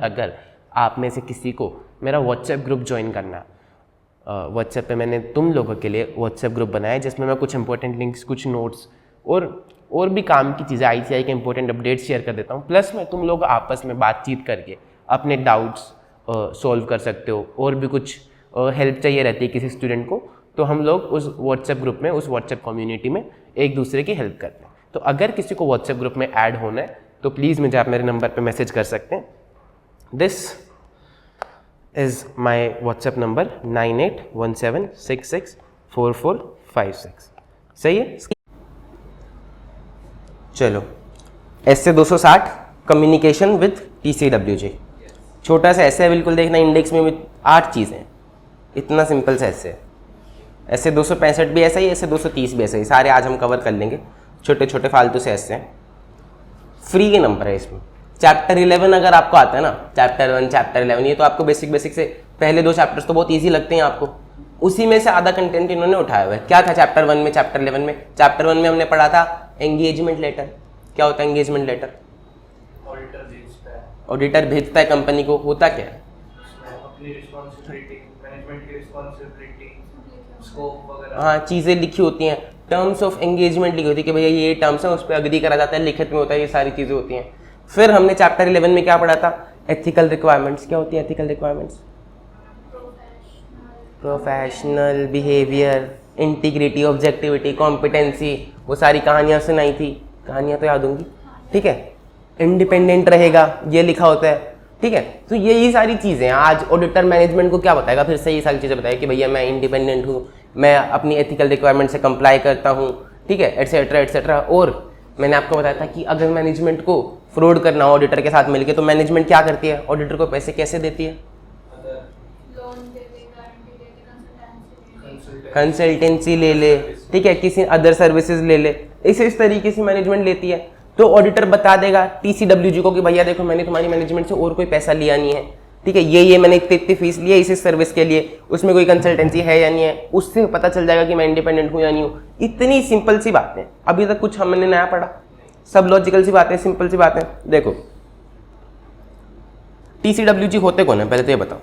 अगर आप में से किसी को मेरा व्हाट्सएप ग्रुप ज्वाइन करना, व्हाट्सएप पे मैंने तुम लोगों के लिए व्हाट्सएप ग्रुप बनाया है जिसमें मैं कुछ इंपॉर्टेंट लिंक्स, कुछ नोट्स और भी काम की चीज़ें, आईसीआई के इंपॉर्टेंट अपडेट्स शेयर कर देता हूँ। प्लस में तुम लोग आपस में बातचीत करके अपने डाउट्स सॉल्व कर सकते हो, और भी कुछ हेल्प चाहिए रहती है किसी स्टूडेंट को, तो हम लोग उस व्हाट्सएप ग्रुप में, उस व्हाट्सएप कम्युनिटी में एक दूसरे की हेल्प करते हैं। तो अगर किसी को व्हाट्सएप ग्रुप में ऐड होना है तो प्लीज़ मुझे आप मेरे नंबर पे मैसेज कर सकते हैं। This is my WhatsApp number 9817664456। सही है? चलो, ऐसे 260 कम्युनिकेशन विद TCWJ। छोटा सा ऐसे है, बिल्कुल देखना, इंडेक्स में 8 चीज़ें, इतना सिंपल सा ऐसे है। ऐसे 265 भी ऐसा ही, ऐसे 230 भी ऐसा ही, सारे आज हम कवर कर लेंगे। छोटे छोटे फालतू से ऐसे हैं, फ्री के नंबर है इसमें। चैप्टर 11 अगर आपको आता है ना, चैप्टर 1, चैप्टर 11, ये तो आपको बेसिक से पहले 2 चैप्टर्स तो बहुत ईजी लगते हैं आपको, उसी में से आधा कंटेंट इन्होंने उठाया हुआ है। क्या था चैप्टर 1 में, चैप्टर 11 में? चैप्टर 1 में हमने पढ़ा था एंगेजमेंट लेटर। क्या होता है एंगेजमेंट लेटर? ऑडिटर भेजता है कंपनी को, होता क्या है? अपनी रिस्पांसिबिलिटी, मैनेजमेंट की रिस्पांसिबिलिटी, स्कोप वगैरह, हाँ, चीज़ें लिखी होती हैं, टर्म्स ऑफ एंगेजमेंट लिखी होती है कि भैया ये टर्म्स हैं, उस पर अग्री करा जाता है, लिखित में होता है, ये सारी चीज़ें होती हैं। फिर हमने चैप्टर 11 में क्या पढ़ा था? Ethical requirements. क्या होती है ethical requirements? Professional behaviour, integrity, objectivity, competency, वो सारी कहानियाँ सुनाई थी, कहानियाँ तो याद होंगी, ठीक है। इंडिपेंडेंट रहेगा, ये लिखा होता है, ठीक है। तो यही सारी चीज़ें हैं। आज ऑडिटर मैनेजमेंट को क्या बताएगा? फिर से ये सारी चीज़ें बताएगा कि भैया मैं इंडिपेंडेंट हूँ, मैं अपनी एथिकल रिक्वायरमेंट से कंप्लाई करता हूँ, ठीक है, एटसेट्रा एटसेट्रा। और मैंने आपको बताया था कि अगर मैनेजमेंट को फ्रॉड करना हो ऑडिटर के साथ मिलके, तो मैनेजमेंट क्या करती है? ऑडिटर को पैसे कैसे देती है? कंसल्टेंसी ले ले, ठीक है, किसी अदर सर्विसेज ले ले, इस तरीके से मैनेजमेंट लेती है। तो ऑडिटर बता देगा TCWG को कि भैया देखो, मैंने तुम्हारी मैनेजमेंट से और कोई पैसा लिया नहीं है, ठीक है, ये मैंने इतनी फीस ली है इस सर्विस के लिए, उसमें कोई कंसल्टेंसी है या नहीं है, उससे पता चल जाएगा कि मैं इंडिपेंडेंट हूँ या नहीं हूँ। इतनी सिंपल सी बातें, अभी तक कुछ हमने नया पढ़ा, सब लॉजिकल सी बातें, सिंपल सी बातें। देखो, TCWG होते कौन है, पहले तो ये बताओ।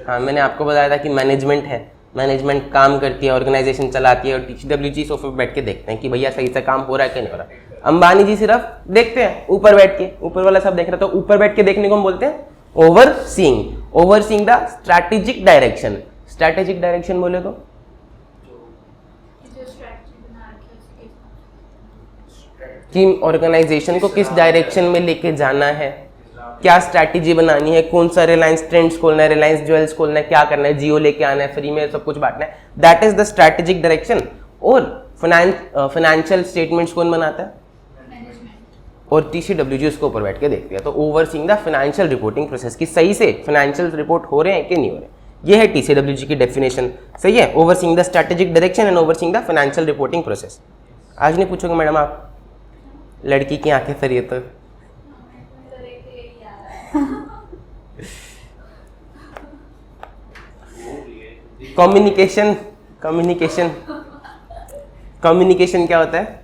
हाँ, मैंने आपको बताया था कि मैनेजमेंट है, मैनेजमेंट काम करती है, ऑर्गेनाइजेशन चलाती है, और TCWG सोफे पे बैठ के देखते हैं कि भैया सही से काम हो रहा है कि नहीं हो रहा। अंबानी जी सिर्फ देखते हैं ऊपर बैठ के, ऊपर वाला सब देख रहा, तो ऊपर बैठ के देखने को हम बोलते हैं overseeing. Overseeing the strategic direction. Strategic direction बोले तो कि ऑर्गेनाइजेशन को किस डायरेक्शन में लेके जाना है, क्या स्ट्रैटेजी बनानी है, कौन सा रिलायंस ट्रेंड्स खोलना है, रिलायंस ज्वेल्स खोलना है, क्या करना है, जियो लेके आना है, फ्री में सब कुछ बांटना है, that is the strategic direction. और फाइनेंशियल स्टेटमेंट्स कौन बनाता है? और TCWG उसको ऊपर बैठ के देखती है। तो overseeing the financial reporting process, कि सही से फाइनेंशियल रिपोर्ट हो रहे हैं कि नहीं हो रहे, ये है TCWG की डेफिनेशन। सही है, overseeing the strategic direction and overseeing the financial reporting process. आज नहीं पूछोगे मैडम आप, लड़की की आंखें फिर ये तो कम्युनिकेशन क्या होता है?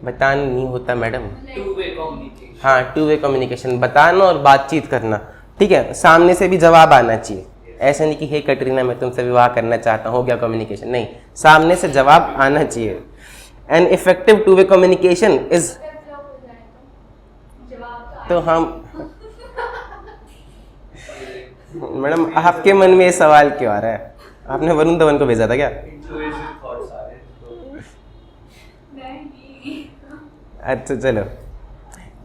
बताना नहीं होता मैडम, हाँ, 2 वे कम्युनिकेशन, बताना और बातचीत करना, ठीक है। सामने से भी जवाब आना चाहिए, ऐसा नहीं कि हे कटरीना मैं तुमसे विवाह करना चाहता हूँ, हो गया कम्युनिकेशन, नहीं, सामने से जवाब आना चाहिए। N effective 2 way communication is, तो हम मैडम आपके मन में ये सवाल क्यों आ रहा है? आपने वरुण धवन को भेजा था क्या? अच्छा चलो,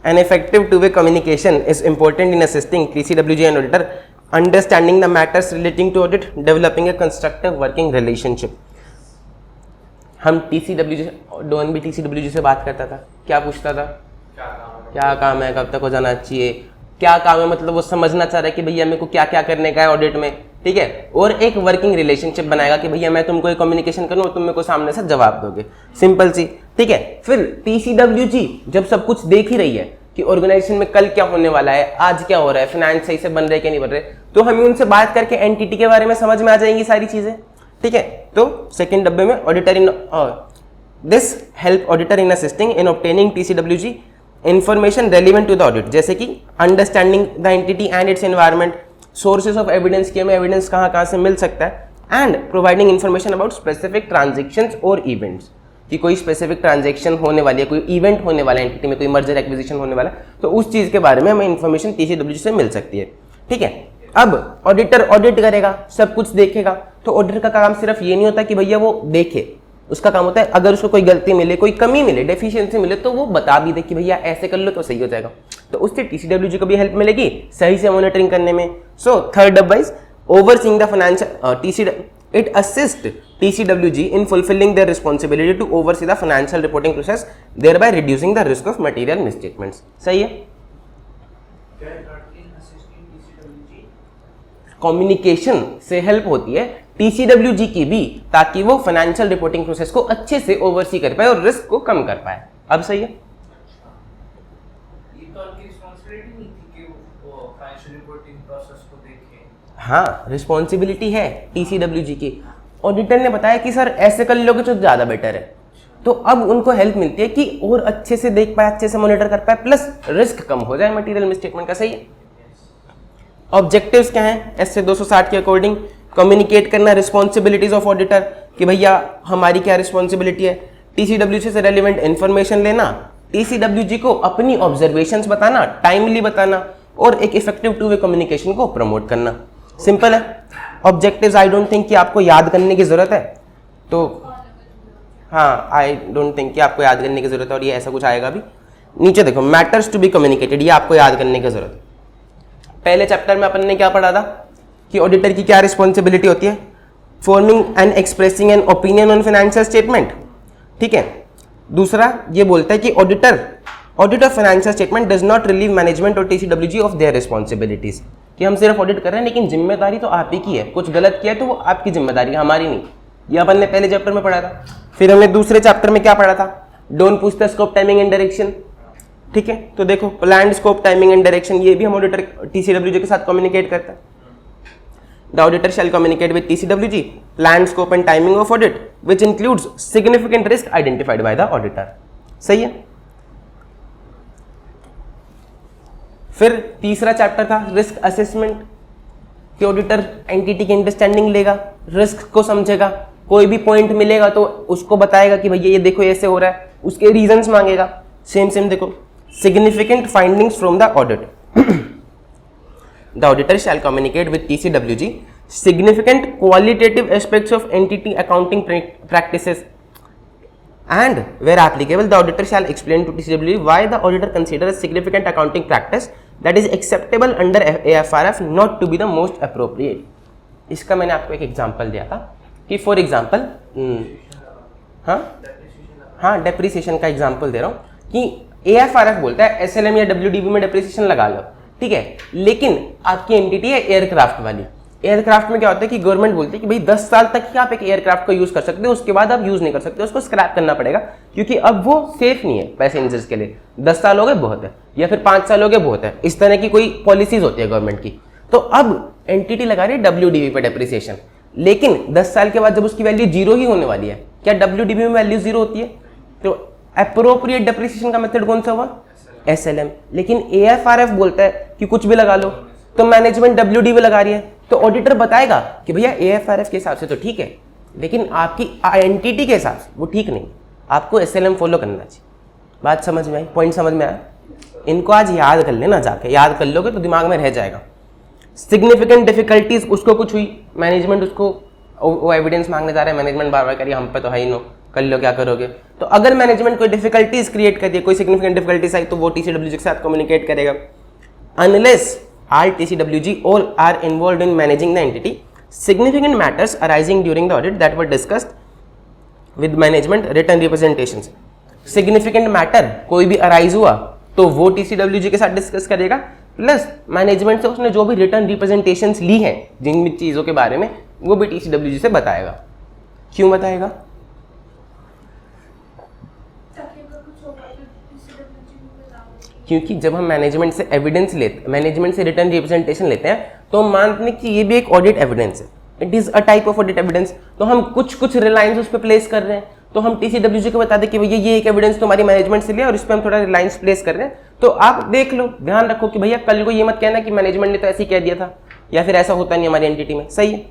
an effective 2 way communication is important in assisting TCWG and auditor understanding the matters relating to audit, developing a constructive working relationship. हम डॉन भी TCWG से बात करता था, क्या पूछता था? क्या काम है, कब तक हो जाना चाहिए, क्या काम है, मतलब वो समझना चाह रहा है कि भैया मेरे को क्या क्या करने का है ऑडिट में, ठीक है। और एक वर्किंग रिलेशनशिप बनाएगा कि भैया मैं तुमको एक कम्युनिकेशन करूँ और तुम मेरे को सामने से जवाब दोगे, सिंपल सी, ठीक है। फिर TCWG जब सब कुछ देख ही रही है कि ऑर्गेनाइजेशन में कल क्या होने वाला है, आज क्या हो रहा है, फाइनेंस सही से बन रहे कि नहीं बन रहे, तो हमें उनसे बात करके एंटिटी के बारे में समझ में आ जाएंगी सारी चीजें, ठीक है। तो सेकंड डब्बे में auditor in this help auditor in assisting in obtaining TCWG information relevant to the audit, जैसे कि understanding the entity and its environment, sources of evidence की हमें एविडेंस कहाँ से मिल सकता है, and providing information about specific transactions और इवेंट्स, कि कोई स्पेसिफिक ट्रांजेक्शन होने वाली है, कोई इवेंट होने वाला है एंटिटी में, कोई मर्जर एक्विजिशन होने वाला है, तो उस चीज़ के बारे में हमें इन्फॉर्मेशन TCWG से मिल सकती है। ठीक है, अब ऑडिटर ऑडिट करेगा, सब कुछ देखेगा, तो ऑडिटर का काम सिर्फ ये नहीं होता कि भैया वो देखे, उसका काम होता है अगर उसको कोई गलती मिले, कोई कमी मिले, डेफिशिएंसी मिले, तो वो बता भी दे कि भैया ऐसे कर लो तो सही हो जाएगा। तो उससे TCWG को भी हेल्प मिलेगी सही से मॉनिटरिंग करने में। So third advice, overseeing the financial it assists TCWG in fulfilling their responsibility to oversee the financial reporting process, thereby reducing the risk of material misstatements। सही है, कम्युनिकेशन से हेल्प होती है TCWG की भी, ताकि वो फाइनेंशियल रिपोर्टिंग प्रोसेस को अच्छे से ओवरसी कर पाए और रिस्क को कम कर पाए। अब सही है, ये तो उनकी रिस्पांसिबिलिटी नहीं थी कि वो फाइनेंशियल रिपोर्टिंग प्रोसेस को देखें। हाँ, रिस्पॉन्सिबिलिटी है TCWG की। ऑडिटर ने बताया कि सर ऐसे कर लोगे तो ज़्यादा बेटर है, तो अब उनको हेल्प मिलती है कि और अच्छे से देख पाए, अच्छे से मॉनिटर कर पाए, प्लस रिस्क कम हो जाए मटेरियल मिसस्टेटमेंट का। सही है। ऑब्जेक्टिव्स क्या हैं ऐसे 260 के अकॉर्डिंग? कम्युनिकेट करना रिस्पॉन्सिबिलिटीज ऑफ ऑडिटर, कि भैया हमारी क्या रिस्पॉन्सिबिलिटी है, TCWG से रेलिवेंट इन्फॉर्मेशन लेना, TCWG को अपनी ऑब्जर्वेशंस बताना, टाइमली बताना, और एक इफेक्टिव टू वे कम्युनिकेशन को प्रमोट करना। सिंपल है। ऑब्जेक्टिव्स आई डोंट थिंक कि आपको याद करने की ज़रूरत है, तो हाँ, आई डोंट थिंक कि आपको याद करने की ज़रूरत है, और ये ऐसा कुछ आएगा भी। नीचे देखो, मैटर्स टू बी कम्युनिकेटेड, ये आपको याद करने की ज़रूरत है। पहले चैप्टर में अपन ने क्या पढ़ा था कि ऑडिटर की क्या रिस्पॉन्सिबिलिटी होती है, forming and expressing an opinion on financial statement. ठीक है। दूसरा ये बोलता है कि auditor financial statement does not relieve management और TCWG ऑफ देयर रिस्पॉन्सिबिलिटीज, कि हम सिर्फ ऑडिट कर रहे हैं लेकिन जिम्मेदारी तो आप ही की है, कुछ गलत किया है तो वो आपकी जिम्मेदारी है, हमारी नहीं। ये अपन ने पहले चैप्टर में पढ़ा था। फिर हमने दूसरे चैप्टर में क्या पढ़ा था, don't push the scope, timing and direction. ठीक है, तो देखो plan, scope, timing and direction, ये भी हम ऑडिटर TCWG के साथ कम्युनिकेट करते हैं। The auditor shall communicate with TCWG plan, scope and timing of audit which includes significant risk identified by the auditor. सही है। फिर तीसरा चैप्टर था रिस्क असेसमेंट, कि ऑडिटर एंटिटी की अंडरस्टैंडिंग लेगा, रिस्क को समझेगा, कोई भी पॉइंट मिलेगा तो उसको बताएगा कि भैया ये देखो ऐसे हो रहा है, उसके रीजंस मांगेगा। सेम देखो, significant findings from the audit, the auditor shall communicate with TCWG significant qualitative aspects of entity accounting practices, and where applicable the auditor shall explain to TCWG why the auditor considers significant accounting practice that is acceptable under AFRF not to be the most appropriate। इसका मैंने आपको एक example दिया था कि for example हाँ depreciation का example दे रहा हूँ कि AFRF बोलता है SLM या WDV में डेप्रिसिएशन लगा लो, ठीक है, लेकिन आपकी एंटिटी है एयरक्राफ्ट वाली। एयरक्राफ्ट में क्या होता है कि गवर्नमेंट बोलती है कि भाई 10 साल तक ही आप एक एयरक्राफ्ट को यूज कर सकते हो, उसके बाद आप यूज नहीं कर सकते, उसको स्क्रैप करना पड़ेगा, क्योंकि अब वो सेफ नहीं है पैसेंजर्स के लिए। 10 साल हो गए बहुत है, या फिर 5 साल हो गए बहुत है, इस तरह की कोई पॉलिसीज होती है गवर्नमेंट की। तो अब एंटिटी लगा रही है WDV पे डेप्रिसिएशन, लेकिन 10 साल के बाद जब उसकी वैल्यू 0 ही होने वाली है, क्या WDV में वैल्यू 0 होती है? तो अप्रोप्रिएट डेप्रिसिएशन का मेथड कौन सा हुआ? SLM। लेकिन AFRF बोलता है कि कुछ भी लगा लो, तो मैनेजमेंट WDV लगा रही है, तो ऑडिटर बताएगा कि भैया AFRF के हिसाब से तो ठीक है, लेकिन आपकी एंटिटी के हिसाब से वो ठीक नहीं, आपको SLM फॉलो करना चाहिए। बात समझ में आई? पॉइंट समझ में आया? इनको आज याद कर लेना, जाके याद कर लोगे तो दिमाग में रह जाएगा। सिग्निफिकेंट डिफिकल्टीज, उसको कुछ हुई, मैनेजमेंट उसको वो एविडेंस मांगने जा रहा है, मैनेजमेंट बार बार करिए हम पे तो है ही नो, कर लो क्या करोगे। तो अगर मैनेजमेंट कोई डिफिकल्टीज क्रिएट कर दिए, कोई सिग्निफिकेंट डिफिकल्टीज आई, तो वो TCWG के साथ कम्युनिकेट करेगा। Unless all TCWG all are involved in managing the entity, significant matters arising during the audit that were discussed with management written representations। significant matter कोई भी arise हुआ तो वो TCWG के साथ डिस्कस करेगा, प्लस मैनेजमेंट से उसने जो भी रिटर्न रिप्रेजेंटेशंस ली हैं जिन भी चीज़ों के बारे में, वो भी TCWG से बताएगा। क्यों बताएगा? क्योंकि जब हम मैनेजमेंट से एविडेंस लेते, मैनेजमेंट से रिटर्न रिप्रेजेंटेशन लेते हैं, तो हम मानते हैं कि ये भी एक ऑडिट एविडेंस है, it is a type of audit evidence. तो हम कुछ रिलायंस उस पर प्लेस कर रहे हैं, तो हम TCWG को बता दें कि भैया ये एक एविडेंस तुम्हारी मैनेजमेंट से लिया और इस पर हम थोड़ा रिलायंस प्लेस कर रहे हैं, तो आप देख लो, ध्यान रखो कि भैया कल को ये मत कहना कि मैनेजमेंट ने तो ऐसे ही कह दिया था या फिर ऐसा होता नहीं हमारी एंटिटी में। सही है।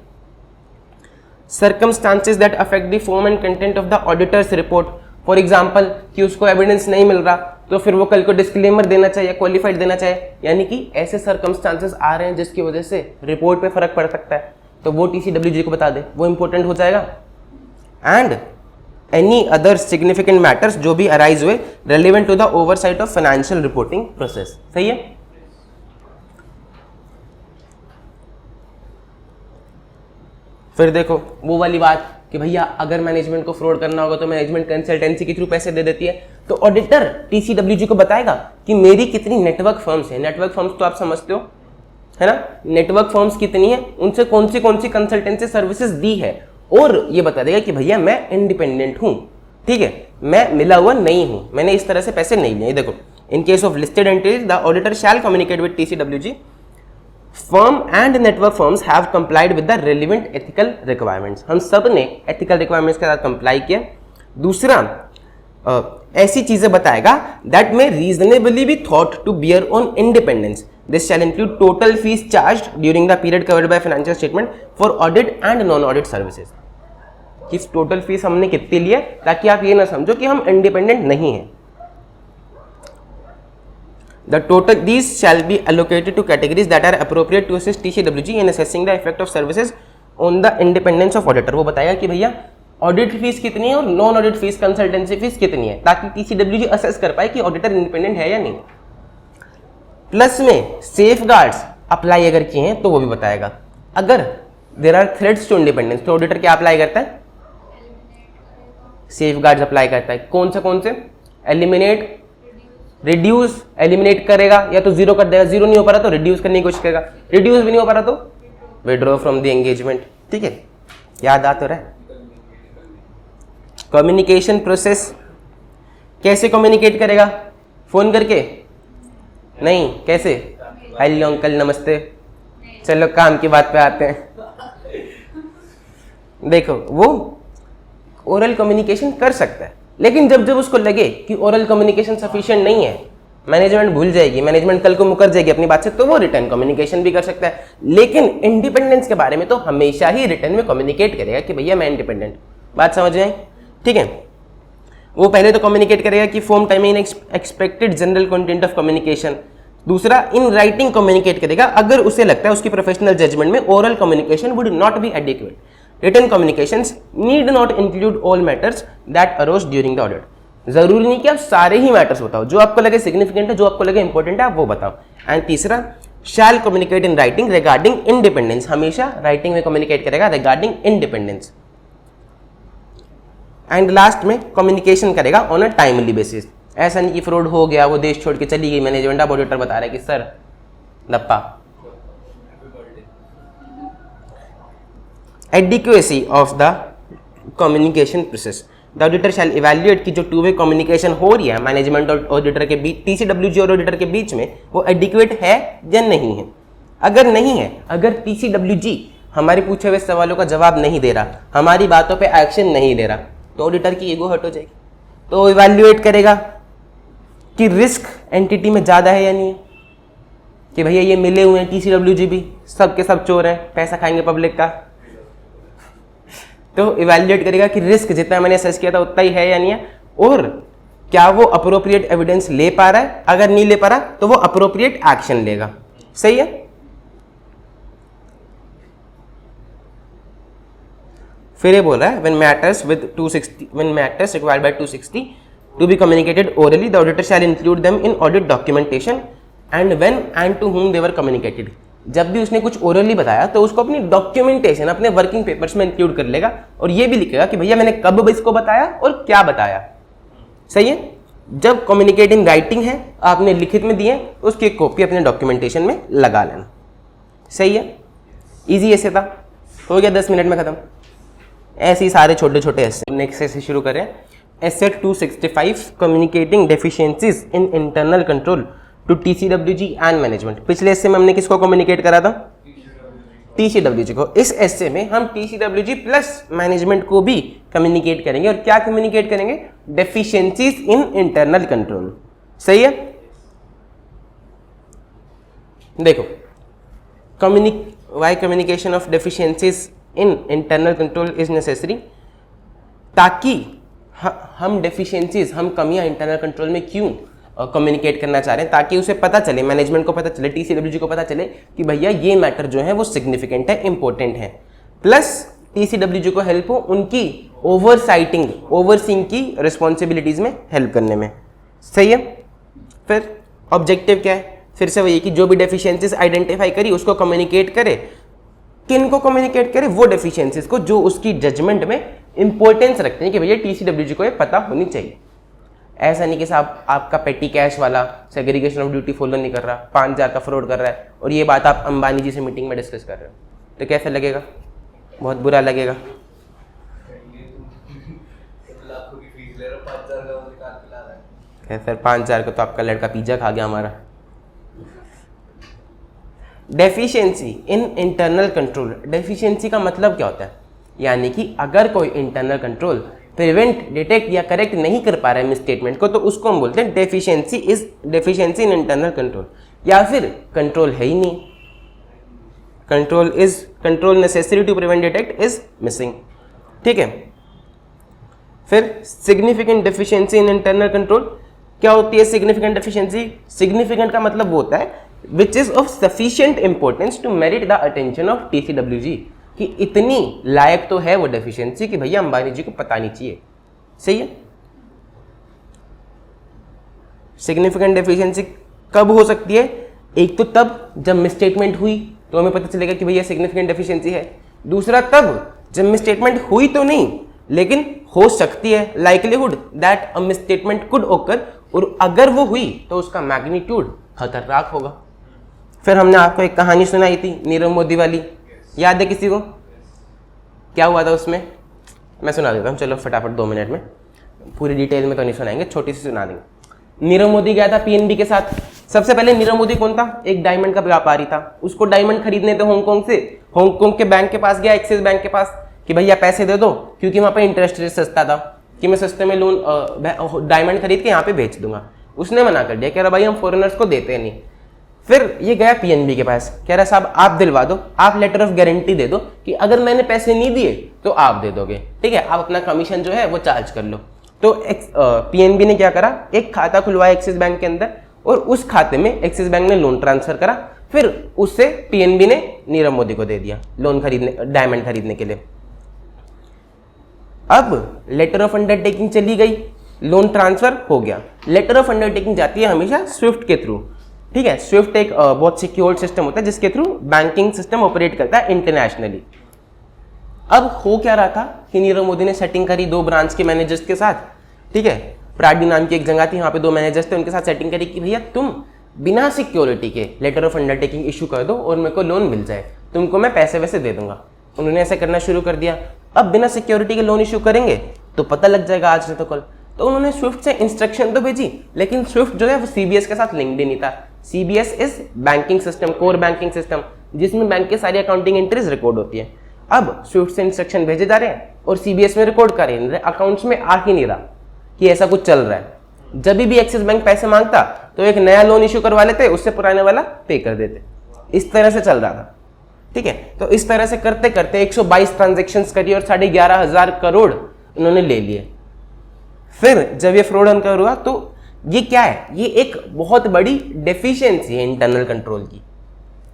Circumstances that affect the form and content of the auditor's report, for example कि उसको एविडेंस नहीं मिल रहा तो फिर वो कल को डिस्क्लेमर देना चाहिए, क्वालिफाइड देना चाहिए, यानी कि ऐसे सर्कमस्टांसेस आ रहे हैं जिसकी वजह से रिपोर्ट पे फर्क पड़ सकता है, तो वो TCWG को बता दे, वो इंपॉर्टेंट हो जाएगा। And any other significant matters जो भी अराइज हुए relevant to the oversight of financial reporting process. सही है। फिर देखो वो वाली बात कि भैया अगर मैनेजमेंट को फ्रॉड करना होगा तो मैनेजमेंट कंसल्टेंसी के थ्रू पैसे दे देती है, तो ऑडिटर TCWG को बताएगा कि मेरी कितनी नेटवर्क फर्म्स है। नेटवर्क फर्म्स तो आप समझते हो, है ना, नेटवर्क फर्म्स कितनी है, उनसे कौन सी कंसल्टेंसी सर्विसेज दी है, और ये बता देगा कि भैया मैं इंडिपेंडेंट हूं, ठीक है, मैं मिला हुआ नहीं हूं, मैंने इस तरह से पैसे नहीं लिए। देखो, in case of listed entities the auditor shall communicate with TCWG firm and network firms have complied with the relevant ethical requirements. हम सब ने एथिकल रिक्वायरमेंट्स के साथ कंप्लाई किया। दूसरा, ऐसी चीजें बताएगा that may reasonably be thought to bear on independence. This shall include total fees charged during the period covered by financial statement for audit and non audit services. कि total fees हमने कितनी ली है, ताकि आप ये ना समझो कि हम इंडिपेंडेंट नहीं हैं। The total these shall be allocated to categories that are appropriate to assist TCWG in assessing the effect of services on the independence of auditor। वो बताएगा कि भैया ऑडिट फीस कितनी है और non audit fees, consultancy fees कितनी है, ताकि TCWG असेस कर पाए कि ऑडिटर इंडिपेंडेंट है या नहीं। प्लस में सेफगार्ड्स अप्लाई अगर किए हैं तो वो भी बताएगा। अगर there are threats to independence तो ऑडिटर क्या अप्लाई करता है, सेफगार्ड्स अप्लाई करता है। कौन से? एलिमिनेट, रिड्यूस, एलिमिनेट करेगा या तो जीरो कर देगा, जीरो नहीं हो पा रहा तो रिड्यूस करने की कोशिश करेगा, रिड्यूस भी नहीं हो पा रहा तो विड्रॉ फ्रॉम द एंगेजमेंट। ठीक है, याद आ तो रहा है। कम्युनिकेशन प्रोसेस कैसे कम्युनिकेट करेगा, फोन करके नहीं, कैसे, हेलो अंकल नमस्ते, चलो काम की बात पे आते हैं। देखो वो ओरल कम्युनिकेशन कर सकता है, लेकिन जब जब उसको लगे कि ओरल कम्युनिकेशन सफिशिएंट नहीं है, मैनेजमेंट भूल जाएगी, मैनेजमेंट कल को मुकर जाएगी अपनी बात से, तो वो रिटर्न कम्युनिकेशन भी कर सकता है। लेकिन इंडिपेंडेंस के बारे में तो हमेशा ही रिटर्न में कम्युनिकेट करेगा कि भैया मैं इंडिपेंडेंट। बात समझ में आई? ठीक है, वो पहले तो कम्युनिकेट करेगा कि form timing expected general content of communication. दूसरा, इन राइटिंग कम्युनिकेट करेगा अगर उसे लगता है उसकी प्रोफेशनल जजमेंट में oral communication would not be adequate. Written communications need not include all matters that arose during the audit. जरूरी नहीं कि आप सारे ही मैटर्स बताओ, जो आपको लगे सिग्निफिकेंट है, जो आपको लगे इंपॉर्टेंट है, आप वो बताओ। एंड तीसरा, shall communicate in writing regarding independence, हमेशा राइटिंग में कम्युनिकेट करेगा रिगार्डिंग इंडिपेंडेंस। एंड लास्ट में कम्युनिकेशन करेगा ऑन अ टाइमली बेसिस। ऐसा नहीं कि फ्रॉड हो गया, वो देश छोड़ के चली गई मैनेजमेंट, अब ऑडिटर बता रहा है कि सर लप्पा। Adequacy of the communication process, the auditor shall evaluate कि जो टू वे कम्युनिकेशन हो रही है मैनेजमेंट और ऑडिटर के बीच, TCWG और ऑडिटर के बीच में, वो एडिक्वेट है या नहीं है। अगर नहीं है, अगर TCWG हमारे पूछे हुए सवालों का जवाब नहीं दे रहा, हमारी बातों पे एक्शन नहीं ले रहा, तो ऑडिटर की ईगो हर्ट हो जाएगी। तो इवैल्यूएट करेगा कि रिस्क एंटिटी में ज़्यादा है या नहीं है, कि भैया ये मिले हुए हैं TCWG भी, सब के सब चोर हैं, पैसा खाएंगे पब्लिक का। तो इवैल्यूएट करेगा कि रिस्क जितना मैंने असेस किया था उतना ही है या नहीं है, और क्या वो अप्रोप्रिएट एविडेंस ले पा रहा है। अगर नहीं ले पा रहा तो वो अप्रोप्रिएट एक्शन लेगा। सही है। फिर ये बोल रहा है when matters required by 260 to be communicated orally, the auditor shall include them in audit documentation and when and to whom they were communicated। जब भी उसने कुछ ओरली बताया तो उसको अपनी डॉक्यूमेंटेशन, अपने वर्किंग पेपर्स में इंक्लूड कर लेगा, और ये भी लिखेगा कि भैया मैंने कब इसको बताया और क्या बताया। सही है। जब कम्युनिकेट इन राइटिंग है, आपने लिखित में दिए, उसकी एक कॉपी अपने डॉक्यूमेंटेशन में लगा लेना। सही है, इजी ऐसे था, हो गया 10 मिनट में खत्म। ऐसे ही सारे छोटे छोटे ऐसे। नेक्स्ट ऐसे शुरू करें। S A 265 communicating deficiencies in internal control to TCWG and management. पिछले हिस्से में हमने किसको कम्युनिकेट करा था? TCWG को। इस एस्से में हम TCWG प्लस मैनेजमेंट को भी कम्युनिकेट करेंगे। और क्या कम्युनिकेट करेंगे? Deficiencies in internal control. सही है? देखो, why communication of deficiencies in internal control is necessary, ताकि हम डेफिशिएंसीज, हम कमियां इंटरनल कंट्रोल में क्यों कम्युनिकेट करना चाह रहे हैं, ताकि उसे पता चले, मैनेजमेंट को पता चले, TCWG को पता चले कि भैया ये मैटर जो है वो सिग्निफिकेंट है, इंपॉर्टेंट है। प्लस TCWG को हेल्प हो उनकी ओवरसीइंग की रिस्पॉन्सिबिलिटीज में हेल्प करने में। सही है? फिर ऑब्जेक्टिव क्या है? फिर से वही कि जो भी डेफिशिएंसीज आइडेंटिफाई करी उसको कम्युनिकेट करे। किन को कम्युनिकेट करे? वो डेफिशिएंसीज को जो उसकी जजमेंट में इंपॉर्टेंस रखते हैं कि भैया TCWG को ये पता होनी चाहिए। ऐसा नहीं कि साहब आपका पेटी कैश वाला सेग्रीगेशन ऑफ ड्यूटी फॉलो नहीं कर रहा, 5,000 का फ्रॉड कर रहा है, और ये बात आप अंबानी जी से मीटिंग में डिस्कस कर रहे हो, तो कैसा लगेगा? बहुत बुरा लगेगा। सर 5,000 का तो आपका लड़का पिज्जा खा गया हमारा। Deficiency in internal control, deficiency का मतलब क्या होता है? यानी कि अगर कोई इंटरनल कंट्रोल प्रिवेंट, डिटेक्ट या करेक्ट नहीं कर पा रहा है मिसस्टेटमेंट को, तो उसको हम बोलते हैं डेफिशिएंसी इन इंटरनल कंट्रोल। या फिर कंट्रोल है ही नहीं, control necessary to prevent detect is missing. ठीक है? फिर significant deficiency in internal control क्या होती है? सिग्निफिकेंट डेफिशिएंसी, सिग्निफिकेंट का मतलब वो होता है which is of sufficient importance to merit the attention of TCWG, कि इतनी लायक तो है वो डेफिशिएंसी कि भैया अंबानी जी को पता नहीं चाहिए। सही है? सिग्निफिकेंट डेफिशिएंसी कब हो सकती है? एक तो तब जब मिसस्टेटमेंट हुई तो हमें पता चलेगा कि भैया सिग्निफिकेंट डेफिशिएंसी है। दूसरा तब जब मिसस्टेटमेंट हुई तो नहीं, लेकिन हो सकती है, likelihood that a misstatement could ओकर, और अगर वो हुई तो उसका मैग्नीट्यूड खतरनाक होगा। फिर हमने आपको एक कहानी सुनाई थी नीरव मोदी वाली, याद है किसी को? क्या हुआ था उसमें? मैं सुना देता हूँ, चलो फटाफट 2 मिनट में, पूरी डिटेल में तो नहीं सुनाएंगे, छोटी सी सुना देंगे। नीरव मोदी गया था PNB के साथ। सबसे पहले नीरव मोदी कौन था? एक डायमंड का व्यापारी था। उसको डायमंड खरीदने थे हांगकांग से। हांगकांग के बैंक के पास गया, एक्सिस बैंक के पास, कि भैया पैसे दे दो, क्योंकि वहाँ पे इंटरेस्ट रेट सस्ता था, कि मैं सस्ते में लोन डायमंड खरीद के यहाँ पे बेच दूंगा। उसने मना कर दिया, कह रहा भाई हम फॉरेनर्स को देते नहीं। फिर ये गया PNB के पास, कह रहा साहब आप दिलवा दो, आप लेटर ऑफ गारंटी दे दो कि अगर मैंने पैसे नहीं दिए तो आप दे दोगे, ठीक है, आप अपना कमीशन जो है वो चार्ज कर लो। तो PNB ने क्या करा? एक खाता खुलवाया एक्सिस बैंक के अंदर, और उस खाते में एक्सिस बैंक ने लोन ट्रांसफर करा। फिर उससे PNB ने नीरव मोदी को दे दिया लोन खरीदने, डायमंड खरीदने के लिए। अब लेटर ऑफ अंडरटेकिंग चली गई, लोन ट्रांसफर हो गया। लेटर ऑफ अंडरटेकिंग जाती है हमेशा स्विफ्ट के थ्रू, ठीक है। स्विफ्ट एक बहुत सिक्योर्ड सिस्टम होता है जिसके थ्रू बैंकिंग सिस्टम ऑपरेट करता है इंटरनेशनली। अब हो क्या रहा था कि नीरव मोदी ने सेटिंग करी 2 ब्रांच के मैनेजर्स के साथ, ठीक है। प्राडी नाम की एक जगह थी, वहाँ पे 2 मैनेजर्स थे, उनके साथ सेटिंग करी कि भैया तुम बिना सिक्योरिटी के लेटर ऑफ अंडरटेकिंग इशू कर दो और मेरे को लोन मिल जाए, तुमको मैं पैसे वैसे दे दूंगा। उन्होंने ऐसा करना शुरू कर दिया। अब बिना सिक्योरिटी के लोन इशू करेंगे तो पता लग जाएगा आज नहीं तो कल। तो उन्होंने स्विफ्ट से इंस्ट्रक्शन तो भेजी, लेकिन स्विफ्ट जो है वो CBS के साथ लिंक्ड ही नहीं था। CBS is banking system, core banking system, जिसमें बैंक की सारी अकाउंटिंग एंट्रीज रिकॉर्ड होती है। अब स्विफ्ट से इंस्ट्रक्शन भेजे जा रहे हैं और CBS में रिकॉर्ड कर रहे हैं, अकाउंट्स में आ ही नहीं रहा कि ऐसा कुछ चल रहा है। जब भी एक्सिस बैंक पैसे मांगता तो एक नया लोन इशू करवा लेते, उससे पुराने वाला पे कर देते। इस तरह से चल रहा था, ठीक है। तो इस तरह से करते करते 122 ट्रांजेक्शंस करी और 11,500 करोड़ उन्होंने ले लिए। फिर जब ये फ्रॉड अनकवर हुआ तो ये क्या है, ये एक बहुत बड़ी डेफिशिएंसी है इंटरनल कंट्रोल की,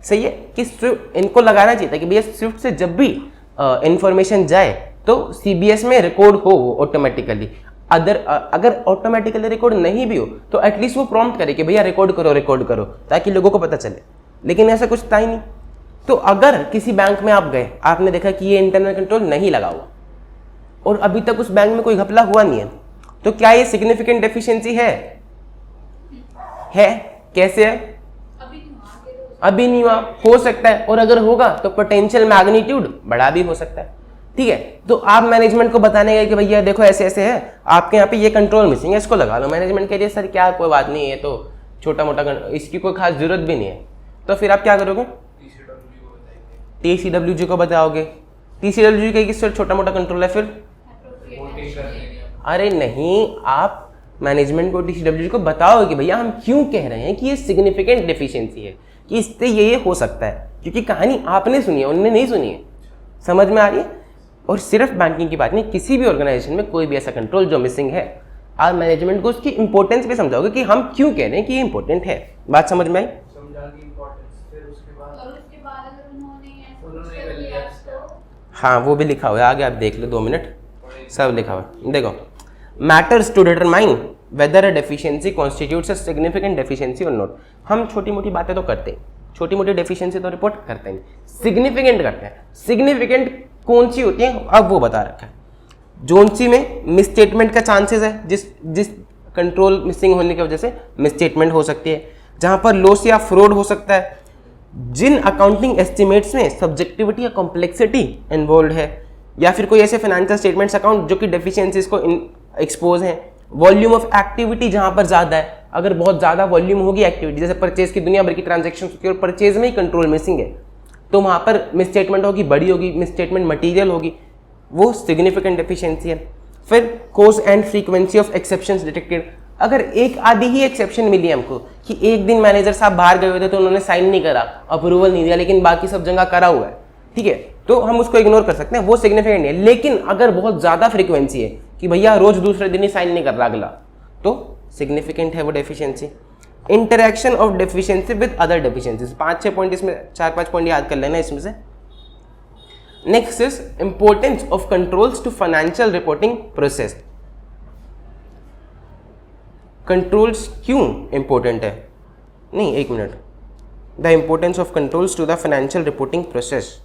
सही है। कि स्विफ्ट इनको लगाना चाहिए था कि भैया स्विफ्ट से जब भी इंफॉर्मेशन जाए तो CBS में रिकॉर्ड हो वो ऑटोमेटिकली। अगर ऑटोमेटिकली रिकॉर्ड नहीं भी हो तो एटलीस्ट वो प्रॉम्प्ट करे कि भैया रिकॉर्ड करो, ताकि लोगों को पता चले। लेकिन ऐसा कुछ था ही नहीं। तो अगर किसी बैंक में आप गए, आपने देखा कि ये इंटरनल कंट्रोल नहीं लगा हुआ और अभी तक उस बैंक में कोई घपला हुआ नहीं है, तो क्या ये सिग्निफिकेंट डेफिशिएंसी है? कैसे है? अभी नहीं हुआ, हो सकता है, और अगर होगा तो पोटेंशियल मैग्नीट्यूड बड़ा भी हो सकता है, ठीक है। तो आप मैनेजमेंट को बताने गए कि भैया देखो ऐसे ऐसे है, आपके यहाँ पे ये कंट्रोल मिसिंग है, इसको लगा लो। मैनेजमेंट कह रही है सर क्या कोई बात नहीं है, तो छोटा मोटा इसकी कोई खास जरूरत भी नहीं है। तो फिर आप क्या करोगे? TCWG को बताओगे, TCWG का किस छोटा मोटा कंट्रोल है फिर? वोटिंग करने के। अरे नहीं, आप मैनेजमेंट को TCWG को बताओगे कि भैया हम क्यों कह रहे हैं कि ये सिग्निफिकेंट डेफिशिएंसी है, कि इससे ये हो सकता है, क्योंकि कहानी आपने सुनी है, उन्होंने नहीं सुनी है। समझ में आ रही है? और सिर्फ बैंकिंग की बात नहीं, किसी भी ऑर्गेनाइजेशन में कोई भी ऐसा कंट्रोल जो मिसिंग है, आप मैनेजमेंट को उसकी इंपॉर्टेंस भी समझाओगे कि हम क्यों कह रहे हैं कि ये इंपॉर्टेंट है। बात समझ में आई? समझा दी इम्पोर्टेंस, फिर उसके बाद और उसके बाद अगर उन्होंने ऐसा कुछ उन्होंने कर कर लिया लिया तो हाँ, वो भी लिखा हुआ है आगे, आप देख लो 2 मिनट, सब लिखा हुआ है। देखो, matters to determine whether a deficiency constitutes a significant deficiency और नॉट। हम छोटी मोटी बातें तो करते हैं, छोटी मोटी डेफिशिएंसी तो रिपोर्ट करते हैं, सिग्निफिकेंट करते हैं। सिग्निफिकेंट कौन सी होती है अब वो बता रखा है। जोन सी में मिसस्टेटमेंट का चांसेस है, जिस कंट्रोल मिसिंग होने की वजह से मिसस्टेटमेंट हो सकती है, जहां पर लॉस या फ्रॉड हो सकता है, जिन अकाउंटिंग एस्टिमेट्स में सब्जेक्टिविटी या कॉम्प्लेक्सिटी इन्वॉल्व है, या फिर कोई ऐसे फाइनेंशियल स्टेटमेंट्स अकाउंट जो कि डेफिशिएंसीज को एक्सपोज हैं, वॉल्यूम ऑफ एक्टिविटी जहां पर ज्यादा है, अगर बहुत ज्यादा वॉल्यूम होगी एक्टिविटी, जैसे परचेज की दुनिया भर की ट्रांजेक्शन होती है और परचेज में ही कंट्रोल मिसिंग है, तो वहां पर मिसस्टेटमेंट होगी, बड़ी होगी, मिसस्टेटमेंट मटीरियल होगी, वो सिग्निफिकेंट डेफिशिएंसी है। फिर cause and frequency of exceptions detected, अगर एक आधी ही एक्सेप्शन मिली हमको कि एक दिन मैनेजर साहब बाहर गए हुए थे तो उन्होंने साइन नहीं करा, अप्रूवल नहीं दिया, लेकिन बाकी सब जगह करा हुआ है, ठीक है, तो हम उसको इग्नोर कर सकते हैं, वो सिग्निफिकेंट नहीं है। लेकिन अगर बहुत ज्यादा फ्रीक्वेंसी है कि भैया रोज दूसरे दिन ही साइन नहीं कर रहा अगला, तो सिग्निफिकेंट है वो deficiency. Interaction of deficiency with other deficiencies, 5-6 point इसमें, 4-5 पॉइंट याद कर लेना इसमें से। Next is importance of controls to financial reporting process. Controls क्यों इंपॉर्टेंट है? नहीं, 1 minute. The importance of controls to the financial reporting process.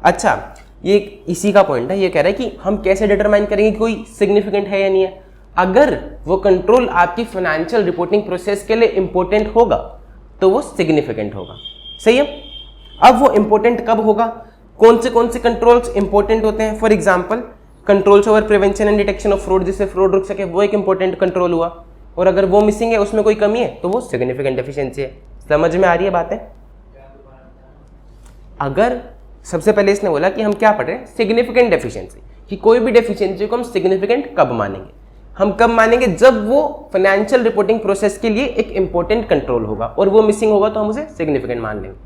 अच्छा, ये इसी का पॉइंट है, ये कह रहा है कि हम कैसे डिटरमाइन करेंगे कि कोई सिग्निफिकेंट है या नहीं है। अगर वो कंट्रोल आपकी फाइनेंशियल रिपोर्टिंग प्रोसेस के लिए इंपॉर्टेंट होगा तो वो सिग्निफिकेंट होगा। सही है? अब वो इंपॉर्टेंट कब होगा? कौन से कंट्रोल्स इंपॉर्टेंट होते हैं? For example, controls over prevention and detection of fraud, जिससे फ्रॉड रुक सके, वो एक इंपॉर्टेंट कंट्रोल हुआ, और अगर वो मिसिंग है, उसमें कोई कमी है, तो वो सिग्निफिकेंट डेफिशिएंसी है। समझ में आ रही है बातें? अगर सबसे पहले इसने बोला कि हम क्या पढ़ रहे हैं, सिग्निफिकेंट डेफिशिएंसी, कि कोई भी डेफिशिएंसी को हम सिग्निफिकेंट कब मानेंगे? हम कब मानेंगे? जब वो फाइनेंशियल रिपोर्टिंग प्रोसेस के लिए एक इंपॉर्टेंट कंट्रोल होगा, और वो मिसिंग होगा तो हम उसे सिग्निफिकेंट मान लेंगे।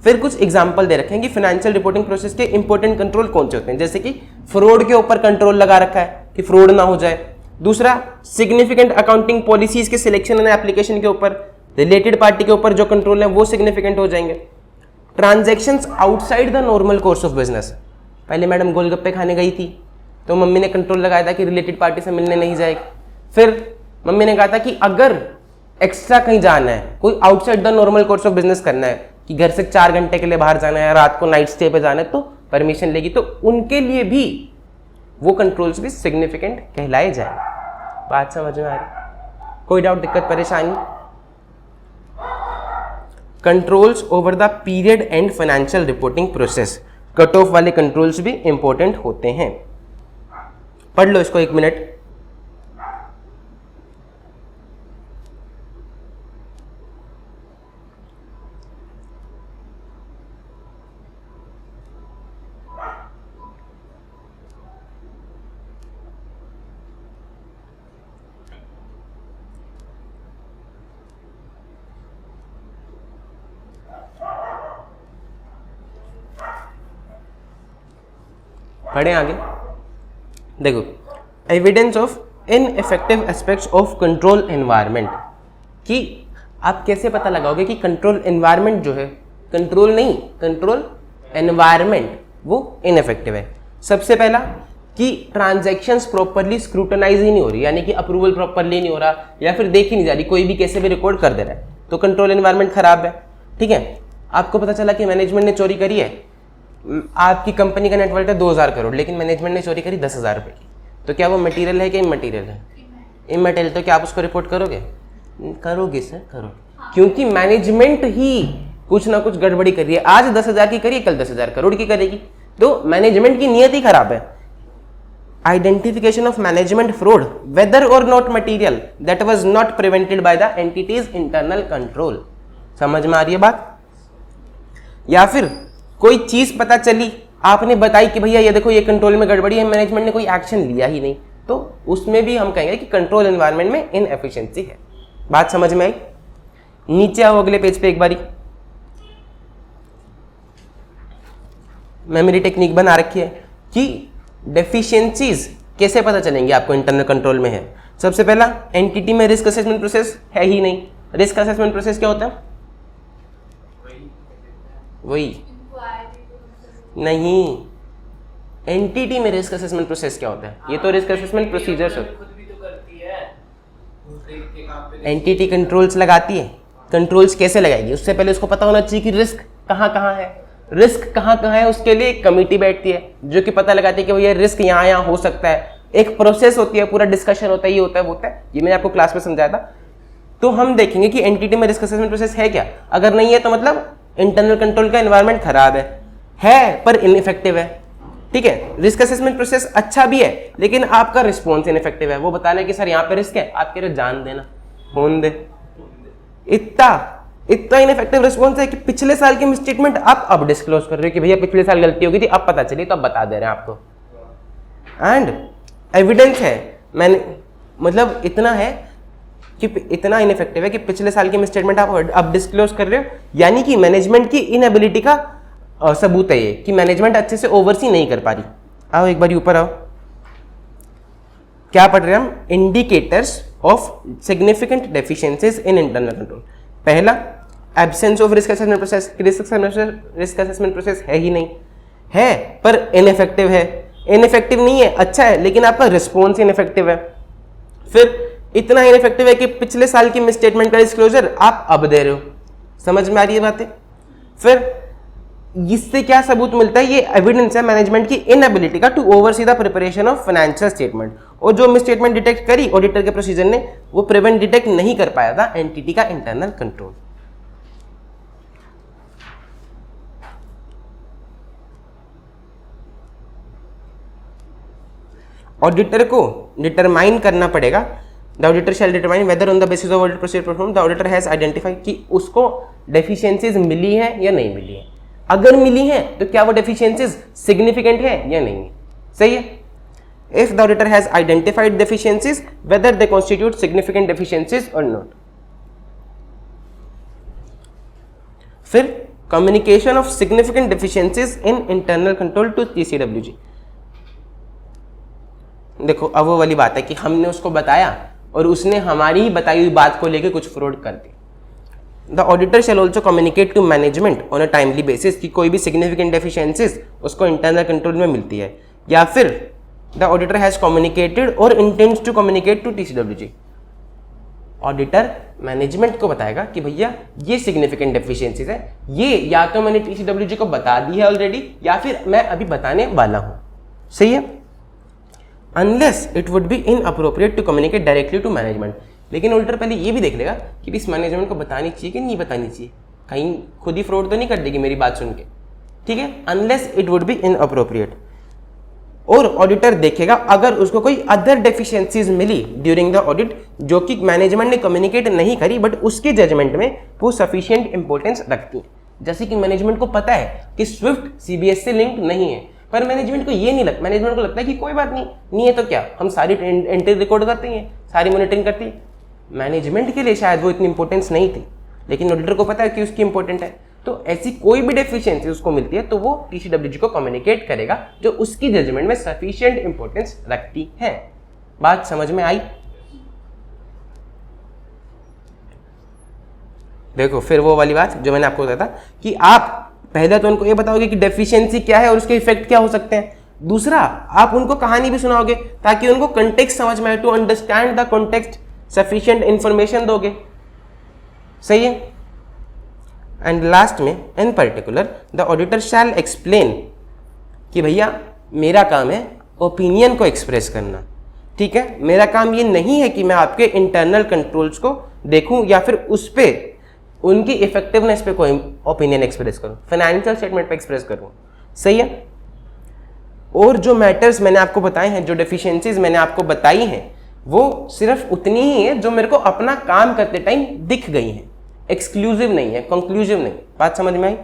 फिर कुछ एग्जांपल दे रखे हैं कि फाइनेंशियल रिपोर्टिंग प्रोसेस के इंपॉर्टेंट कंट्रोल कौन से होते हैं, जैसे कि फ्रॉड के ऊपर कंट्रोल लगा रखा है कि फ्रॉड ना हो जाए। दूसरा, सिग्निफिकेंट अकाउंटिंग पॉलिसीज के सिलेक्शन एंड एप्लीकेशन के ऊपर, रिलेटेड पार्टी के ऊपर जो कंट्रोल है वो सिग्निफिकेंट हो जाएंगे। Transactions outside the normal course of business, पहले मैडम गोलगप्पे खाने गई थी तो मम्मी ने कंट्रोल लगाया था कि रिलेटेड पार्टी से मिलने नहीं जाएगी। फिर मम्मी ने कहा था कि अगर एक्स्ट्रा कहीं जाना है, कोई outside the normal course of business करना है, कि घर से 4 घंटे के लिए बाहर जाना है, रात को नाइट स्टे पे जाना है, तो परमिशन लेगी, तो उनके लिए भी वो कंट्रोल्स भी सिग्निफिकेंट कहलाए जाएंगे। बात समझ में आ रही? कोई डाउट, दिक्कत, परेशानी? Controls over the period and financial reporting process, cut off वाले कंट्रोल्स भी इंपॉर्टेंट होते हैं। पढ़ लो इसको 1 मिनट। पढ़ें आगे। देखो, evidence of ineffective aspects of control environment, कि आप कैसे पता लगाओगे कि कंट्रोल एनवायरनमेंट जो है, कंट्रोल नहीं, कंट्रोल एनवायरनमेंट वो इनइफेक्टिव है। सबसे पहला कि ट्रांजैक्शंस प्रॉपरली स्क्रूटनाइज ही नहीं हो रही, यानी कि अप्रूवल प्रॉपरली नहीं हो रहा, या फिर देखी नहीं जा रही, कोई भी कैसे भी रिकॉर्ड कर दे रहा है, तो कंट्रोल एनवायरनमेंट खराब है। ठीक है, आपको पता चला कि मैनेजमेंट ने चोरी करी है, आपकी कंपनी का नेटवर्थ है 2000 करोड़, लेकिन मैनेजमेंट ने चोरी करी 10,000 रुपये की, तो क्या वो मटेरियल है कि इमटेरियल है? इमटेरियल। तो क्या आप उसको रिपोर्ट करोगे? करोगे सर, करोगे, क्योंकि मैनेजमेंट ही कुछ ना कुछ गड़बड़ी कर रही है। आज 10,000 की करिए, कल 10,000 करोड़ की करेगी, तो मैनेजमेंट की नियत ही खराब है। Identification of management fraud whether or not material that was not prevented by the entity's internal control. समझ में आ रही है बात? या फिर कोई चीज पता चली, आपने बताई कि भैया ये देखो ये कंट्रोल में गड़बड़ी है, मैनेजमेंट ने कोई एक्शन लिया ही नहीं, तो उसमें भी हम कहेंगे कि कंट्रोल एनवायरनमेंट में इनएफिशिएंसी है। बात समझ में आई? नीचे आओ अगले पेज पे एक बारी। मेमोरी टेक्निक बना रखी है कि डेफिशिएंसीज कैसे पता चलेंगे आपको इंटरनल कंट्रोल में है। सबसे पहला, एंटिटी में रिस्क असेसमेंट प्रोसेस है ही नहीं। रिस्क असेसमेंट प्रोसेस क्या होता है? वही नहीं, एंटिटी में रिस्क असेसमेंट प्रोसेस क्या होता है? ये तो रिस्क असेसमेंट प्रोसीजर्स होते हैं। खुद भी तो करती है, उस देख के काम पे एंटिटी कंट्रोल्स लगाती है। कंट्रोल्स कैसे लगाएगी? उससे पहले उसको पता होना चाहिए कि रिस्क कहाँ कहाँ है। रिस्क कहाँ कहाँ है उसके लिए एक कमेटी बैठती है जो कि पता लगाती है कि भैया रिस्क यहाँ यहाँ हो सकता है। एक प्रोसेस होती है, पूरा डिस्कशन होता है, ये होता है वो होता है, ये मैंने आपको क्लास में समझाया था। तो हम देखेंगे कि एंटिटी में रिस्क असेसमेंट प्रोसेस है क्या। अगर नहीं है तो मतलब इंटरनल कंट्रोल का एनवायरनमेंट खराब है पर इनइफेक्टिव है। ठीक है, रिस्क असेसमेंट प्रोसेस अच्छा भी है लेकिन आपका रिस्पॉन्स इनइफेक्टिव है। वो बताना है कि सर यहाँ पे रिस्क है, आप कह रहे हो जान देना, फोन दे। इतना इनइफेक्टिव रिस्पॉन्स है कि पिछले साल की मिसस्टेटमेंट आप अब डिस्क्लोज कर रहे हो कि भैया पिछले साल गलती हो गई थी, अब पता चली तो अब बता दे रहे हैं आपको। एंड एविडेंस है, मैंने मतलब इतना है कि इतना इनइफेक्टिव है कि पिछले साल की मिसस्टेटमेंट आप अब डिस्क्लोज कर रहे हो, यानी कि मैनेजमेंट की इनएबिलिटी का सबूत है ये कि मैनेजमेंट अच्छे से ओवरसी नहीं कर पा रही। आओ एक बार ऊपर आओ, क्या पढ़ रहे हैं हम? Indicators of significant deficiencies in internal control. पहला, absence of risk assessment process. Risk assessment process है ही नहीं, है पर इनइफेक्टिव है। इनइफेक्टिव नहीं है, अच्छा है लेकिन आपका रिस्पॉन्स इनइफेक्टिव है। फिर इतना इनइफेक्टिव है कि पिछले साल की मिसस्टेटमेंट का डिस्क्लोजर आप अब दे रहे हो। समझ में आ रही है बातें? फिर इससे क्या सबूत मिलता है? ये एविडेंस है मैनेजमेंट की इनएबिलिटी का to oversee the preparation of financial statement. और जो मिसस्टेटमेंट डिटेक्ट करी ऑडिटर के प्रोसीजर ने, वो प्रिवेंट डिटेक्ट नहीं कर पाया था एंटिटी का इंटरनल कंट्रोल। ऑडिटर को डिटरमाइन करना पड़ेगा, the auditor shall determine weather on the basis of audit procedure perform the auditor has identified कि उसको डेफिशिएंसीज मिली है या नहीं मिली है। अगर मिली है तो क्या वो डेफिशिएंसीज सिग्निफिकेंट है या नहीं है। सही है? If the auditor has identified deficiencies whether they constitute significant deficiencies और नॉट। फिर communication of significant deficiencies in internal control to TCWG। देखो अब वो वाली बात है कि हमने उसको बताया और उसने हमारी ही बताई हुई बात को लेकर कुछ फ्रॉड कर दी। The auditor shall also communicate to management on a timely basis कि कोई भी सिग्निफिकेंट डेफिशिएंसीज उसको इंटरनल कंट्रोल में मिलती है, या फिर the auditor has communicated or intends to communicate to TCWG। Auditor management को बताएगा कि भैया ये सिग्निफिकेंट डेफिशिएंसीज है, ये या तो मैंने TCWG को बता दी है ऑलरेडी या फिर मैं अभी बताने वाला हूं। सही है? Unless it would be inappropriate to communicate directly to management. लेकिन ऑडिटर पहले ये भी देख लेगा कि इस मैनेजमेंट को बतानी चाहिए कि नहीं बतानी चाहिए, कहीं खुद ही फ्रॉड तो नहीं कर देगी मेरी बात सुन के। ठीक है? Unless it would be inappropriate. और ऑडिटर देखेगा अगर उसको कोई अदर डेफिशिएंसीज मिली ड्यूरिंग द ऑडिट जो कि मैनेजमेंट ने कम्युनिकेट नहीं करी बट उसके जजमेंट में वो सफिशिएंट इंपॉर्टेंस रखती है। जैसे कि मैनेजमेंट को पता है कि स्विफ्ट CBS से लिंक नहीं है, पर मैनेजमेंट को ये नहीं लगता, मैनेजमेंट को लगता है कि कोई बात नहीं है तो क्या, हम सारी एंट्री रिकॉर्ड करते हैं, सारी मॉनिटरिंग करती है। मैनेजमेंट के लिए शायद वो इतनी इंपॉर्टेंस नहीं थी लेकिन ऑडिटर को पता है कि उसकी इंपॉर्टेंट है, तो ऐसी कोई भी डेफिशिएंसी उसको मिलती है तो वो TCWG को कम्युनिकेट करेगा जो उसकी जजमेंट में सफिशिएंट इंपॉर्टेंस रखती है। बात समझ में आई? देखो फिर वो वाली बात जो मैंने आपको बताया था कि आप पहले तो उनको ये बताओगे कि डेफिशिएंसी क्या है और उसके इफेक्ट क्या हो सकते हैं। दूसरा, आप उनको कहानी भी सुनाओगे ताकि उनको कंटेक्स्ट समझ में आए, to understand the context sufficient information दोगे। सही है? एंड लास्ट में in particular the auditor shall explain कि भैया मेरा काम है ओपिनियन को एक्सप्रेस करना। ठीक है? मेरा काम ये नहीं है कि मैं आपके इंटरनल कंट्रोल्स को देखूं या फिर उस पर उनकी इफेक्टिवनेस पे कोई ओपिनियन एक्सप्रेस करूं, फाइनेंशियल स्टेटमेंट पे एक्सप्रेस करूं। सही है? और जो मैटर्स मैंने आपको बताए हैं, जो डेफिशिएंसीज मैंने आपको बताई हैं, वो सिर्फ उतनी ही है जो मेरे को अपना काम करते टाइम दिख गई हैं, एक्सक्लूसिव नहीं है, कंक्लूसिव नहीं। बात समझ में आई?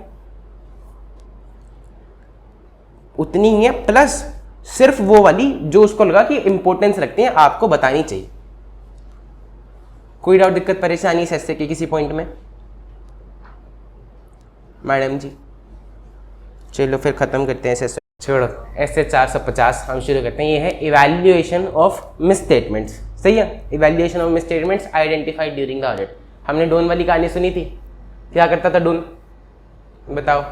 उतनी ही है, प्लस सिर्फ वो वाली जो उसको लगा कि इंपॉर्टेंस रखती है आपको बतानी चाहिए। कोई डाउट, दिक्कत, परेशानी इस ऐसे के किसी पॉइंट में? मैडम जी चलो फिर खत्म करते हैं ऐसे, छोड़ो ऐसे 450 हम शुरू करते हैं। ये है इवैल्यूएशन ऑफ मिस स्टेटमेंट्स, सही है। Evaluation of miss statements identified during the audit. हमने डोन वाली कहानी सुनी थी, क्या करता था डोन, बताओ?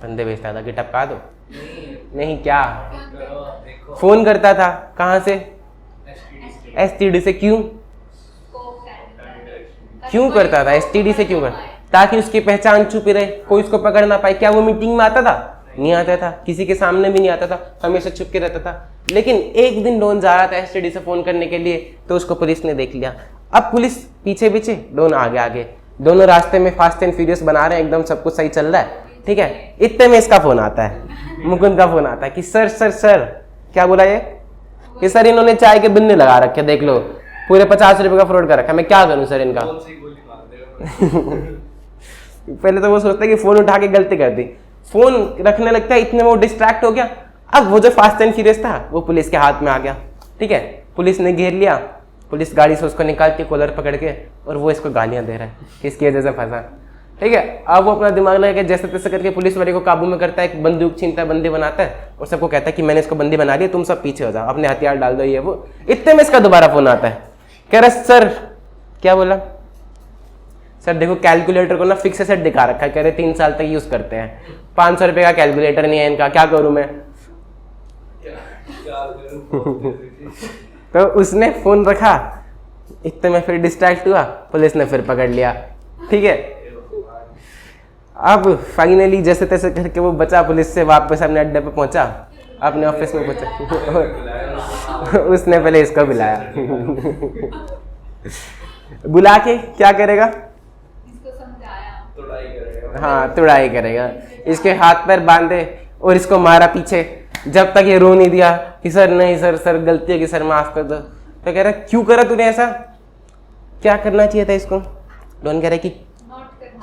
बंदे भेजता था कि टपका दो, नहीं क्या, फोन करता था, कहाँ से? एसटीडी से। क्यों करता था एसटीडी से? क्यों करता? ताकि उसकी पहचान छुपी रहे, कोई उसको पकड़ ना पाए। क्या वो मीटिंग में आता था? नहीं आता था, किसी के सामने भी नहीं आता था, हमेशा छुप के रहता था। लेकिन एक दिन डोन जा रहा था एसटीडी से फोन करने के लिए, तो उसको पुलिस ने देख लिया। अब पुलिस पीछे पीछे, डोन आगे आगे, दोनों रास्ते में फास्ट एंड फ्यूरियस बना रहे हैं, एकदम सब कुछ सही चल रहा है, ठीक है। इतने में इसका फोन आता है, मुकुंद का फोन आता है कि सर सर सर, क्या बोला ये कि सर इन्होंने चाय के बिन्ने लगा रखे, देख लो पूरे 50 रुपए का फ्रॉड कर रखा है, मैं क्या करूं सर इनका? पहले तो वो सोचता है कि फोन उठा के गलती कर दी, फोन रखने लगता है, इतने में वो डिस्ट्रैक्ट हो गया। अब वो जो फास्ट एंड फ्यूरियस था वो पुलिस के हाथ में आ गया, ठीक है। पुलिस ने घेर लिया, पुलिस गाड़ी से उसको निकाल के कॉलर पकड़ के, और वो इसको गालियां दे रहा है किसकी वजह से फंसा, ठीक है। अब वो अपना दिमाग लगा के जैसे तैसे करके पुलिस वाले को काबू में करता है, एक बंदूक छीनता है, बंदी बनाता है और सबको कहता है कि मैंने इसको बंदी बना दिया, तुम सब पीछे हो जाओ, अपने हथियार डाल दो, ये वो। इतने में इसका दोबारा फोन आता है, कह रहा सर, क्या बोला? सर देखो कैलकुलेटर को ना फिक्स सेट दिखा रखा है, कह रहे 3 साल तक यूज करते हैं, 500 रुपए का कैलकुलेटर नहीं है इनका, क्या करूं मैं? तो उसने फोन रखा, इतने में फिर डिस्ट्रैक्ट हुआ, पुलिस ने फिर पकड़ लिया, ठीक है। अब फाइनली जैसे तैसे करके वो बचा, पुलिस से वापस अपने अड्डे पे पहुंचा, अपने ऑफिस में पहुंचा। उसने पहले इसको बुलाया। बुला के क्या करेगा? इसको समझाया, हाँ तुड़ाई करेगा, इसके हाथ पैर बांधे और इसको मारा पीछे, जब तक ये रो नहीं दिया कि सर नहीं सर, सर गलती है कि सर माफ कर दो। तो कह रहा क्यों करा तूने ऐसा, क्या करना चाहिए था इसको? डोन कह रहा है कि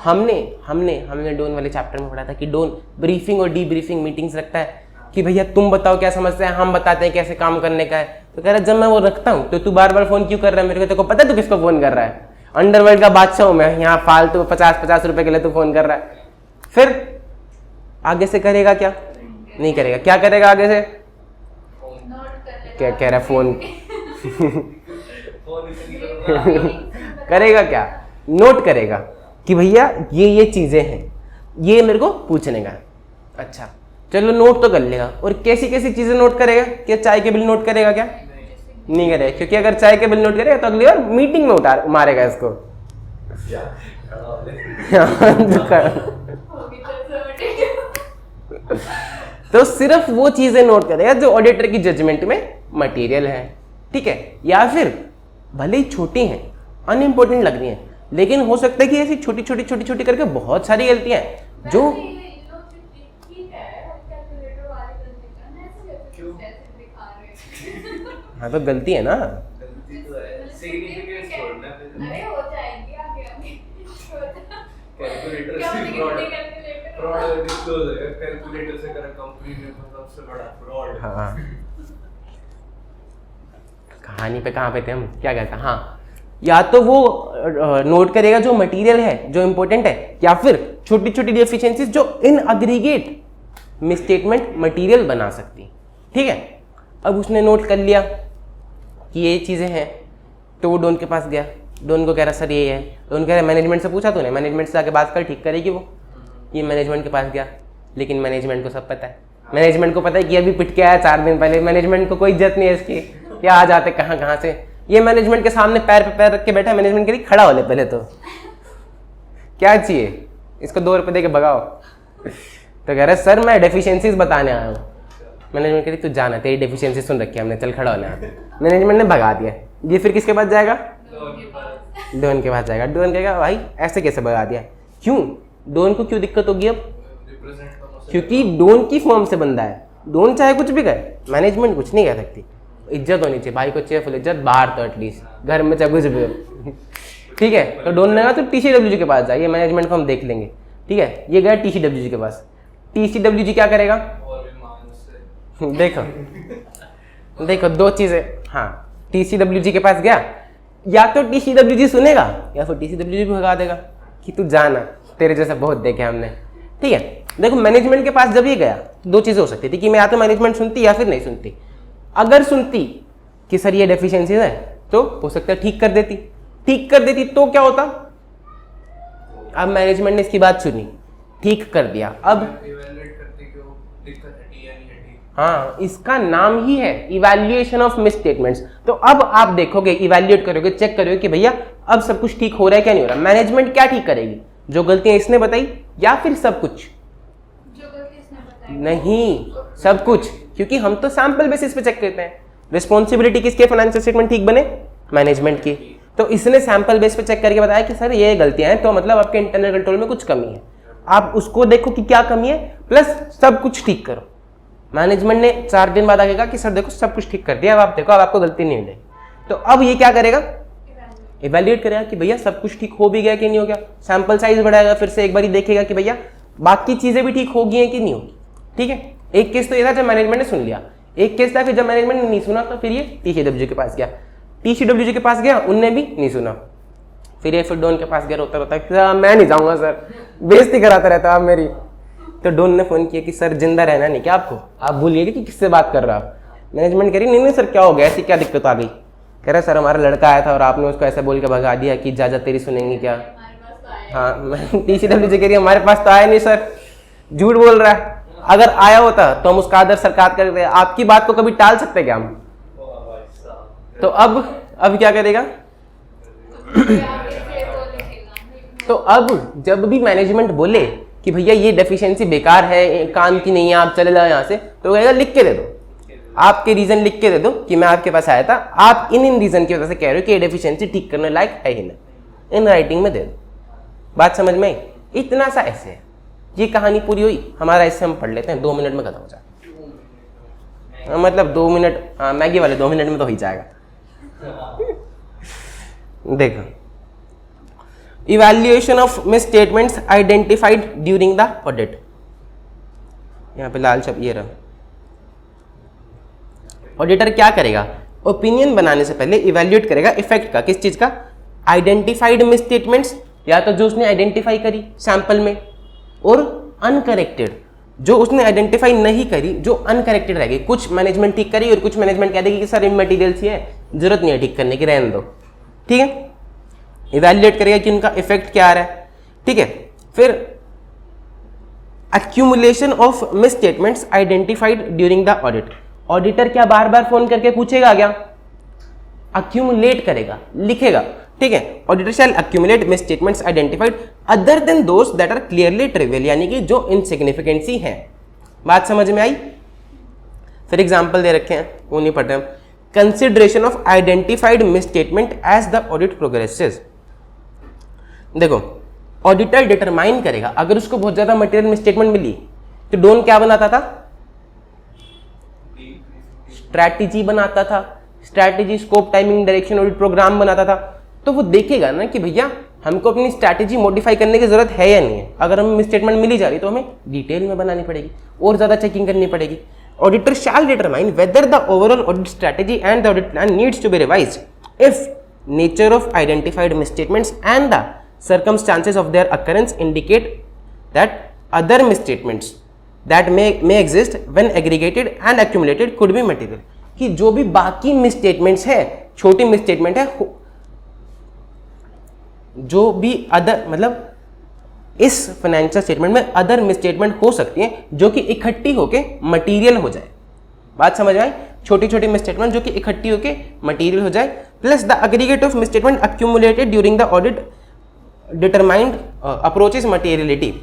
हमने डोन वाले चैप्टर में पढ़ा था कि डोन ब्रीफिंग और डीब्रीफिंग मीटिंग्स रखता है कि भैया तुम बताओ क्या समस्या है, हम बताते हैं कैसे काम करने का है। तो कह रहा जब मैं वो रखता हूँ तो तू बार बार फोन क्यों कर रहा है मेरे को? तेरे को पता है तू किसको फोन कर रहा है? अंडरवर्ल्ड का बादशाह हूँ मैं, यहाँ फालतू 50-50 रुपए के लिए तू फोन कर रहा है। फिर आगे से करेगा क्या? नहीं करेगा। क्या करेगा आगे से? क्या कह रहा है? फोन करेगा क्या? नोट करेगा कि भैया ये चीजें हैं, ये मेरे को पूछने का। अच्छा चलो नोट तो कर लेगा। और कैसी कैसी चीजें नोट करेगा? क्या चाय के बिल नोट करेगा क्या? नहीं करेगा, क्योंकि अगर चाय के बिल नोट करेगा तो अगली बार मीटिंग में मारेगा इसको। तो सिर्फ वो चीजें नोट करेगा जो ऑडिटर की जजमेंट में मटेरियल है, ठीक है। या फिर भले ही छोटी हैं, अनइम्पोर्टेंट लग रही हैं, लेकिन हो सकता है कि ऐसी छोटी छोटी करके बहुत सारी गलतियां हैं जो हाँ तो गलती है ना। हाँ कहानी पे कहाँ पे थे हम, क्या कहता? हाँ, या तो वो नोट करेगा जो मटेरियल है, जो इंपॉर्टेंट है, या फिर छोटी छोटी डेफिशिएंसीज जो इन अग्रीगेट मिसस्टेटमेंट मटेरियल बना सकती, ठीक है। अब उसने नोट कर लिया कि ये चीज़ें हैं, तो वो डोन के पास गया। डोन को कह रहा सर ये है। डोन कह रहा मैनेजमेंट से पूछा तूने? मैनेजमेंट से आके बात कर, ठीक करेगी वो। ये मैनेजमेंट के पास गया, लेकिन मैनेजमेंट को सब पता है। मैनेजमेंट को पता है कि अभी पिट के आया 4 दिन पहले, मैनेजमेंट को कोई इज्जत नहीं है इसकी, क्या आ जाते कहाँ से। ये मैनेजमेंट के सामने पैर पे पैर रख के बैठा, मैनेजमेंट के लिए खड़ा हो ले पहले तो, क्या चाहिए इसको? 2 रुपये दे के भगाओ। तो कह रहा सर मैं डेफिशिएंसीज बताने आया हूँ। मैनेजमेंट कह रही तू जाना, तेरी डेफिशिएंसी सुन रखी है हमने, चल खड़ा होना। मैनेजमेंट ने भगा दिया। ये फिर किसके पास जाएगा? डोन के पास जाएगा। डोन कहेगा भाई ऐसे कैसे भगा दिया? क्यों? डोन को क्यों दिक्कत होगी अब? क्योंकि डोन की फॉर्म से बंदा है। डोन चाहे कुछ भी करे, मैनेजमेंट कुछ नहीं कह सकती। इज्जत होनी चाहिए भाई को, चाहिए फुल इज्जत, बाहर तो एटलीस्ट, घर में चाहे कुछ भी हो, ठीक है। तो डोन ने कहा तो TCWG के पास जाइए, मैनेजमेंट को हम देख लेंगे, ठीक है। ये गया TCWG के पास। TCWG क्या करेगा? और विमान से देखो दो चीजें, हाँ TCWG के पास गया, या तो TCWG सुनेगा या फिर TCWG भी भगा देगा कि तू जाना, तेरे जैसा बहुत देखे हमने, ठीक है। देखो मैनेजमेंट के पास जब ये गया दो चीजें हो सकती थी कि मैं या तो मैनेजमेंट सुनती या फिर नहीं सुनती। अगर सुनती कि सर ये डेफिशिएंसीज है तो हो सकता है ठीक कर देती, तो क्या होता? अब मैनेजमेंट ने इसकी बात सुनी, ठीक कर दिया, अब इवैल्यूएट करते कि वो दिक्कत हटी या नहीं हटी। हाँ, इसका नाम ही है इवैल्यूएशन ऑफ मिस स्टेटमेंट्स। तो अब आप देखोगे, इवैल्यूएट करोगे, चेक करोगे कि भैया अब सब कुछ ठीक हो रहा है क्या नहीं हो रहा। मैनेजमेंट क्या ठीक करेगी? जो गलतियां इसने बताई या फिर सब कुछ? जो गलती इसने बताई। नहीं, सब कुछ, क्योंकि हम तो सैंपल बेसिस पे चेक करते हैं। रिस्पॉन्सिबिलिटी किसके फाइनेंशियल स्टेटमेंट ठीक बने? मैनेजमेंट की। तो इसने सैंपल बेस पे चेक करके बताया कि सर ये गलतियां हैं, तो मतलब आपके इंटरनल कंट्रोल में कुछ कमी है। आप उसको देखो कि क्या कमी है, प्लस सब कुछ ठीक करो। मैनेजमेंट ने 4 दिन बाद आगे कहा कि सर देखो सब कुछ ठीक कर दिया, अब आप देखो, अब आपको गलती नहीं मिलेगी। तो अब ये क्या करेगा? इवैल्यूएट करेगा कि भैया सब कुछ ठीक हो भी गया कि नहीं हो गया। सैंपल साइज बढ़ाएगा, फिर से एक बार देखेगा कि भैया बाकी चीजें भी ठीक हो गई हैं कि नहीं होगी, ठीक है। एक केस तो ये था जब मैनेजमेंट ने सुन लिया, एक केस था फिर जब मैनेजमेंट ने नहीं सुना तो फिर ये TCWG के पास गया। TCWG के पास गया, उनने भी नहीं सुना, फिर ये डोन के पास गया, रोता रोता मैं नहीं जाऊंगा सर, बेइज्जती कराता रहता आप मेरी। तो डोन ने फोन किया कि सर जिंदा रहना नहीं क्या आपको, आप भूलिए कि किससे बात कर रहा आप। मैनेजमेंट कह रही नहीं सर क्या हो गया, ऐसी क्या दिक्कत आ गई? कह रहा सर हमारा लड़का आया था और आपने उसको ऐसे बोल के भगा दिया कि इजाजत तेरी सुनेंगे क्या। हाँ, TCWG कह रही हमारे पास तो आया नहीं सर, झूठ बोल रहा है। अगर आया होता तो हम उसका आदर सत्कार करते, आपकी बात को कभी टाल सकते क्या हम? तो अब क्या करेगा? तो अब जब भी मैनेजमेंट बोले कि भैया ये डेफिशिएंसी बेकार है, काम की नहीं है, आप चले जाओ यहाँ से, तो कहेगा लिख के दे दो, आपके रीजन लिख के दे दो कि मैं आपके पास आया था, आप इन रीजन की वजह से कह रहे हो कि ये डेफिशिएंसी ठीक करने लायक है ही नहीं, इन राइटिंग में दे दो। बात समझ में आई? इतना सा ऐसे है, ये कहानी पूरी हुई। हमारा ऐसे हम पढ़ लेते हैं, 2 मिनट में खत्म हो जाए, मतलब 2 मिनट, मैगी वाले 2 मिनट में तो हो ही जाएगा। देखो, evaluation of miss statements identified during the audit. यहां पे लाल छप ये रहा। ऑडिटर क्या करेगा? ओपिनियन बनाने से पहले इवैल्यूएट करेगा इफेक्ट का, किस चीज का? आइडेंटिफाइड मिस स्टेटमेंट्स, या तो जो उसने आइडेंटिफाई करी सैंपल में, और अनकरेक्टेड जो उसने आइडेंटिफाई नहीं करी, जो अनकरेक्टेड रह गई। कुछ मैनेजमेंट ठीक करी और कुछ मैनेजमेंट कह देगी कि सर इमटेरियल सी है, जरूरत नहीं है ठीक करने की, रहने दो, ठीक है। इवैल्यूएट करेगा कि उनका इफेक्ट क्या आ रहा है, ठीक है। फिर accumulation of miss statements identified during the audit. Auditor क्या बार बार फोन करके पूछेगा क्या? accumulate करेगा, लिखेगा, ठीक है। Auditor shall accumulate misstatements identified other than those that are clearly trivial, यानी कि जो इनसिग्निफिकेंट सी है। बात समझ में आई? फिर एग्जांपल दे रखे हैं, वो नहीं पढ़ रहे हम। Consideration of identified misstatement as the audit progresses. देखो, ऑडिटर डिटरमाइन करेगा, अगर उसको बहुत ज्यादा मटेरियल मिस स्टेटमेंट मिली तो डोन क्या बनाता था? स्ट्रैटेजी बनाता था, strategy, scope, timing, direction, audit program बनाता था। तो वो देखेगा ना कि भैया हमको अपनी स्ट्रैटेजी मॉडिफाई करने की जरूरत है या नहीं है। अगर हमें मिस स्टेटमेंट मिली जा रही तो हमें डिटेल में बनानी पड़ेगी और ज्यादा चेकिंग करनी पड़ेगी। Auditor shall determine whether the overall audit strategy and the audit plan needs to be revised if nature of identified misstatements and the circumstances of their occurrence indicate that other misstatements that may exist when aggregated and accumulated could be material। कि जो भी बाकी misstatements है, छोटी misstatement है, जो भी other, मतलब इस फाइनेंशियल स्टेटमेंट में अदर मिसस्टेटमेंट हो सकती है जो कि इकट्ठी होके मटेरियल हो जाए। बात समझ में आई? छोटी छोटी मिसस्टेटमेंट जो कि इकट्ठी होके मटेरियल हो जाए, plus the aggregate of misstatement accumulated during the audit determined approaches materiality.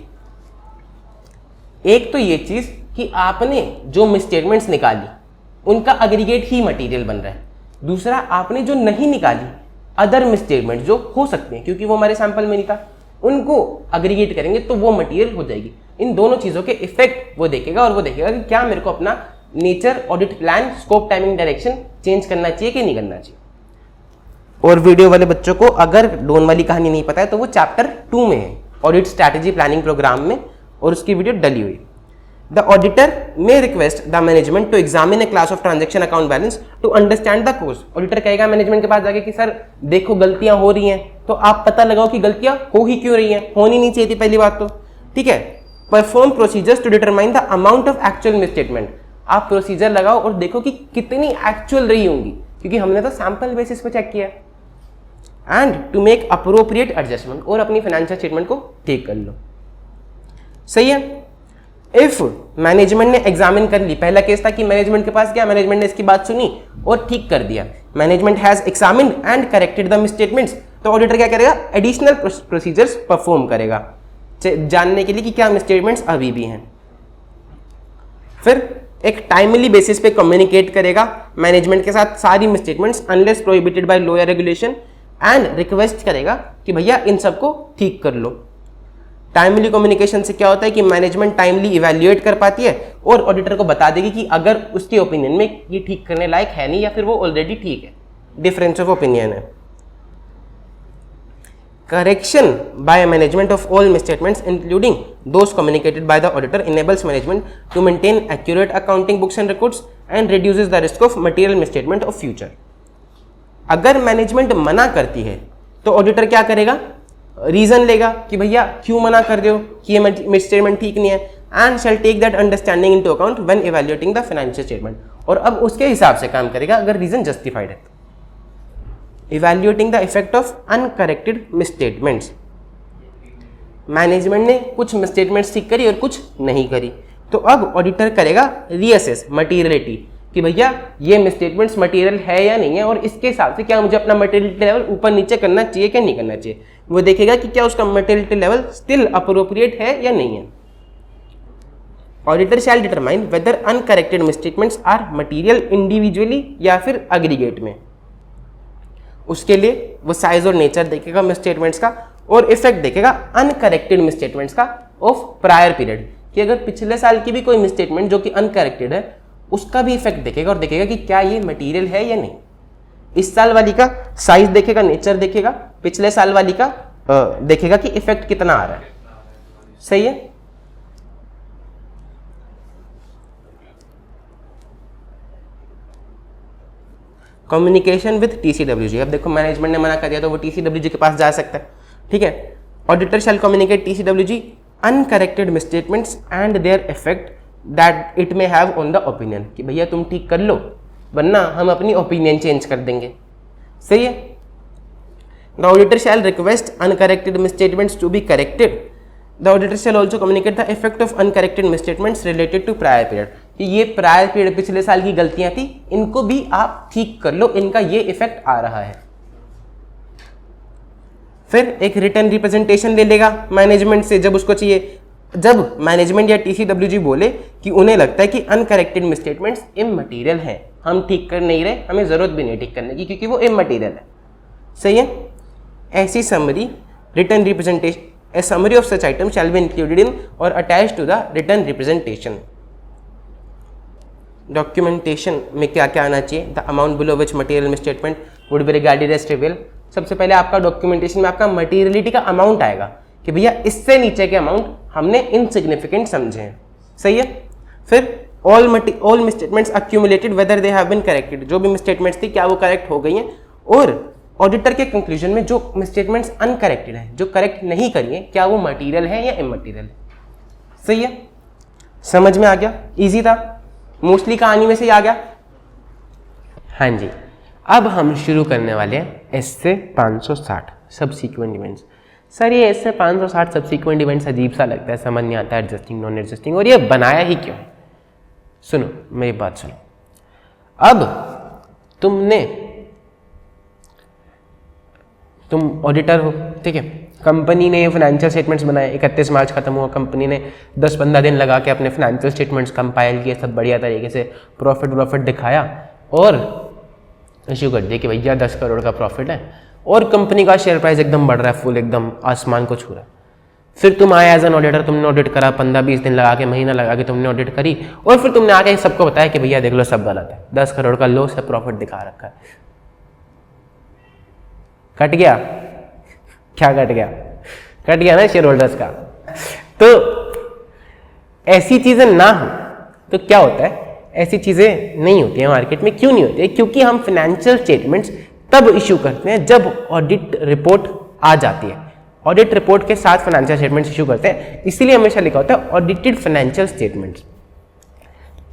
एक तो ये चीज कि आपने जो मिसस्टेटमेंट्स निकाली उनका एग्रीगेट ही मटेरियल बन रहा है। दूसरा, आपने जो नहीं निकाली अदर मिसस्टेटमेंट जो हो सकते हैं क्योंकि वो हमारे सैंपल में नहीं था, उनको एग्रीगेट करेंगे तो वो मटेरियल हो जाएगी। इन दोनों चीजों के इफेक्ट वो देखेगा और वो देखेगा कि क्या मेरे को अपना nature, audit plan, scope, timing, direction change करना चाहिए कि नहीं करना चाहिए। और वीडियो वाले बच्चों को अगर डोन वाली कहानी नहीं पता है तो वो चैप्टर 2 में है, ऑडिट स्ट्रैटेजी प्लानिंग प्रोग्राम में, और उसकी वीडियो डली हुई। The auditor may request the management to examine a class of transaction account balance to understand the cause. Auditor कहेगा मैनेजमेंट के पास जाके कि सर देखो गलतियां हो रही हैं, तो आप पता लगाओ कि गलतियां हो ही क्यों रही हैं, होनी नहीं चाहिए थी पहली बात तो, ठीक है. Perform procedures to determine the amount of actual misstatement. आप प्रोसीजर लगाओ और देखो कि कितनी एक्चुअल रही होंगी, क्योंकि हमने तो सैंपल बेसिस पे चेक किया. And to make appropriate adjustment, और अपनी फाइनेंशियल स्टेटमेंट को ठीक कर लो. सही है. इफ मैनेजमेंट ने एग्जामिन कर ली, पहला केस था कि मैनेजमेंट के पास गया, मैनेजमेंट ने इसकी बात सुनी और ठीक कर दिया. Management has examined and corrected the misstatements, तो ऑडिटर क्या करेगा, एडिशनल प्रोसीजर्स परफॉर्म करेगा जानने के लिए कि क्या मिसस्टेटमेंट्स अभी भी हैं. फिर एक टाइमली बेसिस पे कम्युनिकेट करेगा मैनेजमेंट के साथ सारी misstatements unless prohibited by law या रेगुलेशन, एंड रिक्वेस्ट करेगा कि भैया इन सबको ठीक कर लो. टाइमली कम्युनिकेशन से क्या होता है कि मैनेजमेंट टाइमली इवैल्यूएट कर पाती है और ऑडिटर को बता देगी कि अगर उसके ओपिनियन में ये ठीक करने लायक है नहीं या फिर वो ऑलरेडी ठीक है, डिफरेंस ऑफ ओपिनियन है. Correction by management of all misstatements, including those communicated by the auditor, enables management to maintain accurate accounting books and records and reduces the risk of material misstatement of future. अगर management मना करती है तो auditor क्या करेगा, reason लेगा कि भैया क्यों मना कर रहे हो कि ये मिसस्टेटमेंट ठीक नहीं है, and shall take that understanding into account when evaluating the financial statement, और अब उसके हिसाब से काम करेगा अगर रीजन जस्टिफाइड है. Evaluating the effect of uncorrected misstatements, management ने कुछ मिसस्टेटमेंट्स ठीक करी और कुछ नहीं करी, तो अब ऑडिटर करेगा रीअसेस मटीरियलिटी कि भैया ये मिसस्टेटमेंट्स मटीरियल है या नहीं है, और इसके हिसाब से क्या मुझे अपना मटीरियलिटी लेवल ऊपर नीचे करना चाहिए क्या नहीं करना चाहिए. वो देखेगा कि क्या उसका मटीरियलिटी लेवल स्टिल अप्रोप्रिएट है या नहीं है. Auditor shall determine whether uncorrected misstatements are material individually या फिर एग्रीगेट में. उसके लिए वो साइज और नेचर देखेगा मिसस्टेटमेंट्स का, और इफेक्ट देखेगा अनकरेक्टेड मिसस्टेटमेंट्स का ऑफ प्रायर पीरियड, कि अगर पिछले साल की भी कोई मिसस्टेटमेंट जो कि अनकरेक्टेड है उसका भी इफेक्ट देखेगा और देखेगा कि क्या ये मटेरियल है या नहीं. इस साल वाली का साइज देखेगा, नेचर देखेगा, पिछले साल वाली का देखेगा कि इफेक्ट कितना आ रहा है. सही है. कम्युनिकेशन विद टीसीडब्ल्यूजी, अब देखो मैनेजमेंट ने मना कर दिया तो वो टीसीडब्ल्यूजी के पास जा सकता है, ठीक है. Auditor shall communicate TCWG uncorrected misstatements and their effect that it may have on the opinion, कि भैया तुम ठीक कर लो वरना हम अपनी ओपिनियन चेंज कर देंगे. सही है. The auditor shall request uncorrected misstatements to be corrected. The auditor shall also communicate the effect of uncorrected misstatements related to prior period, कि ये प्रायर पीरियड पिछले साल की गलतियां थी, इनको भी आप ठीक कर लो, इनका ये इफेक्ट आ रहा है. फिर एक रिटर्न रिप्रेजेंटेशन ले लेगा मैनेजमेंट से जब उसको चाहिए. जब मैनेजमेंट या टीसीडब्ल्यूजी बोले कि उन्हें लगता है कि अनकरेक्टेड मिसस्टेटमेंट्स इममटीरियल हैं, हम ठीक कर नहीं रहे, हमें जरूरत भी नहीं ठीक करने की क्योंकि वो इममटीरियल है. सही है. ऐसी summary written representation, a summary of such items shall be included in or attached to the written representation. Documentation में क्या क्या आना चाहिए, the amount below which material misstatement would be regarded as trivial. सबसे पहले आपका डॉक्यूमेंटेशन में आपका मटीरियलिटी का अमाउंट आएगा कि भैया इससे नीचे के अमाउंट हमने इनसिग्निफिकेंट समझे हैं. सही है. फिर all misstatements accumulated whether they have been corrected, जो भी मिसस्टेटमेंट्स थी क्या वो करेक्ट हो गई हैं, और ऑडिटर के कंक्लूजन में जो मिसस्टेटमेंट्स अनकरेक्टेड है, जो करेक्ट नहीं करी है, क्या वो मटेरियल है या इमटेरियल है. सही है. समझ में आ गया. इजी था, मोस्टली कहानी में से ही आ गया. हाँ जी. अब हम शुरू करने वाले हैं इससे 560 सबसीक्वेंट इवेंट्स. सर ये इससे 560 सबसीक्वेंट इवेंट्स अजीब सा लगता है, समझ नहीं आता एडजस्टिंग नॉन एडजस्टिंग, और ये बनाया ही क्यों. सुनो मेरी बात सुनो. अब तुम ऑडिटर हो, ठीक है. कंपनी ने फाइनेंशियल स्टेटमेंट्स बनाए, 31 मार्च खत्म हुआ, कंपनी ने 10-15 दिन लगा के अपने फाइनेंशियल स्टेटमेंट्स कंपाइल किए, सब बढ़िया तरीके से प्रॉफिट दिखाया और इश्यू कर दिया कि भैया 10 करोड़ का प्रॉफिट है, और कंपनी का शेयर प्राइस एकदम बढ़ रहा है, फुल एकदम आसमान को छू रहा है. फिर तुम आए एज एन ऑडिटर, तुमने ऑडिट करा, 15-20 दिन लगा के, महीना लगा के तुमने ऑडिट करी, और फिर तुमने आके सबको बताया कि भैया देख लो सब गलत है, 10 करोड़ का लॉस है, प्रॉफिट दिखा रखा है. कट गया. क्या कट गया? कट गया ना शेयर होल्डर्स का. तो ऐसी चीजें ना हो तो क्या होता है, ऐसी चीजें नहीं होती हैं मार्केट में। क्यों नहीं होती है? क्योंकि हम फाइनेंशियल स्टेटमेंट्स तब इशू करते हैं जब ऑडिट रिपोर्ट आ जाती है। ऑडिट रिपोर्ट के साथ फाइनेंशियल स्टेटमेंट्स इशू करते हैं, इसीलिए हमेशा लिखा होता है ऑडिटेड फाइनेंशियल स्टेटमेंट्स।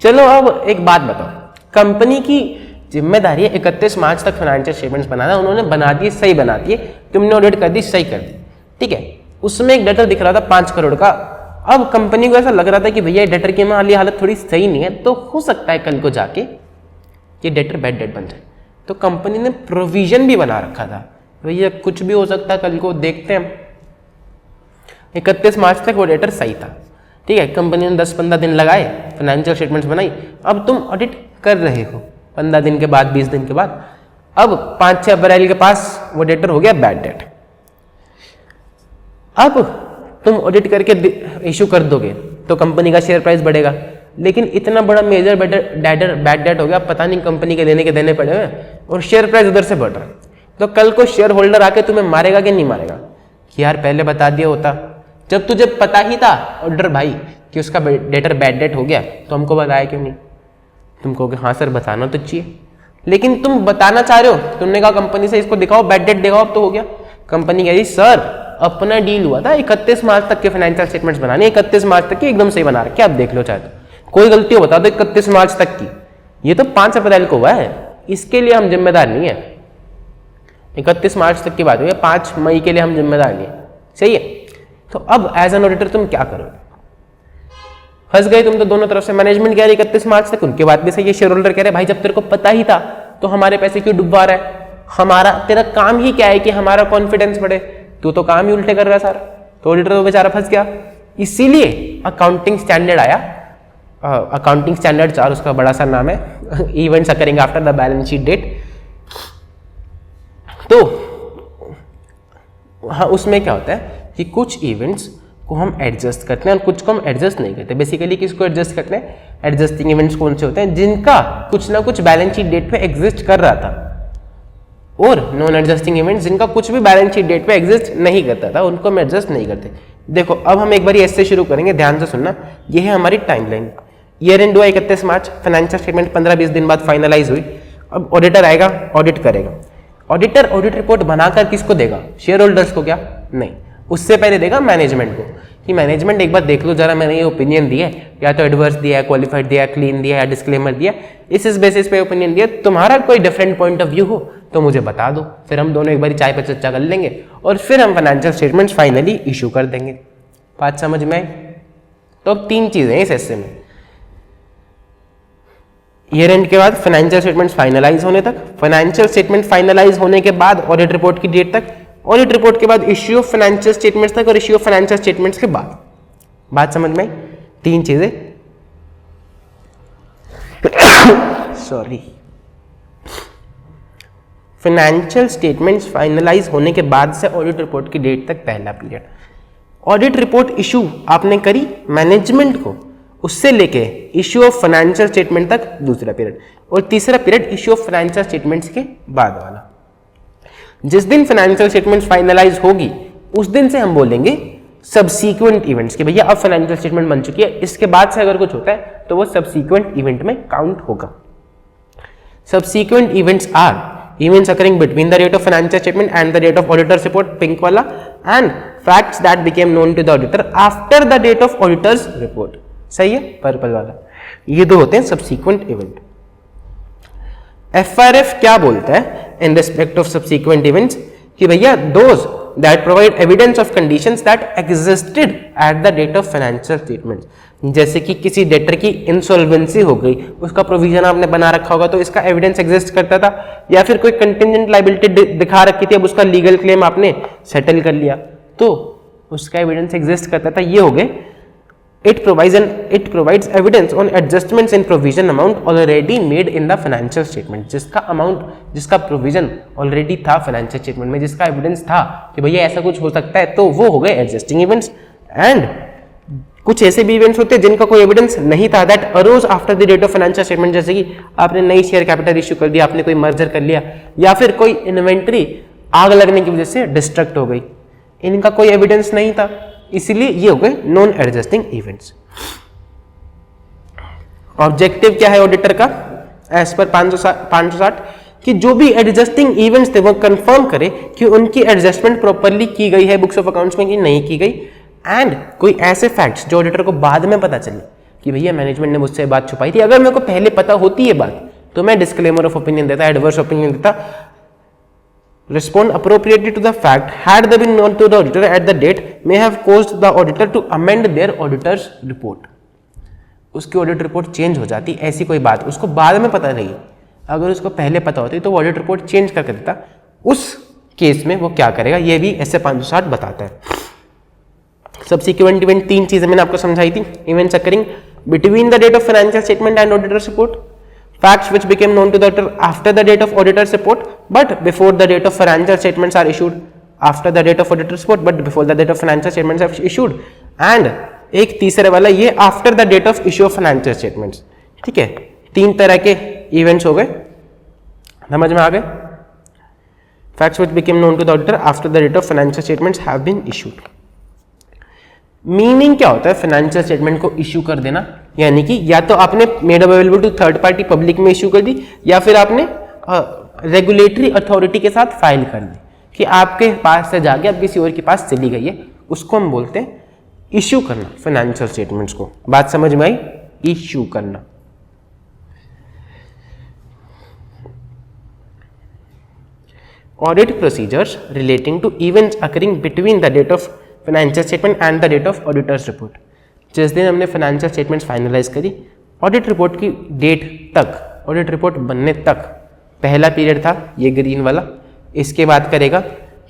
चलो अब एक बात बताओ, कंपनी की जिम्मेदारी है 31 मार्च तक फाइनेंशियल स्टेटमेंट्स बनाना, उन्होंने बना दिए, सही बना दिए, तुमने ऑडिट कर दी, सही कर दी, ठीक है। उसमें एक डेटर दिख रहा था 5 करोड़ का। अब कंपनी को ऐसा लग रहा था कि भैया डेटर की माली हालत थोड़ी सही नहीं है, तो हो सकता है कल को जाके ये डेटर बैड डेट बन जाए। तो कंपनी ने प्रोविजन भी बना रखा था, भैया कुछ भी हो सकता है, कल को देखते हैं। 31 मार्च तक वो डेटर सही था, ठीक है। कंपनी ने 10-15 दिन लगाए, फाइनेंशियल स्टेटमेंट्स बनाई। अब तुम ऑडिट कर रहे हो 15 दिन के बाद, 20 दिन के बाद। अब 5-6 अप्रैल के पास वो डेटर हो गया बैड डेट। अब तुम ऑडिट करके इशू कर दोगे तो कंपनी का शेयर प्राइस बढ़ेगा, लेकिन इतना बड़ा मेजर बैड डेट हो गया, पता नहीं कंपनी के देने पड़े हुए और शेयर प्राइस उधर से बढ़ रहा है। तो कल को शेयर होल्डर आके तुम्हें मारेगा कि नहीं मारेगा कि यार पहले बता दिया होता, जब तुझे पता ही था ऑर्डर भाई कि उसका डेटर बैड डेट हो गया तो हमको बताया क्यों नहीं। तुम कहोगे हाँ सर बताना तो चाहिए, लेकिन तुम बताना चाह रहे हो, तुमने कहा कंपनी से इसको दिखाओ, बैड डेट दिखाओ, अब तो हो गया। कंपनी कह रही सर अपना डील हुआ था 31 मार्च तक के फाइनेंशियल स्टेटमेंट्स बनाने, 31 मार्च तक की एकदम सही बना रखे, आप देख लो चाहे तो, कोई गलती हो बता दो 31 मार्च तक की, ये तो 5 अप्रैल को हुआ है, इसके लिए हम जिम्मेदार नहीं है। 31 मार्च तक की बात हुई है, 5 मई के लिए हम जिम्मेदार नहीं है, सही है। तो अब एज एन ऑडिटर तुम क्या करोगे? फंस गए तुम तो दोनों तरफ से। मैनेजमेंट कह रही 31 मार्च तक, उनके बात भी सही है। शेयर होल्डर कह रहे भाई जब तेरे को पता ही था तो हमारे पैसे क्यों डुबवा रहा है? तेरा काम ही क्या है कि हमारा कॉन्फिडेंस बढ़े, तू तो काम ही उल्टे कर रहा है सारा। तो ऑडिटर तो बेचारा फंस गया। इसीलिए अकाउंटिंग स्टैंडर्ड आया, अकाउंटिंग स्टैंडर्ड 4, उसका बड़ा सा नाम है events occurring after the balance sheet date. तो हाँ, उसमें क्या होता है कि कुछ इवेंट्स को हम एडजस्ट करते हैं और कुछ को हम एडजस्ट नहीं करते। बेसिकली किसको एडजस्ट करते हैं? एडजस्टिंग इवेंट्स कौन से होते हैं? जिनका कुछ ना कुछ बैलेंस शीट डेट पे एग्जिस्ट कर रहा था, और नॉन एडजस्टिंग इवेंट्स जिनका कुछ भी बैलेंस शीट डेट पे एग्जिस्ट नहीं करता था, उनको हम एडजस्ट नहीं करते। देखो अब हम एक बार ऐसे शुरू करेंगे, ध्यान से सुनना। ये है हमारी टाइमलाइन। ईयर एंड हुआ 31 मार्च, फाइनेंशियल स्टेटमेंट 15-20 दिन बाद फाइनलाइज हुई। अब ऑडिटर आएगा, ऑडिट करेगा। ऑडिटर ऑडिट रिपोर्ट बनाकर किसको देगा? शेयर होल्डर्स को क्या? नहीं, उससे पहले देगा मैनेजमेंट को कि मैनेजमेंट एक बार देख लो जरा, मैंने ये ओपिनियन दिया है, या तो एडवर्स दिया है, क्वालिफाइड दिया है, क्लीन दिया है, या डिस्क्लेमर दिया, इस बेसिस पे ओपिनियन दिया, तुम्हारा कोई डिफरेंट पॉइंट ऑफ व्यू हो तो मुझे बता दो, फिर हम दोनों एक बार चाय पर चर्चा कर लेंगे और फिर हम फाइनेंशियल स्टेटमेंट्स फाइनली इशू कर देंगे। बात समझ में आई? तो अब 3 चीजें इस हिस्से में, ईयर एंड के बाद फाइनेंशियल स्टेटमेंट्स फाइनलाइज होने तक, फाइनेंशियल स्टेटमेंट फाइनलाइज होने के बाद ऑडिट रिपोर्ट की डेट तक, ऑडिट रिपोर्ट के बाद इश्यू ऑफ फाइनेंशियल स्टेटमेंट्स तक, और इश्यू ऑफ फाइनेंशियल स्टेटमेंट्स के बाद। बात समझ में आई? 3 चीजें सॉरी। फाइनेंशियल स्टेटमेंट्स फाइनलाइज होने के बाद से ऑडिट रिपोर्ट की डेट तक पहला पीरियड। ऑडिट रिपोर्ट इशू आपने करी मैनेजमेंट को, उससे लेके इश्यू ऑफ फाइनेंशियल स्टेटमेंट तक दूसरा पीरियड, और तीसरा period issue of financial statements के बाद वाला। जिस दिन फाइनेंशियल स्टेटमेंट्स फाइनलाइज होगी उस दिन से हम बोलेंगे सबसीक्वेंट इवेंट्स कि भैया अब फाइनेंशियल स्टेटमेंट बन चुकी है, इसके बाद से अगर कुछ होता है तो वो सबसीक्वेंट इवेंट में काउंट होगा। Subsequent events are events occurring between the date of financial statement and the date of auditor's report, pink वाला, and facts that became known to the auditor after the date of auditor's report, सही है, purple वाला। ये 2 होते हैं subsequent event। FRF क्या बोलता है in respect of subsequent events कि भैया those that provide evidence of conditions that existed at the date of financial statements, जैसे कि किसी डेटर की इंसॉल्वेंसी हो गई, उसका प्रोविजन आपने बना रखा होगा तो इसका एविडेंस एग्जिस्ट करता था, या फिर कोई कंटिजेंट लायबिलिटी दिखा रखी थी, अब उसका लीगल क्लेम आपने सेटल कर लिया तो उसका एविडेंस एग्जिस्ट करता था। ये हो गए it provides evidence on adjustments in provision amount already made in the financial statement, जिसका प्रोविजन ऑलरेडी था फाइनेंशियल स्टेटमेंट में, जिसका एविडेंस था कि भैया ऐसा कुछ हो सकता है, तो वो हो गए एडजस्टिंग इवेंट्स। एंड कुछ ऐसे भी इवेंट्स होते हैं जिनका कोई एविडेंस नहीं था, that arose after the date of financial statement, जैसे कि आपने नई शेयर कैपिटल इश्यू कर दिया, आपने कोई मर्जर कर लिया, या फिर कोई इन्वेंट्री आग लगने की वजह से डिस्ट्रक्ट हो गई, इनका कोई एविडेंस नहीं था, इसलिए ये हो गए नॉन एडजस्टिंग इवेंट्स। ऑब्जेक्टिव क्या है ऑडिटर का एज पर 560 कि जो भी एडजस्टिंग इवेंट्स थे वो कंफर्म करे कि उनकी एडजस्टमेंट प्रॉपरली की गई है बुक्स ऑफ अकाउंट्स में कि नहीं की गई, एंड कोई ऐसे फैक्ट्स जो ऑडिटर को बाद में पता चले कि भैया मैनेजमेंट ने मुझसे बात छुपाई थी, अगर मेरे को पहले पता होती है बात तो मैं डिस्क्लेमर ऑफ ओपिनियन देता, एडवर्स ओपिनियन देता, respond appropriately to the fact had they been known to the auditor at the date may have caused the auditor to amend their auditor's report. उसकी ऑडिट रिपोर्ट चेंज हो जाती, ऐसी कोई बात उसको बाद में पता नहीं, अगर उसको पहले पता होती तो वो ऑडिट रिपोर्ट चेंज करके देता। उस केस में वो क्या करेगा ये भी ऐसे 560 बताता है। सबसिक्वेंट इवेंट 3 चीजें मैंने आपको समझाई थी, events occurring between the date of financial statement and auditor's report, facts which became known to the auditor after the date of auditor's report but before the date of financial statements are issued, after the date of auditor's report but before the date of financial statements are issued, and एक तीसरे वाला ये after the date of issue of financial statements। ठीक है, 3 तरह के events हो गए, समझ में आ गए। facts which became known to the auditor after the date of financial statements have been issued। Meaning क्या होता है फाइनेंशियल स्टेटमेंट को इश्यू कर देना, यानी कि या तो आपने made available to third party public में इश्यू कर दी या फिर आपने रेगुलेटरी अथॉरिटी के साथ फाइल कर दी कि आपके पास से जाके अब किसी और के पास चली गई है, उसको हम बोलते हैं इश्यू करना फाइनेंशियल स्टेटमेंट्स को। बात समझ में आई, इश्यू करना। Audit procedures relating to events occurring between the date of financial statement and the date of auditor's report. जिस दिन हमने फाइनेंशियल स्टेटमेंट्स फाइनलाइज करी, ऑडिट रिपोर्ट की डेट तक, ऑडिट रिपोर्ट बनने तक पहला पीरियड था ये ग्रीन वाला, इसके बात करेगा,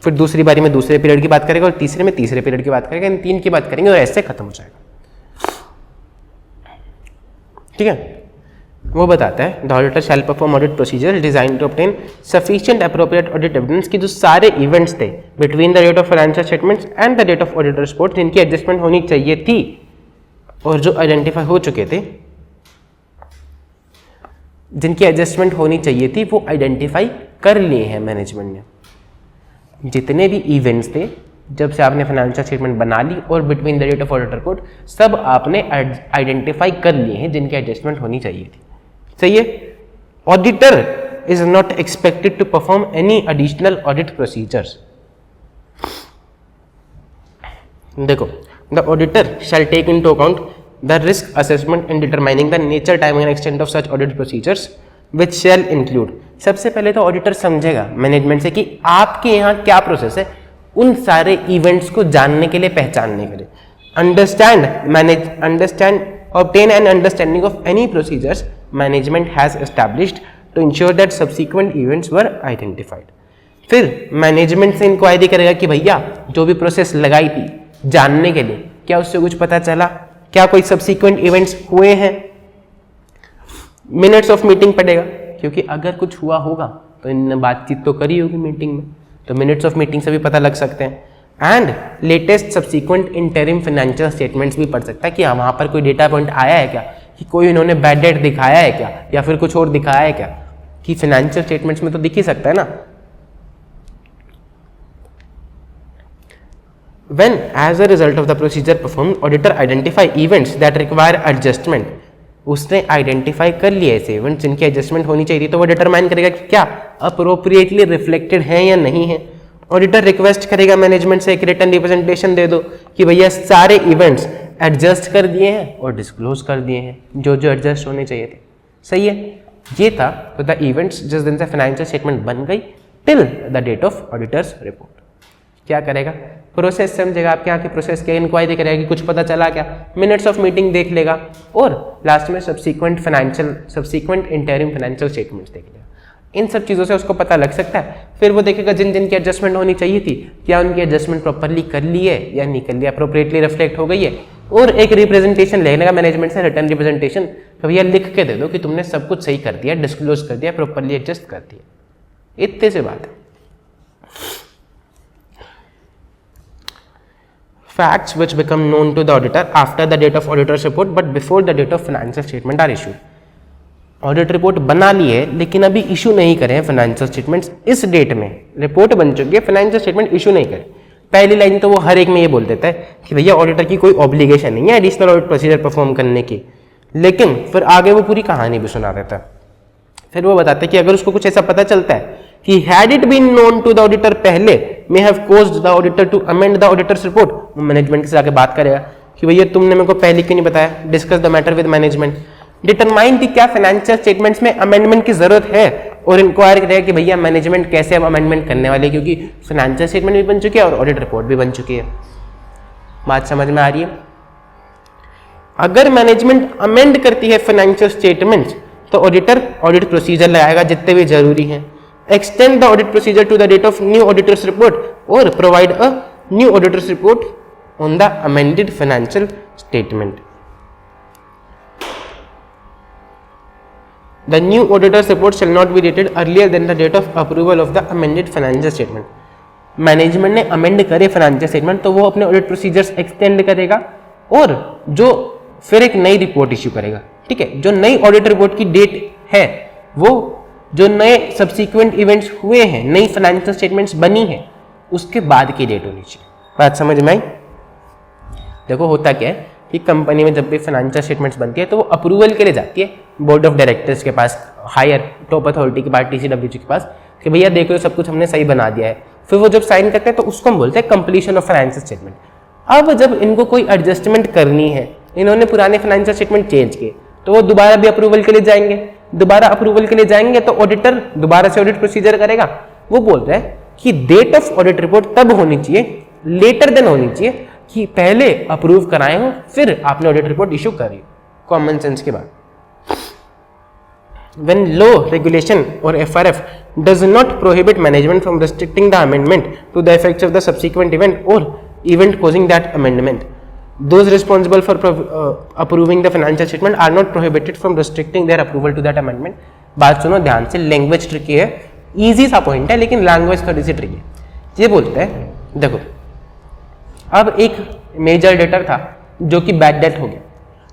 फिर दूसरी बारी में दूसरे पीरियड की बात करेगा और तीसरे में तीसरे पीरियड की बात करेगा, इन 3 की बात करेंगे और ऐसे खत्म हो जाएगा। ठीक है, वो बताता है the auditor shall perform audit procedure design to obtain sufficient appropriate audit evidence की जो सारे इवेंट्स थे between the date of financial statements and the date of auditor report जिनकी एडजस्टमेंट होनी चाहिए थी और जो आइडेंटिफाई हो चुके थे, जिनकी एडजस्टमेंट होनी चाहिए थी वो आइडेंटिफाई कर लिए हैं मैनेजमेंट ने। जितने भी इवेंट्स थे जब से आपने फाइनेंशियल स्टेटमेंट बना ली और between the date of auditor report सब आपने आइडेंटिफाई कर लिए हैं जिनकी एडजस्टमेंट होनी चाहिए थी। सही है। Auditor is not expected to perform any additional audit procedures. देखो, the auditor shall take into account the risk assessment in determining the nature, time and extent of such audit procedures which shall include. सबसे पहले तो auditor समझेगा management से कि आपके यहाँ क्या प्रोसेस है, उन सारे इवेंट्स को जानने के लिए, पहचानने के लिए। Understand obtain an understanding of any procedures management has established to ensure that subsequent events were identified। फिर मैनेजमेंट से इंक्वायरी करेगा कि भैया जो भी प्रोसेस लगाई थी जानने के लिए, क्या उससे कुछ पता चला, क्या कोई सब्सिक्वेंट इवेंट्स हुए हैं। मिनट्स ऑफ मीटिंग पढ़ेगा, क्योंकि अगर कुछ हुआ होगा तो इन्होंने बातचीत तो करी होगी मीटिंग में, तो मिनट्स ऑफ मीटिंग से भी पता लग सकते हैं। And latest subsequent interim financial statements भी पढ़ सकता है कि वहाँ पर कोई डेटा पॉइंट आया है क्या, कि कोई इन्होंने बैड डेट दिखाया है क्या, या फिर कुछ और दिखाया है क्या, कि फाइनेंशियल स्टेटमेंट्स में तो दिख ही सकता है ना। When as a result of the procedure performed, auditor identify events that require adjustment, उसने आइडेंटिफाई कर लिए ऐसे इवेंट्स जिनकी एडजस्टमेंट होनी चाहिए, तो वो डिटरमाइन करेगा कि क्या अप्रोप्रिएटली रिफ्लेक्टेड है या नहीं है। ऑडिटर रिक्वेस्ट करेगा मैनेजमेंट से एक रिटन रिप्रेजेंटेशन दे दो कि भैया सारे इवेंट्स एडजस्ट कर दिए हैं और डिस्क्लोज कर दिए हैं जो जो एडजस्ट होने चाहिए थे। सही है, ये था तो द इवेंट्स जिस दिन से फाइनेंशियल स्टेटमेंट बन गई till the date of auditor's report. क्या करेगा, प्रोसेस समझेगा, आपके यहाँ की प्रोसेस क्या, इंक्वायरी करेगा कि कुछ पता चला क्या, मिनट्स ऑफ मीटिंग देख लेगा और लास्ट में सब्सिक्वेंट इंटरिम फाइनेंशियल स्टेटमेंट्स देख लेगा। इन सब चीज़ों से उसको पता लग सकता है। फिर वो देखेगा जिन जिन की एडजस्टमेंट होनी चाहिए थी, क्या उनकी एडजस्टमेंट प्रॉपरली कर ली है या नहीं कर लिया, अप्रोप्रिएटली रिफ्लेक्ट हो गई है, और एक रिप्रेजेंटेशन ले लेगा मैनेजमेंट से, रिटर्न रिप्रेजेंटेशन, तो भैया लिख के दे दो कि तुमने सब कुछ सही कर दिया, डिस्क्लोज कर दिया, प्रॉपरली एडजस्ट कर दिया। इतने से बात है। Facts which become known to the auditor after the date of auditor's report but before the date of financial statement are issued। Audit report बना ली है लेकिन अभी इशू नहीं करे हैं फाइनेंशियल स्टेटमेंट्स। इस डेट में रिपोर्ट बन चुकी है, फाइनेंशियल स्टेटमेंट इशू नहीं करे। पहली लाइन तो वो हर एक में ये बोल देता है कि भैया ऑडिटर की कोई ऑब्लिगेशन नहीं है एडिशनल ऑडिट प्रोसीजर परफॉर्म करने की, लेकिन फिर आगे वो पूरी कहानी भी सुना देता है। फिर वो बताते हैं कि अगर उसको कुछ ऐसा पता चलता है कि had it been known to the auditor पहले may have caused the auditor to amend the auditor's report, वो मैनेजमेंट से आके बात करेगा कि भैया तुमने मेरे को पहले क्यों नहीं बताया, discuss the matter with management, determine कि क्या फाइनेंशियल स्टेटमेंट्स में अमेंडमेंट की जरूरत है, और इंक्वायर करेगा कि भैया मैनेजमेंट कैसे अब अमेंडमेंट करने वाले, क्योंकि फाइनेंशियल स्टेटमेंट भी बन चुकी है और ऑडिट रिपोर्ट भी बन चुकी है। बात समझ में आ रही है? अगर मैनेजमेंट अमेंड करती है फाइनेंशियल स्टेटमेंट्स तो ऑडिटर ऑडिट प्रोसीजर लगाएगा जितने भी जरूरी हैं, extend the audit procedure to the date of new auditor's report और provide a new auditor's report on the amended financial statement. The new auditor's report shall not be dated earlier than the date of approval of the amended financial statement. Management ने amend करे financial statement तो वो अपने audit procedures extend करेगा और जो फिर एक नई रिपोर्ट इश्यू करेगा। ठीक है, जो नई ऑडिट रिपोर्ट की डेट है वो जो नए सब्सिक्वेंट इवेंट्स हुए हैं, नई फाइनेंशियल स्टेटमेंट्स बनी है, उसके बाद की डेट होनी चाहिए। बात समझ में आई? देखो होता क्या है कि कंपनी में जब भी फाइनेंशियल स्टेटमेंट्स बनती है तो वो अप्रूवल के लिए जाती है बोर्ड ऑफ डायरेक्टर्स के पास, हायर टॉप अथॉरिटी के पास, TCWG के पास, कि भैया देख लो सब कुछ हमने सही बना दिया है। फिर वो जब साइन करते हैं तो उसको हम बोलते हैं कंप्लीशन ऑफ फाइनेंशियल स्टेटमेंट। अब जब इनको कोई एडजस्टमेंट करनी है, इन्होंने पुराने फाइनेंशियल स्टेटमेंट चेंज किए, तो वो दोबारा भी अप्रूवल के लिए जाएंगे। दोबारा अप्रूवल के लिए जाएंगे तो ऑडिटर दोबारा से ऑडिट प्रोसीजर करेगा। वो बोल रहा है कि डेट ऑफ ऑडिट रिपोर्ट तब होनी चाहिए, लेटर देन होनी चाहिए, कि पहले अप्रूव कराए हो फिर आपने ऑडिट रिपोर्ट इशू करी। कॉमन सेंस के बाद when law, regulation or FRF does not prohibit management from restricting the amendment to the effects of the subsequent event or event causing that amendment, those responsible for approving the financial statement are not prohibited from restricting their approval to that amendment. बात सुनो ध्यान से, language tricky है, easy सा point है लेकिन language थोड़ी सी tricky है। ये बोलते हैं देखो अब एक मेजर डेटर था जो कि बैड डेट हो गया,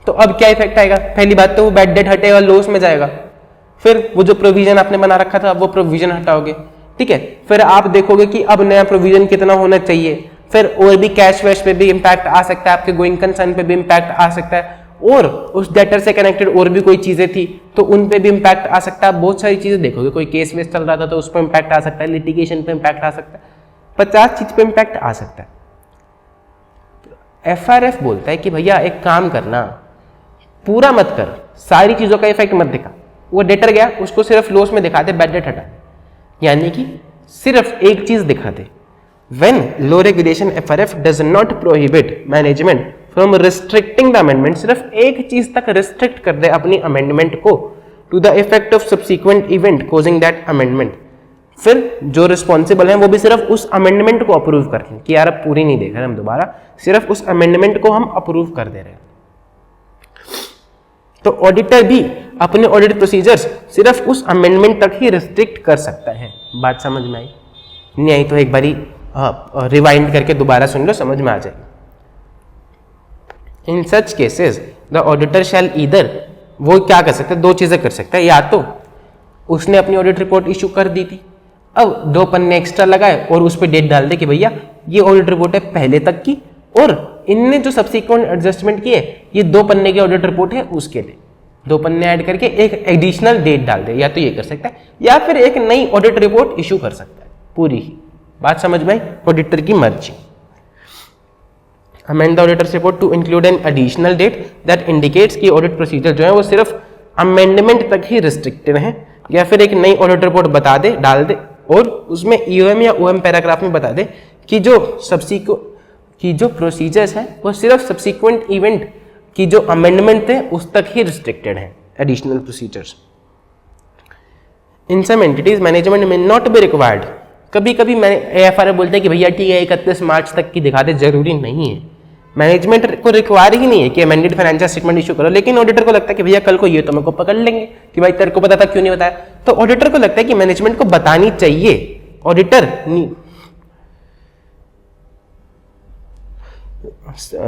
तो अब क्या इफेक्ट आएगा? पहली बात तो वो बैड डेट हटेगा, लॉस में जाएगा। फिर वो जो प्रोविजन आपने बना रखा था वो प्रोविजन हटाओगे। ठीक है, फिर आप देखोगे कि अब नया प्रोविजन कितना होना चाहिए। फिर और भी कैश वैश पे भी इंपैक्ट आ सकता है, आपके गोइंग कंसर्न पे भी इंपैक्ट आ सकता है, और उस डेटर से कनेक्टेड और भी कोई चीजें थी तो उन पे भी इंपैक्ट आ सकता है। बहुत सारी चीजें देखोगे, कोई केस वेस चल रहा था तो उस पर इंपैक्ट आ सकता है, लिटिगेशन पे इंपैक्ट आ सकता है, 50 चीज पे इंपैक्ट आ सकता है। FRF बोलता है कि भैया एक काम करना, पूरा मत कर, सारी चीजों का इफेक्ट मत दिखा। वो डेटर गया, उसको सिर्फ लॉस में दिखा दे, बैड डेट हटा, यानी कि सिर्फ एक चीज दिखा दे। When law regulation FRF does not prohibit management from restricting the amendment, सिर्फ एक चीज तक रिस्ट्रिक्ट कर दे अपनी अमेंडमेंट को, to the effect of subsequent event causing that amendment, फिर जो रिस्पॉन्सिबल है वो भी सिर्फ उस अमेंडमेंट को अप्रूव कर रहे हैं कि यार अब पूरी नहीं देख रहे हम दोबारा, सिर्फ उस अमेंडमेंट को हम अप्रूव कर दे रहे हैं। तो ऑडिटर भी अपने ऑडिट प्रोसीजर्स सिर्फ उस अमेंडमेंट तक ही रिस्ट्रिक्ट कर सकता है। बात समझ में आई? नहीं आई तो एक बारी रिवाइंड करके दोबारा सुन लो, समझ में आ जाएगी। In such cases the auditor shall either, वो क्या कर सकता है, दो चीजें कर सकता है, या तो उसने अपनी ऑडिट रिपोर्ट इशू कर दी थी, अब 2 पन्ने एक्स्ट्रा लगाए और उस पर डेट डाल दे कि भैया ये ऑडिट रिपोर्ट है पहले तक की, और इनने जो सब्सिक्वेंट एडजस्टमेंट किए ये 2 पन्ने की ऑडिट रिपोर्ट है उसके लिए 2 पन्ने ऐड करके एक एडिशनल डेट डाल दे, या तो ये कर सकता है या फिर एक नई ऑडिट रिपोर्ट इशू कर सकता है पूरी ही। बात समझ में आई? ऑडिटर की मर्जी। Amend the auditor's report to include an additional date that indicates कि ऑडिट प्रोसीजर जो है वो सिर्फ अमेंडमेंट तक ही रिस्ट्रिक्टेड है, या फिर एक नई ऑडिट रिपोर्ट बता दे, डाल दे, और उसमें EOM या OM पैराग्राफ में बता दे कि जो प्रोसीजर्स हैं वो सिर्फ सब्सिक्वेंट इवेंट की जो अमेंडमेंट थे उस तक ही रिस्ट्रिक्टेड है, एडिशनल प्रोसीजर्स। इन सम एंटिटीज मैनेजमेंट में नॉट बी रिक्वायर्ड, कभी कभी AFRF बोलते हैं कि भैया ठीक है 31 मार्च तक की दिखा दे, जरूरी नहीं है, मैनेजमेंट को रिक्वायर ही नहीं है कि अमेंडेड फाइनेंशियल स्टेटमेंट इशू करो, लेकिन ऑडिटर को लगता है कि भैया कल को ये तो मेरे को पकड़ लेंगे कि भाई तेरे को पता था क्यों नहीं बताया, तो ऑडिटर को लगता है कि मैनेजमेंट को बतानी चाहिए। ऑडिटर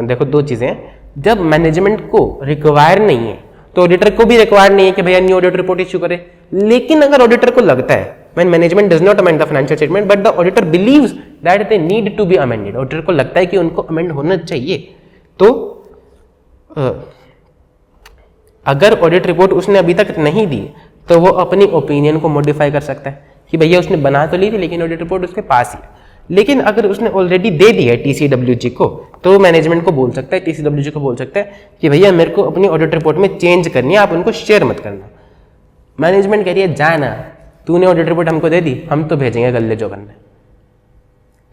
देखो दो चीजें हैं, जब मैनेजमेंट को रिक्वायर नहीं है तो ऑडिटर को भी रिक्वायर नहीं है कि भैया न्यू ऑडिट रिपोर्ट इशू करे। लेकिन अगर ऑडिटर को लगता है when management does not amend the financial statement but the auditor believes that they need to be amended, auditor को लगता है कि उनको अमेंड होना चाहिए, तो अगर ऑडिट रिपोर्ट उसने अभी तक नहीं दी तो वो अपनी ओपिनियन को मॉडिफाई कर सकता है कि भैया उसने बना तो ली थी लेकिन ऑडिट रिपोर्ट उसके पास ही है। लेकिन अगर उसने ऑलरेडी दे दी है TCWG को तो मैनेजमेंट को बोल सकता है, TCWG को बोल सकता है कि भैया मेरे को अपनी ऑडिट रिपोर्ट में चेंज करनी है, आप उनको शेयर मत करना। मैनेजमेंट कह रही है जा ना, तूने ऑडिट रिपोर्ट हमको दे दी, हम तो भेजेंगे गल्ले जो करने,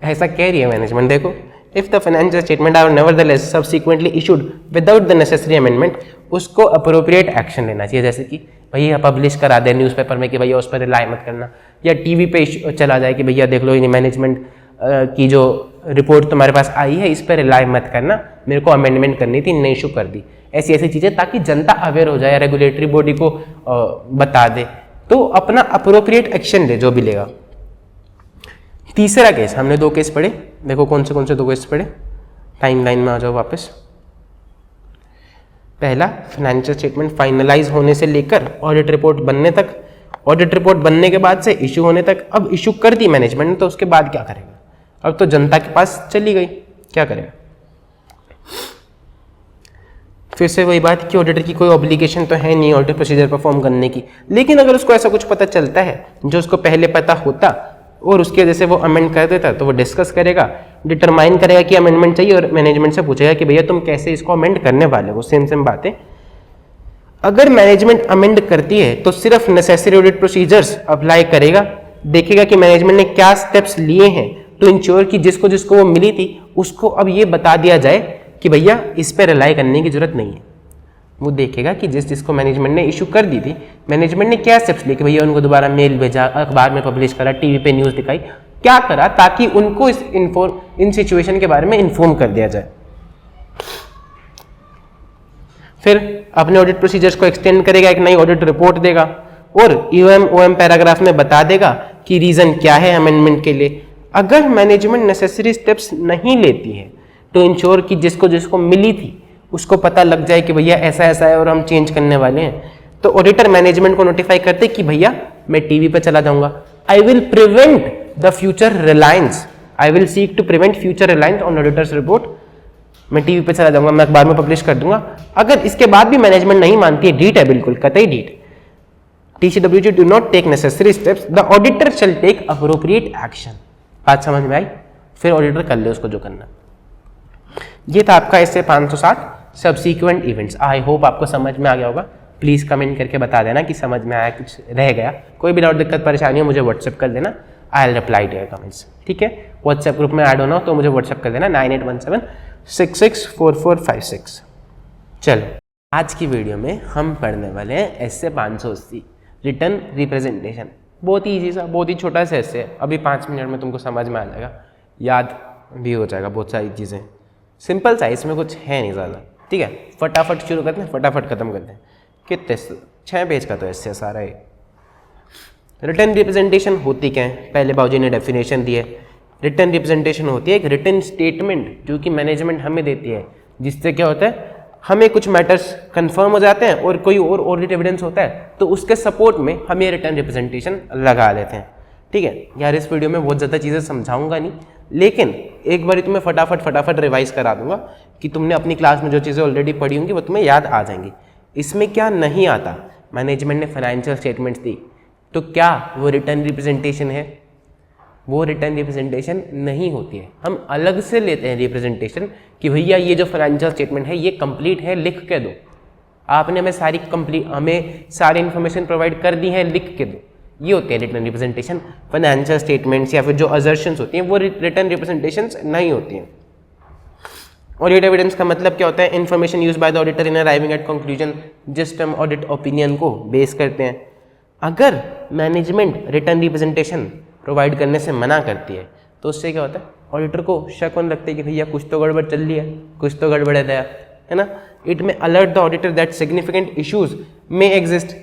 ऐसा कह रही है मैनेजमेंट। देखो, if the financial statement are nevertheless subsequently issued without the necessary amendment, उसको अप्रोप्रिएट एक्शन लेना चाहिए। जैसे कि भैया पब्लिश करा दे न्यूज़पेपर में कि भैया उस पर रिलाई मत करना, या टीवी पे चला जाए कि भैया देख लो ये मैनेजमेंट की जो रिपोर्ट तुम्हारे पास आई है इस पर रिलाई मत करना, मेरे को अमेंडमेंट करनी थी, नहीं इशू कर दी। ऐसी ऐसी चीज़ें ताकि जनता अवेयर हो जाए, रेगुलेटरी बॉडी को बता दे, तो अपना अप्रोप्रिएट एक्शन ले जो भी लेगा। तीसरा केस, हमने 2 केस पढ़े, देखो कौन से 2 केस पढ़े, टाइमलाइन में आ जाओ वापस। पहला, फाइनेंशियल स्टेटमेंट फाइनलाइज होने से लेकर ऑडिट रिपोर्ट बनने तक, ऑडिट रिपोर्ट बनने के बाद से इशू होने तक। अब इशू कर दी मैनेजमेंट ने तो उसके बाद क्या करेगा? अब तो जनता के पास चली गई, क्या करेगा? फिर से वही बात कि ऑडिटर की कोई ऑब्लिगेशन तो है नहीं ऑडिट प्रोसीजर परफॉर्म करने की, लेकिन अगर उसको ऐसा कुछ पता चलता है जो उसको पहले पता होता और उसके वजह से वो अमेंड कर देता तो वो डिस्कस करेगा, डिटरमाइन करेगा कि अमेंडमेंट चाहिए और मैनेजमेंट से पूछेगा कि भैया तुम कैसे इसको अमेंड करने वाले हो। सेम बात है। अगर मैनेजमेंट अमेंड करती है तो सिर्फ नेसेसरी ऑडिट प्रोसीजर्स अप्लाई करेगा, देखेगा कि मैनेजमेंट ने क्या स्टेप्स लिए हैं टू इंश्योर कि जिसको जिसको वो मिली थी उसको अब ये बता दिया जाए कि भैया इस पर रिलाई करने की जरूरत नहीं है। वो देखेगा कि जिसको मैनेजमेंट ने इशू कर दी थी, मैनेजमेंट ने क्या स्टेप्स लिए कि भैया उनको दोबारा मेल भेजा, अखबार में पब्लिश करा, टीवी पे न्यूज़ दिखाई, क्या करा ताकि उनको इन सिचुएशन के बारे में इन्फॉर्म कर दिया जाए। फिर अपने ऑडिट प्रोसीजर्स को एक्सटेंड करेगा, एक नई ऑडिट रिपोर्ट देगा और EOM पैराग्राफ में बता देगा कि रीजन क्या है अमेंडमेंट के लिए। अगर मैनेजमेंट नेसेसरी स्टेप्स नहीं लेती है तो इंश्योर कि जिसको जिसको मिली थी उसको पता लग जाए कि भैया ऐसा ऐसा है और हम चेंज करने वाले हैं, तो ऑडिटर मैनेजमेंट को नोटिफाई करते कि भैया मैं टीवी पे चला जाऊंगा, I will prevent the future reliance, I will seek to prevent future reliance on auditor's report, मैं टीवी पे चला जाऊंगा, मैं अखबार में पब्लिश कर दूंगा। अगर इसके बाद भी मैनेजमेंट नहीं मानती है, डीट है बिल्कुल कतई डीट, TCWG do not take necessary steps, the auditor shall take appropriate action. बात समझ में आई? फिर ऑडिटर कर ले उसको जो करना। ये था आपका ऐसे 560 सब्सीक्वेंट इवेंट्स। आई होप आपको समझ में आ गया होगा। प्लीज़ कमेंट करके बता देना कि समझ में आया, कुछ रह गया। कोई भी डाउट दिक्कत परेशानी हो मुझे व्हाट्सएप कर देना, I will reply to your comments. ठीक है, व्हाट्सएप ग्रुप में ऐड होना हो तो मुझे व्हाट्सएप कर देना 9817664456। चलो, आज की वीडियो में हम पढ़ने वाले हैं ऐसे 580 रिटर्न रिप्रेजेंटेशन। बहुत ही ईजी सा, बहुत ही छोटा सा ऐसे, अभी 5 मिनट में तुमको समझ में आ जाएगा, याद भी हो जाएगा बहुत सारी चीज़ें। सिंपल सा, इसमें कुछ है नहीं ज़्यादा। ठीक है, फटाफट शुरू करते हैं, फटाफट खत्म करते हैं। कितने 6 पेज का तो ऐसे सारा है। रिटर्न रिप्रेजेंटेशन होती क्या है? पहले बाबूजी ने डेफिनेशन दी है। रिटर्न रिप्रेजेंटेशन होती है एक रिटर्न स्टेटमेंट जो कि मैनेजमेंट हमें देती है, जिससे क्या होता है हमें कुछ मैटर्स कंफर्म हो जाते हैं और कोई और ऑडिट एविडेंस होता है तो उसके सपोर्ट में हम ये रिटर्न रिप्रेजेंटेशन लगा लेते हैं। ठीक है यार, इस वीडियो में बहुत ज़्यादा चीज़ें समझाऊंगा नहीं, लेकिन एक बार तुम्हें फटाफट रिवाइज करा दूंगा कि तुमने अपनी क्लास में जो चीज़ें ऑलरेडी पढ़ी होंगी वो तुम्हें याद आ जाएंगी। इसमें क्या नहीं आता, मैनेजमेंट ने फाइनेंशियल स्टेटमेंट्स दी तो क्या वो रिटर्न रिप्रेजेंटेशन है? वो रिटर्न रिप्रेजेंटेशन नहीं होती है। हम अलग से लेते हैं रिप्रेजेंटेशन कि भैया ये जो फाइनेंशियल स्टेटमेंट है ये कंप्लीट है, लिख के दो। आपने हमें सारी इन्फॉर्मेशन प्रोवाइड कर दी है, लिख के दो। ये होते हैं रिटर्न रिप्रेजेंटेशन। फाइनेंशियल स्टेटमेंट्स या फिर जो अजर्शंस होती हैं वो रिटर्न रिप्रेजेंटेशंस नहीं होती हैं। ऑडिट एविडेंस का मतलब क्या होता है? Information use by the auditor in arriving at conclusion, जिस हम ऑडिट ओपिनियन को बेस करते हैं। अगर मैनेजमेंट रिटर्न रिप्रेजेंटेशन प्रोवाइड करने से मना करती है तो उससे क्या होता है, ऑडिटर को शक होने लगता है कि भैया कुछ तो गड़बड़ चल रही है, कुछ तो गड़बड़ है ना। इट में alert the auditor that significant issues में एग्जिस्ट।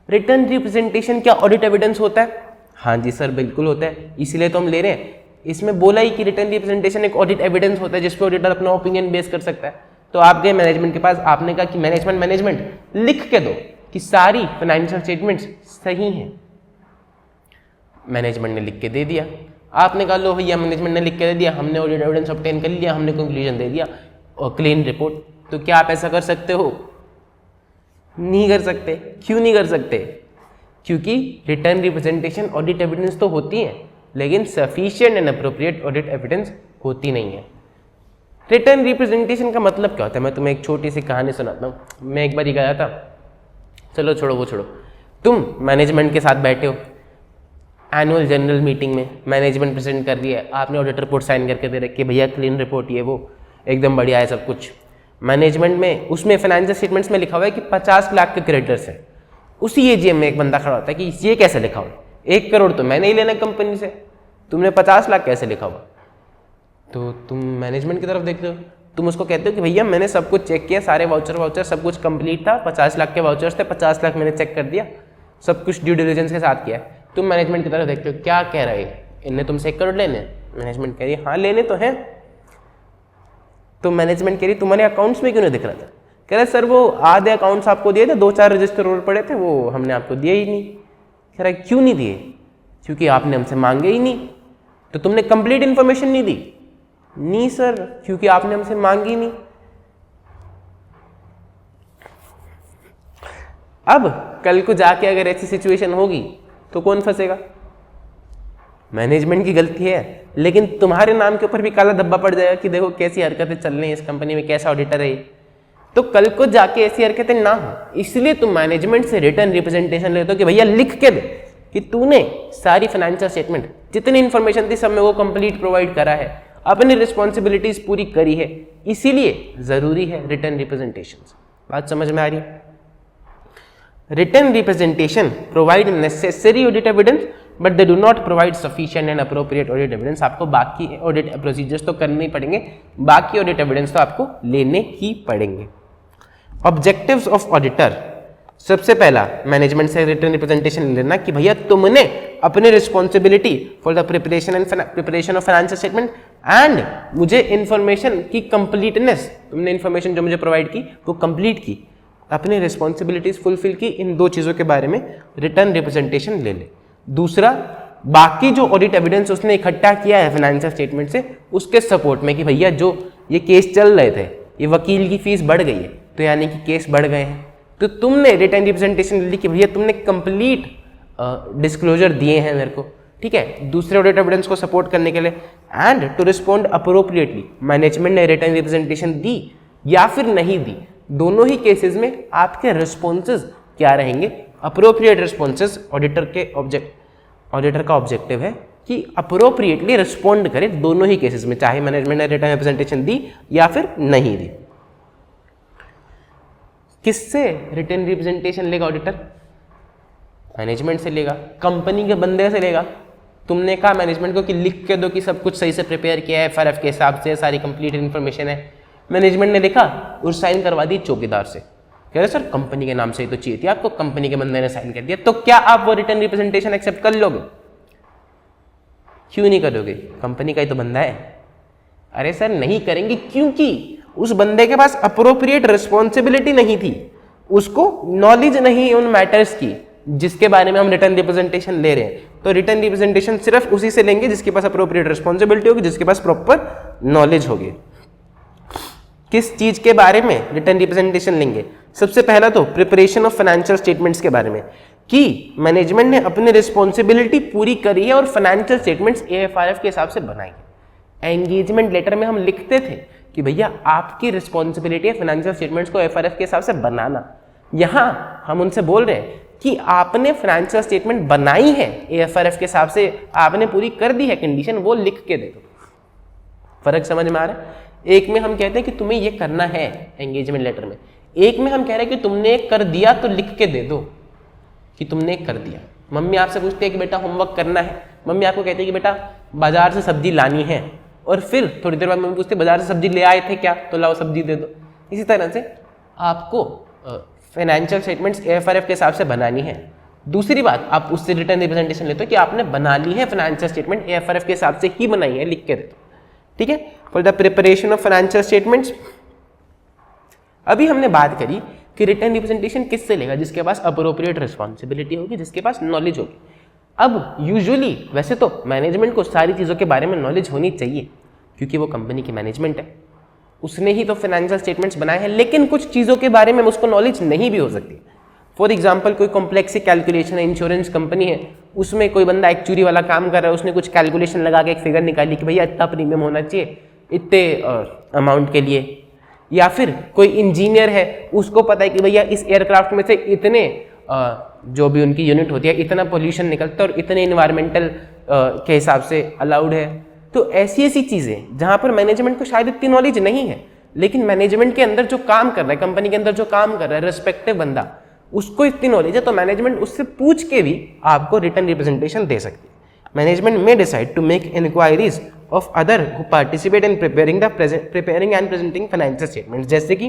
रिटर्न रिप्रेजेंटेशन क्या ऑडिट एविडेंस होता है? हाँ जी सर, बिल्कुल होता है, इसीलिए तो हम ले रहे हैं। इसमें बोला ही कि रिटर्न रिप्रेजेंटेशन एक ऑडिट एविडेंस होता है जिस पे ऑडिटर अपना ओपिनियन बेस कर सकता है। तो आप गए मैनेजमेंट के पास, आपने कहा कि मैनेजमेंट लिख के दो कि सारी फाइनेंशियल स्टेटमेंट्स सही हैं। मैनेजमेंट ने लिख के दे दिया, आपने कहा लो भैया मैनेजमेंट ने लिख के दे दिया, हमने ऑडिट एविडेंस ऑब्टेन कर लिया, हमने कंक्लूजन दे दिया और क्लीन रिपोर्ट। तो क्या आप ऐसा कर सकते हो? नहीं कर सकते। क्यों नहीं कर सकते? क्योंकि रिटर्न रिप्रेजेंटेशन ऑडिट एविडेंस तो होती है, लेकिन sufficient and appropriate audit evidence होती नहीं है। रिटर्न रिप्रेजेंटेशन का मतलब क्या होता है? मैं तुम्हें एक छोटी सी कहानी सुनाता हूँ। मैं एक बार गया था, चलो छोड़ो वो छोड़ो, तुम मैनेजमेंट के साथ बैठे हो एनुअल जनरल मीटिंग में, मैनेजमेंट प्रेजेंट कर रही है, आपने ऑडिट रिपोर्ट साइन करके दे रखी है, भैया क्लीन रिपोर्ट ये वो एकदम बढ़िया है सब कुछ। मैनेजमेंट में उसमें फाइनेंशियल स्टेटमेंट्स में लिखा हुआ है कि 50 लाख के क्रेडिटर्स है। उसी एजीएम में एक बंदा खड़ा होता है कि ये कैसे लिखा हुआ, 1 करोड़ तो मैंने ही लेना कंपनी से, तुमने 50 लाख कैसे लिखा हुआ? तो तुम मैनेजमेंट की तरफ देखते हो, तुम उसको कहते हो कि भैया मैंने सब कुछ चेक किया, सारे वाउचर सब कुछ कंप्लीट था, 50 लाख के वाउचर्स थे, 50 लाख मैंने चेक कर दिया, सब कुछ ड्यू डिलिजेंस के साथ किया। तुम मैनेजमेंट की तरफ देखते हो, क्या कह रहे हैं, इनने तुमसे 1 करोड़ लेने? मैनेजमेंट कह रही है हाँ लेने तो हैं। तो मैनेजमेंट कह रही तुम्हारे अकाउंट्स में क्यों नहीं दिख रहा था? कह रहे सर वो आधे अकाउंट्स आपको दिए थे, 2-4 रजिस्टर और पड़े थे, वो हमने आपको दिए ही नहीं। कह रहा क्यों नहीं दिए? क्योंकि आपने हमसे मांगे ही नहीं। तो तुमने कंप्लीट इन्फॉर्मेशन नहीं दी? नहीं सर, क्योंकि आपने हमसे मांगी नहीं। अब कल को जाके अगर ऐसी सिचुएशन होगी तो कौन फंसेगा? मैनेजमेंट की गलती है, लेकिन तुम्हारे नाम के ऊपर भी काला धब्बा पड़ जाएगा कि देखो कैसी हरकतें चल रही हैं इस कंपनी में, कैसा ऑडिटर है। तो कल को जाके ऐसी हरकतें ना हो, इसलिए तुम मैनेजमेंट से रिटर्न रिप्रेजेंटेशन लेते हो कि भैया लिख के दे कि तूने सारी फाइनेंशियल स्टेटमेंट जितनी इंफॉर्मेशन थी सब में वो कंप्लीट प्रोवाइड करा है, अपनी रिस्पॉन्सिबिलिटीज पूरी करी है, इसीलिए जरूरी है रिटर्न रिप्रेजेंटेशन। बात समझ में आ रही है? Written representation provide necessary audit evidence but they do not provide sufficient and appropriate audit evidence. आपको बाकी ऑडिट प्रोसीजर्स तो करने ही पड़ेंगे, बाकी ऑडिट एविडेंस तो आपको लेने ही पड़ेंगे। ऑब्जेक्टिव्स ऑफ ऑडिटर, सबसे पहला मैनेजमेंट से रिटर्न रिप्रेजेंटेशन लेना कि भैया तुमने अपनी responsibility for the preparation of financial statement and मुझे इंफॉर्मेशन की कंप्लीटनेस, तुमने इंफॉर्मेशन जो मुझे प्रोवाइड की वो कंप्लीट की, अपनी रिस्पॉन्सिबिलिटीज फुलफिल की, इन 2 चीजों के बारे में रिटर्न रिप्रेजेंटेशन ले ले। दूसरा, बाकी जो ऑडिट एविडेंस उसने इकट्ठा किया है फाइनेंशियल स्टेटमेंट से, उसके सपोर्ट में कि भैया जो ये केस चल रहे थे, ये वकील की फीस बढ़ गई है, तो यानी कि केस बढ़ गए हैं, तो तुमने रिटर्न रिप्रेजेंटेशन ली कि भैया तुमने कंप्लीट डिस्क्लोजर दिए हैं मेरे को, ठीक है, दूसरे ऑडिट एविडेंस को सपोर्ट करने के लिए। And to respond appropriately, management ने रिटर्न रिप्रेजेंटेशन दी या फिर नहीं दी, दोनों ही केसेस में आपके रिस्पॉन्सेज क्या रहेंगे? Appropriate responses. ऑडिटर का ऑब्जेक्टिव है कि अप्रोप्रिएटली रिस्पॉन्ड करे दोनों ही केसेस में, चाहे मैनेजमेंट ने रिटर्न रिप्रेजेंटेशन दी या फिर नहीं दी। किससे रिटर्न रिप्रेजेंटेशन लेगा ऑडिटर? मैनेजमेंट से लेगा, कंपनी के बंदे से लेगा। तुमने कहा मैनेजमेंट को कि लिख के दो कि सब कुछ सही से प्रिपेयर किया है, एफआरएफ के हिसाब से सारी कंप्लीट इन्फॉर्मेशन है, मैनेजमेंट ने लिखा और साइन करवा दी चौकीदार से, कह रहे सर कंपनी के नाम से ही तो चाहिए थी आपको, कंपनी के बंदे ने साइन कर दिया, तो क्या आप वो रिटर्न रिप्रेजेंटेशन एक्सेप्ट कर लोगे? क्यों नहीं करोगे? कंपनी का ही तो बंदा है। अरे सर नहीं करेंगे, क्योंकि उस बंदे के पास अप्रोप्रिएट रिस्पॉन्सिबिलिटी नहीं थी, उसको नॉलेज नहीं उन मैटर्स की जिसके बारे में हम रिटर्न रिप्रेजेंटेशन ले रहे हैं। तो रिटर्न रिप्रेजेंटेशन सिर्फ उसी से लेंगे जिसके पास अप्रोप्रिएट रिस्पॉन्सिबिलिटी होगी, जिसके पास प्रॉपर नॉलेज होगी। किस चीज के बारे में रिटर्न रिप्रेजेंटेशन लेंगे? सबसे पहला तो प्रिपरेशन ऑफ फाइनेंशियल स्टेटमेंट्स के बारे में, कि मैनेजमेंट ने अपनी रिस्पॉन्सिबिलिटी पूरी करी है और फाइनेंशियल स्टेटमेंट्स एएफआरएफ के हिसाब से बनाई है। एंगेजमेंट लेटर में हम लिखते थे कि भैया आपकी रिस्पॉन्सिबिलिटी है फाइनेंशियल स्टेटमेंट्स को एएफआरएफ के हिसाब से बनाना। यहां हम उनसे बोल रहे हैं कि आपने फाइनेंशियल स्टेटमेंट बनाई है एएफआरएफ के हिसाब से, आपने पूरी कर दी है कंडीशन, वो लिख के दे दो। फर्क समझ में आ रहा है? एक में हम कहते हैं कि तुम्हें ये करना है एंगेजमेंट लेटर में, एक में हम कह रहे हैं कि तुमने कर दिया तो लिख के दे दो कि तुमने कर दिया। मम्मी आपसे पूछती है कि बेटा होमवर्क करना है, मम्मी आपको कहती है कि बेटा बाजार से सब्जी लानी है, और फिर थोड़ी देर बाद मम्मी पूछती है बाजार से सब्जी ले आए थे क्या, तो लाओ सब्जी दे दो। इसी तरह से आपको फाइनेंशियल स्टेटमेंट्स एएफआरएफ के हिसाब से बनानी है। दूसरी बात, आप उससे रिटर्न रिप्रेजेंटेशन लेते हो कि आपने बना ली है फाइनेंशियल स्टेटमेंट एएफआरएफ के हिसाब से ही बनाई है, लिख के दे दो, ठीक है। For the preparation of financial statements, अभी हमने बात करी कि रिटर्न रिप्रेजेंटेशन किससे लेगा? जिसके पास अप्रोप्रिएट रिस्पॉन्सिबिलिटी होगी, जिसके पास नॉलेज होगी। अब यूजुअली वैसे तो मैनेजमेंट को सारी चीज़ों के बारे में नॉलेज होनी चाहिए, क्योंकि वो कंपनी की मैनेजमेंट है, उसने ही तो फाइनेंशियल स्टेटमेंट्स बनाए हैं, लेकिन कुछ चीज़ों के बारे में उसको नॉलेज नहीं भी हो सकती। फॉर एग्जाम्पल कोई कॉम्प्लेक्स कैलकुलेशन है, इंश्योरेंस कंपनी है, उसमें कोई बंदा एक्चुअरी वाला काम कर रहा है, उसने कुछ कैलकुलेशन लगा के एक फिगर निकाली कि भैया इतना प्रीमियम होना चाहिए इतने अमाउंट के लिए। या फिर कोई इंजीनियर है, उसको पता है कि भैया इस एयरक्राफ्ट में से इतने जो भी उनकी यूनिट होती है इतना पोल्यूशन निकलता है और इतने इन्वायरमेंटल के हिसाब से अलाउड है। तो ऐसी ऐसी चीज़ें जहाँ पर मैनेजमेंट को शायद इतनी नॉलेज नहीं है, लेकिन मैनेजमेंट के अंदर जो काम कर रहा है, कंपनी के अंदर जो काम कर रहा है रेस्पेक्टिव बंदा, उसको इतनी नॉलेज है, तो मैनेजमेंट उससे पूछ के भी आपको रिटर्न रिप्रेजेंटेशन दे सकती है। Management may decide to make inquiries of other who participate in preparing and presenting financial statements, जैसे कि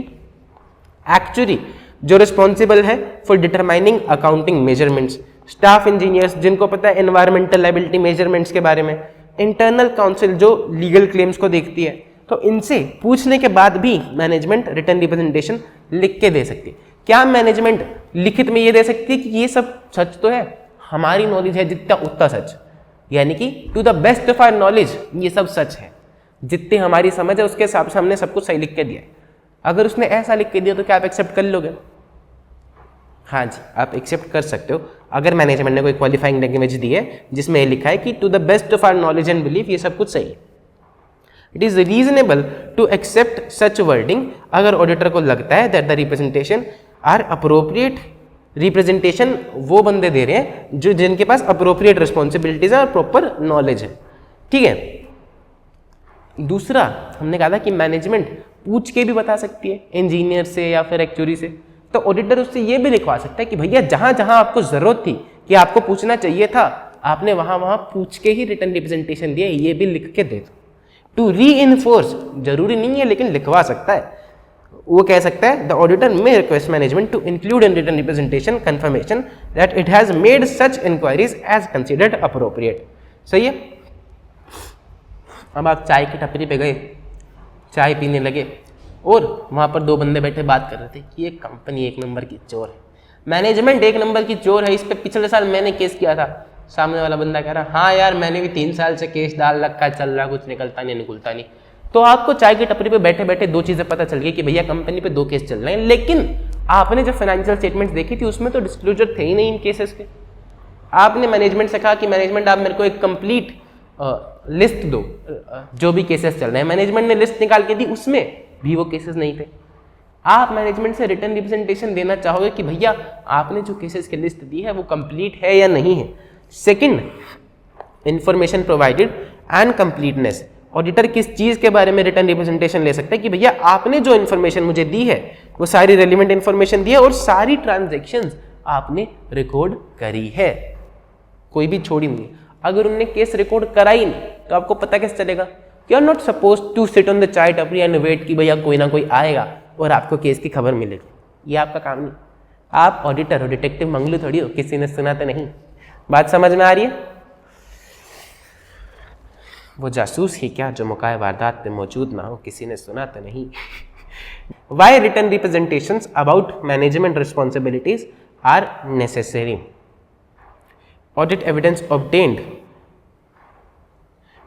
एक्चुअली जो रिस्पॉन्सिबल है for determining accounting measurements, staff engineers जिनको पता है एनवायरमेंटल लायबिलिटी मेजरमेंट्स के बारे में, इंटरनल काउंसिल जो लीगल क्लेम्स को देखती है। तो इनसे पूछने के बाद भी मैनेजमेंट रिटर्न रिप्रेजेंटेशन लिख के दे सकती है। क्या मैनेजमेंट लिखित में ये दे सकती है कि ये सब सच तो है, हमारी नॉलेज है जितना उतना सच, यानी कि to the best of our knowledge ये सब सच है, जितनी हमारी समझ है उसके हिसाब से हमने सब कुछ सही लिख के दिया है। अगर उसने ऐसा लिख के दिया तो क्या आप एक्सेप्ट कर लोगे? हाँ जी, आप एक्सेप्ट कर सकते हो अगर मैनेजमेंट ने कोई क्वालिफाइंग लैंग्वेज दी है जिसमें लिखा है कि to the best of our knowledge and belief ये सब कुछ सही है। It is reasonable to accept such wording अगर ऑडिटर को लगता है that the representation are appropriate. Representation वो बंदे दे रहे हैं जो जिनके पास अप्रोप्रिएट रिस्पॉन्सिबिलिटीज है और प्रॉपर नॉलेज है। ठीक है, दूसरा हमने कहा था कि मैनेजमेंट पूछ के भी बता सकती है इंजीनियर से या फिर एक्चुअरी से। तो ऑडिटर उससे ये भी लिखवा सकता है कि भैया जहां जहां आपको जरूरत थी कि आपको पूछना चाहिए था, आपने वहां वहां पूछ के ही रिटर्न रिप्रेजेंटेशन दिया, ये भी लिख के दे दो। टू री इनफोर्स, जरूरी नहीं है लेकिन लिखवा सकता है। वो कह सकता है the auditor may request management to include in written representation confirmation that it has made such inquiries as considered appropriate. सही है। अब आप चाय की टपरी पे गए, चाय पीने लगे और वहाँ पर दो बंदे बैठे बात कर रहे थे कि ये कंपनी एक नंबर की चोर है, मैनेजमेंट एक नंबर की चोर है, इस पे पिछले साल मैंने केस किया था। सामने वाला बंदा कह रहा हाँ यार मैंने भी 3 साल से केस डाल रखा है, चल रहा, कुछ निकलता नहीं निकलता नहीं। तो आपको चाय की टपरी पे बैठे बैठे दो चीज़ें पता चल गई कि भैया कंपनी पे 2 केस चल रहे हैं, लेकिन आपने जब फाइनेंशियल स्टेटमेंट्स देखी थी उसमें तो डिस्क्लोजर थे ही नहीं इन केसेस के। आपने मैनेजमेंट से कहा कि मैनेजमेंट आप मेरे को एक कंप्लीट लिस्ट दो जो भी केसेस चल रहे हैं। मैनेजमेंट ने लिस्ट निकाल के दी, उसमें भी वो केसेस नहीं थे। आप मैनेजमेंट से रिटर्न रिप्रेजेंटेशन देना चाहोगे कि भैया आपने जो केसेस की लिस्ट दी है वो कंप्लीट है या नहीं है। Second, information provided and completeness. Auditor किस चीज के बारे में रिटर्न रिप्रेजेंटेशन ले सकता है कि भैया आपने जो इन्फॉर्मेशन मुझे दी है वो सारी रेलिवेंट इन्फॉर्मेशन दी है और सारी ट्रांजैक्शंस आपने रिकॉर्ड करी है, कोई भी छोड़ी नहीं। अगर उन्होंने केस रिकॉर्ड करा ही नहीं तो आपको पता कैसे चलेगा? You are not suppose to sit on the chai tapri and wait कि भैया कोई ना कोई आएगा और आपको केस की खबर मिलेगी। ये आपका काम नहीं। आप ऑडिटर हो, डिटेक्टिव मंगलू थोड़ी हो, किसी ने सुना तो नहीं। बात समझ में आ रही है? वो जासूस ही क्या जो मौका वारदात पे मौजूद ना हो, किसी ने सुना तो नहीं। Why written representations about management responsibilities are necessary. Audit evidence obtained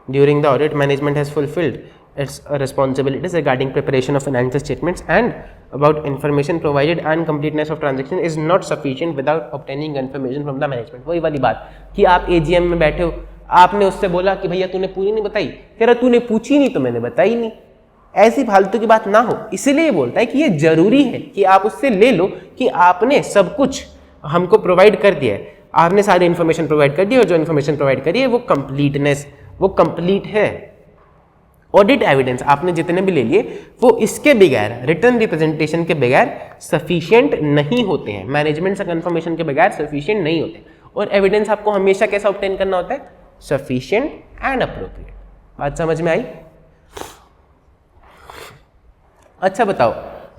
during the audit, management has fulfilled its responsibilities regarding preparation of financial statements and about information provided and completeness of transaction is not sufficient without obtaining information from the management। वही वाली बात कि आप AGM में बैठे हो, आपने उससे बोला कि भैया तूने पूरी नहीं बताई, कह रहा तूने पूछी नहीं तो मैंने बताई नहीं। ऐसी फालतू की बात ना हो, इसीलिए बोलता है कि ये जरूरी है कि आप उससे ले लो कि आपने सब कुछ हमको प्रोवाइड कर दिया है, आपने सारी इन्फॉर्मेशन प्रोवाइड कर दी और जो इन्फॉर्मेशन प्रोवाइड करी है वो कंप्लीटनेस, वो कंप्लीट है। ऑडिट एविडेंस आपने जितने भी ले लिए वो इसके बगैर, रिटर्न रिप्रेजेंटेशन के बगैर सफिशिएंट नहीं होते हैं, मैनेजमेंट से कंफर्मेशन के बगैर सफिशिएंट नहीं होते। और एविडेंस आपको हमेशा कैसा ऑब्टेन करना होता है? Sufficient and appropriate. बात समझ में आई? अच्छा बताओ,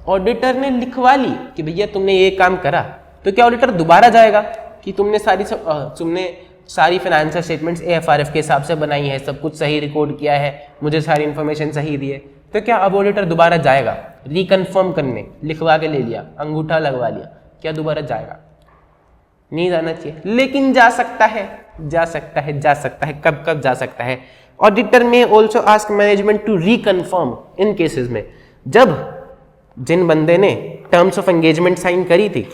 ऑडिटर ने लिखवा ली कि भैया तुमने ये काम करा, तो क्या ऑडिटर दोबारा जाएगा कि तुमने सारी फाइनेंशियल स्टेटमेंट्स AFRF के हिसाब से बनाई है, सब कुछ सही रिकॉर्ड किया है, मुझे सारी इन्फॉर्मेशन सही दी है, तो क्या अब ऑडिटर दोबारा जाएगा रिकन्फर्म करने? लिखवा के ले लिया, अंगूठा लगवा लिया, क्या दोबारा जाएगा? नहीं जाना चाहिए, लेकिन जा सकता है, जा सकता है, जा सकता है। कब कब जा सकता है? Auditor may also ask management to reconfirm इन केसेस में जब जिन बंदे ने टर्म्स ऑफ एंगेजमेंट साइन करी थी,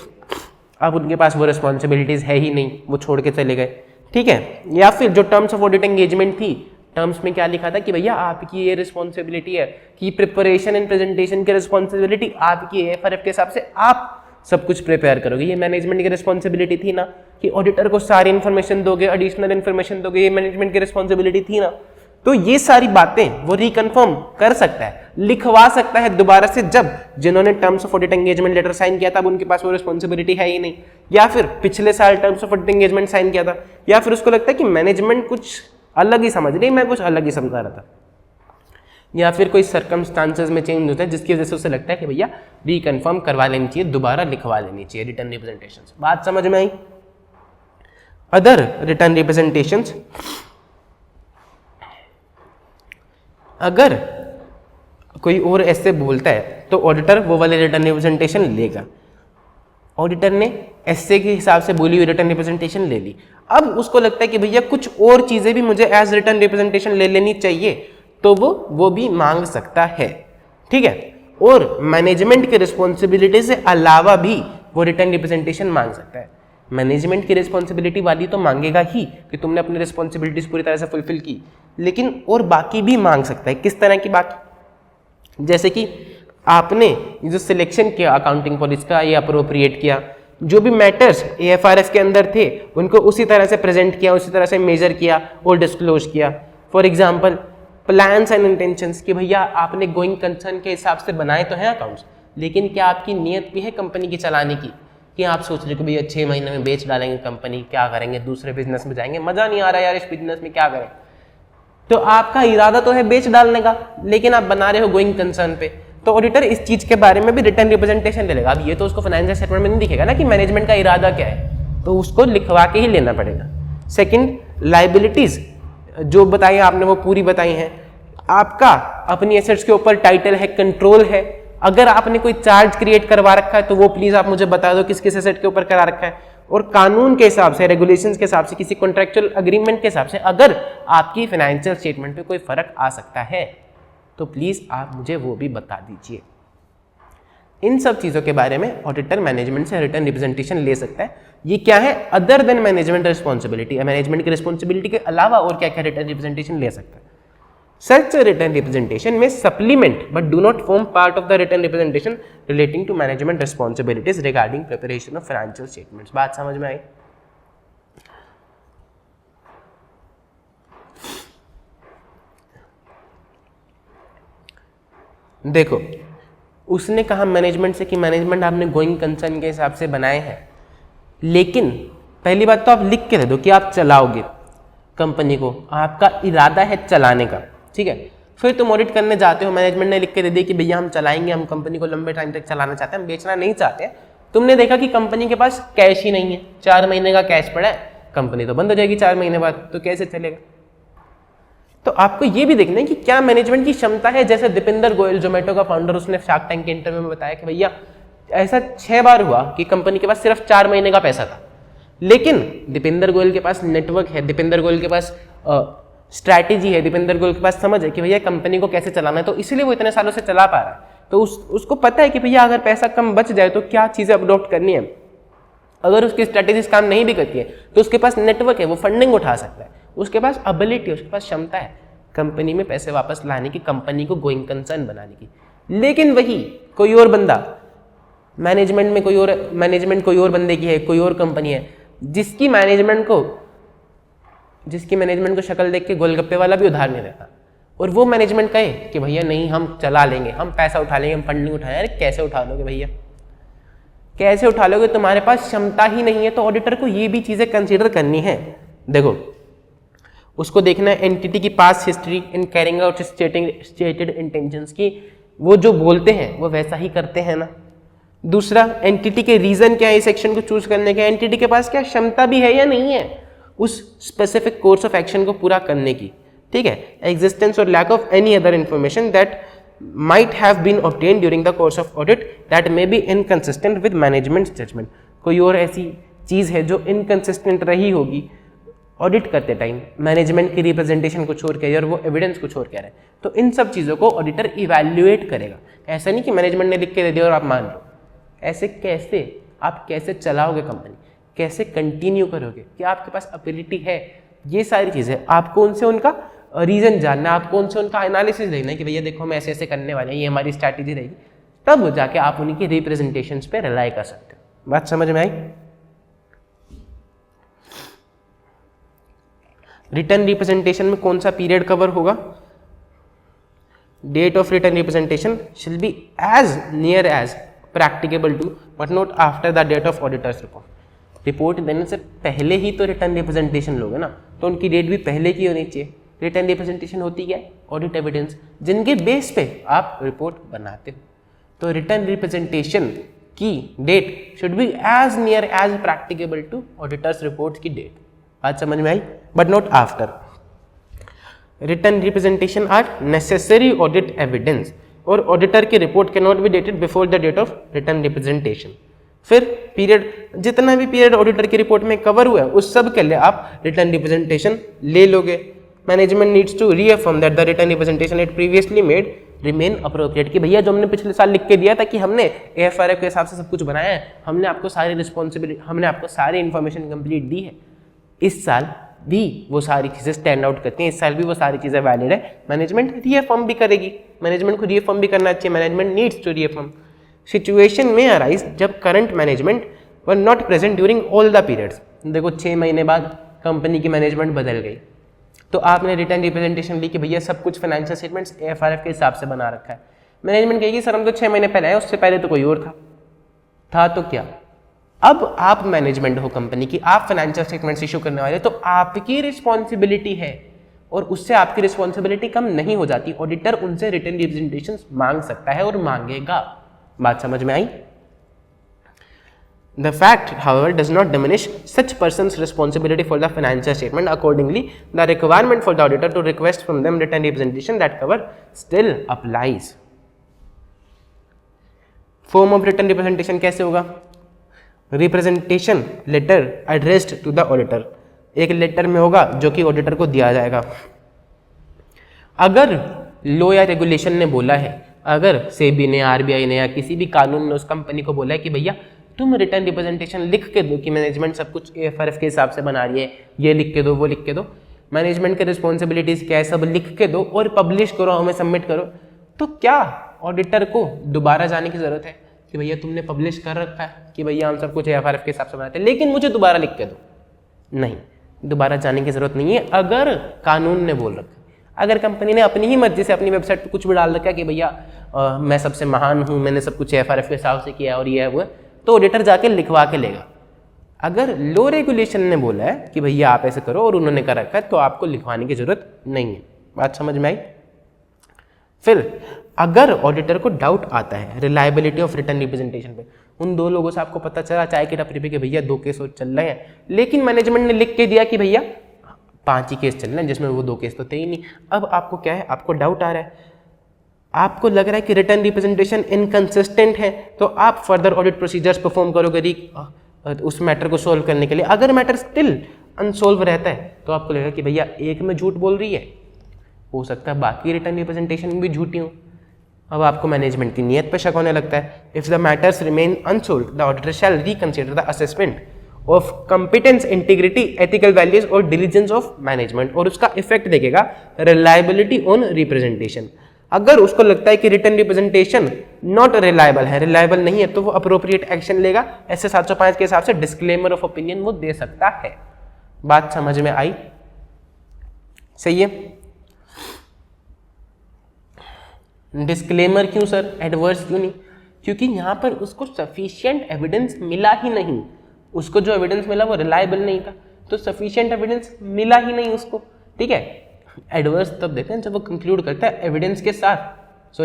अब उनके पास वो रिस्पॉन्सिबिलिटीज है ही नहीं, वो छोड़ के चले गए, ठीक है। या फिर जो टर्म्स ऑफ ऑडिट एंगेजमेंट थी, टर्म्स में क्या लिखा था कि भैया आपकी ये रिस्पॉन्सिबिलिटी है कि प्रिपरेशन एंड प्रेजेंटेशन की रिस्पॉन्सिबिलिटी आपकी है, एफआरएफ के हिसाब से आप सब कुछ प्रिपेयर करोगे। ये मैनेजमेंट की रिस्पॉन्सिबिलिटी थी ना कि ऑडिटर को सारी इन्फॉर्मेशन दोगे, एडिशनल इन्फॉर्मेशन दोगे, ये मैनेजमेंट की रिस्पॉन्सिबिलिटी थी ना। तो ये सारी बातें वो रिकन्फर्म कर सकता है, लिखवा सकता है दोबारा से, जब जिन्होंने terms of audit engagement letter sign किया था अब उनके पास वो रिस्पॉन्सिबिलिटी है ही नहीं, या फिर पिछले साल terms of audit engagement sign किया था, या फिर उसको लगता है कि मैनेजमेंट कुछ अलग ही समझ रही, मैं कुछ अलग ही समझा रहा था, या फिर कोई सर्कमस्टांसेस में चेंज होता है जिसकी वजह से उसे लगता है कि भैया रिकन्फर्म करवा लेनी चाहिए, दोबारा लिखवा लेनी चाहिए रिटर्न रिप्रेजेंटेशंस। बात समझ में आई? अदर रिटर्न रिप्रेजेंटेशंस, अगर कोई और ऐसे बोलता है तो ऑडिटर वो वाले रिटर्न रिप्रेजेंटेशन लेगा। ऑडिटर ने एसए के हिसाब से बोली हुई रिटर्न रिप्रेजेंटेशन ले ली, अब उसको लगता है कि भैया कुछ और चीजें भी मुझे एज रिटर्न रिप्रेजेंटेशन ले लेनी चाहिए, तो वो भी मांग सकता है, ठीक है। और मैनेजमेंट की रिस्पॉन्सिबिलिटी से अलावा भी वो रिटर्न रिप्रेजेंटेशन मांग सकता है। मैनेजमेंट की रिस्पॉन्सिबिलिटी वाली तो मांगेगा ही कि तुमने अपनी रिस्पॉन्सिबिलिटीज पूरी तरह से फुलफिल की, लेकिन और बाकी भी मांग सकता है। किस तरह की बाकी? जैसे कि आपने जो सिलेक्शन किया अकाउंटिंग पॉलिसी का, ये अप्रोप्रिएट किया, जो भी मैटर्स एएफआरएफ के अंदर थे उनको उसी तरह से प्रेजेंट किया, उसी तरह से मेजर किया और डिस्क्लोज किया। For example plans and intentions कि भैया आपने गोइंग कंसर्न के हिसाब से बनाए तो हैं अकाउंट्स, लेकिन क्या आपकी नीयत भी है कंपनी की चलाने की, कि आप सोच रहे हो कि भैया 6 महीने में बेच डालेंगे कंपनी, क्या करेंगे, दूसरे बिजनेस में जाएंगे, मजा नहीं आ रहा यार इस बिजनेस में, क्या करें। तो आपका इरादा तो है बेच डालने का, लेकिन आप बना रहे हो गोइंग कंसर्न पे, तो ऑडिटर इस चीज के बारे में भी रिटर्न रिप्रेजेंटेशन ले लेगा। अब ये तो उसको फाइनेंशियल स्टेटमेंट में नहीं दिखेगा ना कि मैनेजमेंट का इरादा क्या है, तो उसको लिखवा के ही लेना पड़ेगा। सेकंड, लायबिलिटीज जो बताई आपने वो पूरी बताई हैं। आपका अपनी एसेट्स के ऊपर टाइटल है, कंट्रोल है। अगर आपने कोई चार्ज क्रिएट करवा रखा है तो वो प्लीज आप मुझे बता दो किस किस एसेट के ऊपर करा रखा है। और कानून के हिसाब से, रेगुलेशंस के हिसाब से, किसी कॉन्ट्रेक्चुअल अग्रीमेंट के हिसाब से अगर आपकी फाइनेंशियल स्टेटमेंट पे कोई फर्क आ सकता है तो प्लीज आप मुझे वो भी बता दीजिए। इन सब चीजों के बारे में ऑडिटर मैनेजमेंट से रिटर्न रिप्रेजेंटेशन ले सकता है। ये क्या है? Other than management responsibility, management की रिस्पॉन्सिबिलिटी के अलावा और क्या क्या रिटर्न रिप्रेजेंटेशन ले सकता है। Such a written representation may supplement but do not form part of the written representation relating to management responsibilities regarding preparation of financial statements। बात समझ में आई? देखो, उसने कहा मैनेजमेंट से कि मैनेजमेंट आपने गोइंग कंसर्न के हिसाब से बनाए हैं, लेकिन पहली बात तो आप लिख के दे दो कि आप चलाओगे कंपनी को, आपका इरादा है चलाने का, ठीक है। फिर तुम ऑडिट करने जाते हो, मैनेजमेंट ने लिख के दे दी कि भैया हम चलाएंगे, हम कंपनी को लंबे टाइम तक चलाना चाहते हैं, हम बेचना नहीं चाहते हैं। तुमने देखा कि कंपनी के पास कैश ही नहीं है, 4 महीने का कैश पड़ा है, कंपनी तो बंद हो जाएगी 4 महीने बाद, तो कैसे चलेगा? तो आपको ये भी देखना है कि क्या मैनेजमेंट की क्षमता है। जैसे दीपेंद्र गोयल जोमेटो का फाउंडर, उसने शार्क टैंक के इंटरव्यू में बताया कि भैया ऐसा 6 बार हुआ कि कंपनी के पास सिर्फ 4 महीने का पैसा था, लेकिन दीपेंद्र गोयल के पास नेटवर्क है, दीपेंद्र गोयल के पास स्ट्रैटेजी है, दीपेंद्र गोयल के पास समझ है कि भैया कंपनी को कैसे चलाना है, तो इसलिए वो इतने सालों से चला पा रहा है। तो उसको पता है कि भैया अगर पैसा कम बच जाए तो क्या चीज़ें अडॉप्ट करनी है। अगर उसकी स्ट्रैटेजीज काम नहीं भी करती है तो उसके पास नेटवर्क है, वो फंडिंग उठा सकता है, उसके पास एबिलिटी, उसके पास क्षमता है कंपनी में पैसे वापस लाने की, कंपनी को गोइंग कंसर्न बनाने की। लेकिन वही कोई और बंदा मैनेजमेंट में, मैनेजमेंट कोई और बंदे की है, कोई और कंपनी है जिसकी मैनेजमेंट को शक्ल देख के गोलगप्पे वाला भी उधार नहीं देता, और वो मैनेजमेंट कहे कि भैया नहीं हम चला लेंगे, हम पैसा उठा लेंगे, हम फंडिंग उठाएंगे। अरे कैसे उठा लोगे भैया, कैसे उठा लोगे? तुम्हारे पास क्षमता ही नहीं है। तो ऑडिटर को ये भी चीजें कंसीडर करनी है। देखो, उसको देखना है एंटिटी की past history in carrying out stated intentions की, वो जो बोलते हैं वो वैसा ही करते हैं ना। दूसरा, एंटिटी के रीजन क्या है इस एक्शन को चूज करने के, एंटिटी के पास क्या क्षमता भी है या नहीं है उस स्पेसिफिक कोर्स ऑफ एक्शन को पूरा करने की, ठीक है। एग्जिस्टेंस और lack of any other information that might have been obtained during the course of audit that may be inconsistent with management's judgment। कोई और ऐसी चीज है जो इनकंसिस्टेंट रही होगी ऑडिट करते टाइम मैनेजमेंट की रिप्रेजेंटेशन को छोड़ के और वो एविडेंस को छोड़ के आ रहे हैं, तो इन सब चीज़ों को ऑडिटर इवैल्यूएट करेगा। ऐसा नहीं कि मैनेजमेंट ने लिख के दे दिया और आप मान लो। ऐसे कैसे आप कैसे चलाओगे कंपनी, कैसे कंटिन्यू करोगे, क्या आपके पास एबिलिटी है, ये सारी चीज़ें आपको उनसे उनका रीज़न जानना, आपको उनसे उनका एनालिसिस देखना है कि भैया देखो हम ऐसे ऐसे करने वाले हैं, ये हमारी स्ट्रैटेजी रहेगी, तब जाके आप उनकी रिप्रेजेंटेशंस पे रिलाई कर सकते हो। बात समझ में आई? रिटर्न रिप्रेजेंटेशन में कौन सा पीरियड कवर होगा? Date of written representation shall be as near as practicable to but not after the date of auditor's report. Report देने से पहले ही तो रिटर्न रिप्रेजेंटेशन लोगे ना, तो उनकी डेट भी पहले की होनी चाहिए। रिटर्न रिप्रेजेंटेशन होती क्या है? ऑडिट एविडेंस, जिनके बेस पे आप रिपोर्ट बनाते हो। तो रिटर्न रिप्रेजेंटेशन की date should be as near as practicable to auditor's report की डेट। बात समझ में आई? But not after. Written representation are necessary audit evidence और ऑडिटर की report can not be dated before the date of written representation. फिर period, जितना भी पीरियड ऑडिटर की रिपोर्ट में कवर हुआ है उस सब के लिए आप रिटर्न रिप्रेजेंटेशन ले लोगे। Management needs to reaffirm that the written representation it previously made remain appropriate, कि भैया जो हमने पिछले साल लिख के दिया था कि हमने AFRF के हिसाब से सब कुछ बनाया है, हमने आपको सारी रिस्पॉन्सिबिलिटी, हमने आपको सारी इन्फॉर्मेशन कंप्लीट दी है, इस साल भी वो सारी चीज़ें स्टैंड आउट करती हैं, इस साल भी वो सारी चीज़ें वैलिड है, मैनेजमेंट रीअफर्म भी करेगी। मैनेजमेंट को रीअफर्म भी करना चाहिए, management needs to reaffirm. Situation may arise जब current management were not present during all the periods. देखो 6 महीने बाद कंपनी की मैनेजमेंट बदल गई, तो आपने रिटर्न रिप्रेजेंटेशन ली कि भैया सब कुछ फाइनेंशियल स्टेटमेंट्स AFRF के हिसाब से बना रखा है। मैनेजमेंट कहेगी सर हम तो 6 महीने पहले आए, उससे पहले तो कोई और था तो क्या? अब आप मैनेजमेंट हो कंपनी की, आप फाइनेंशियल स्टेटमेंट्स इशू करने वाले, तो आपकी रिस्पॉन्सिबिलिटी है और उससे आपकी रिस्पॉन्सिबिलिटी कम नहीं हो जाती। ऑडिटर उनसे रिटर्न रिप्रेजेंटेशन मांग सकता है और मांगेगा। बात समझ में आई? The fact, however, does not diminish such person's responsibility for the financial statement. Accordingly, the requirement for the auditor to request from them written representation that cover still applies. Form of written representation कैसे होगा? Representation letter addressed to the auditor. एक letter में होगा जो कि auditor को दिया जाएगा। अगर लॉ या रेगुलेशन ने बोला है, अगर सेबी ने, RBI ने या किसी भी कानून ने उस कंपनी को बोला है कि भैया तुम रिटर्न रिप्रेजेंटेशन लिख के दो कि मैनेजमेंट सब कुछ AFRF के हिसाब से बना रही है, ये लिख के दो, वो लिख के दो, मैनेजमेंट के रिस्पॉन्सिबिलिटीज क्या है सब लिख के दो और पब्लिश करो, हमें सबमिट करो, तो क्या ऑडिटर को दोबारा जाने की जरूरत है कि भैया तुमने पब्लिश कर रखा है कि भैया हम सब कुछ AFRF के हिसाब से बनाते हैं, लेकिन मुझे दोबारा लिख के दो? नहीं, दोबारा जाने की जरूरत नहीं है अगर कानून ने बोल रखा है। अगर कंपनी ने अपनी ही मर्जी से अपनी वेबसाइट पर कुछ भी डाल रखा है कि भैया मैं सबसे महान हूँ, मैंने सब कुछ AFRF के हिसाब से किया और ये है वो है, तो ऑडिटर जाके लिखवा के लेगा। अगर लॉ रेगुलेशन ने बोला है कि भैया आप ऐसे करो और उन्होंने कर रखा है, तो आपको लिखवाने की जरूरत नहीं है। बात समझ में आई? फिर अगर ऑडिटर को डाउट आता है रिलायबिलिटी ऑफ रिटर्न रिप्रेजेंटेशन पे, उन दो लोगों से आपको पता चला चाय की टपरी पे कि भैया 2 केस और चल रहे हैं, लेकिन मैनेजमेंट ने लिख के दिया कि भैया 5 ही केस चल रहे हैं जिसमें वो 2 केस तो थे ही नहीं। अब आपको क्या है, आपको डाउट आ रहा है, आपको लग रहा है कि रिटर्न रिप्रेजेंटेशन इनकंसिस्टेंट है, तो आप फर्दर ऑडिट प्रोसीजर्स परफॉर्म करोगे उस मैटर को सोल्व करने के लिए। अगर मैटर स्टिल अनसोल्व रहता है तो आपको लगेगा कि भैया एक में झूठ बोल रही है, हो सकता है बाकी रिटर्न रिप्रेजेंटेशन भी झूठी हूँ। अब आपको मैनेजमेंट की नीयत पे शक होने लगता है। If the matters remain unsolved the auditor shall reconsider the assessment of competence, integrity, ethical values और डिलीजेंस ऑफ मैनेजमेंट, और उसका इफेक्ट देखेगा रिलायबिलिटी ऑन रिप्रेजेंटेशन। अगर उसको लगता है कि रिटर्न रिप्रेजेंटेशन नॉट रिलायबल है, रिलायबल नहीं है, तो वो अप्रोप्रिएट एक्शन लेगा। ऐसे 705 के हिसाब से डिस्क्लेमर ऑफ ओपिनियन वो दे सकता है। बात समझ में आई? सही है। डिस्क्लेमर क्यों सर, एडवर्स क्यों नहीं? क्योंकि यहां पर उसको सफिशिएंट एविडेंस मिला ही नहीं, उसको जो एविडेंस मिला वो रिलायबल नहीं था, तो सफिशिएंट एविडेंस मिला ही नहीं उसको। ठीक है, एडवर्स तब देते हैं जब वो कंक्लूड करता है एविडेंस के साथ,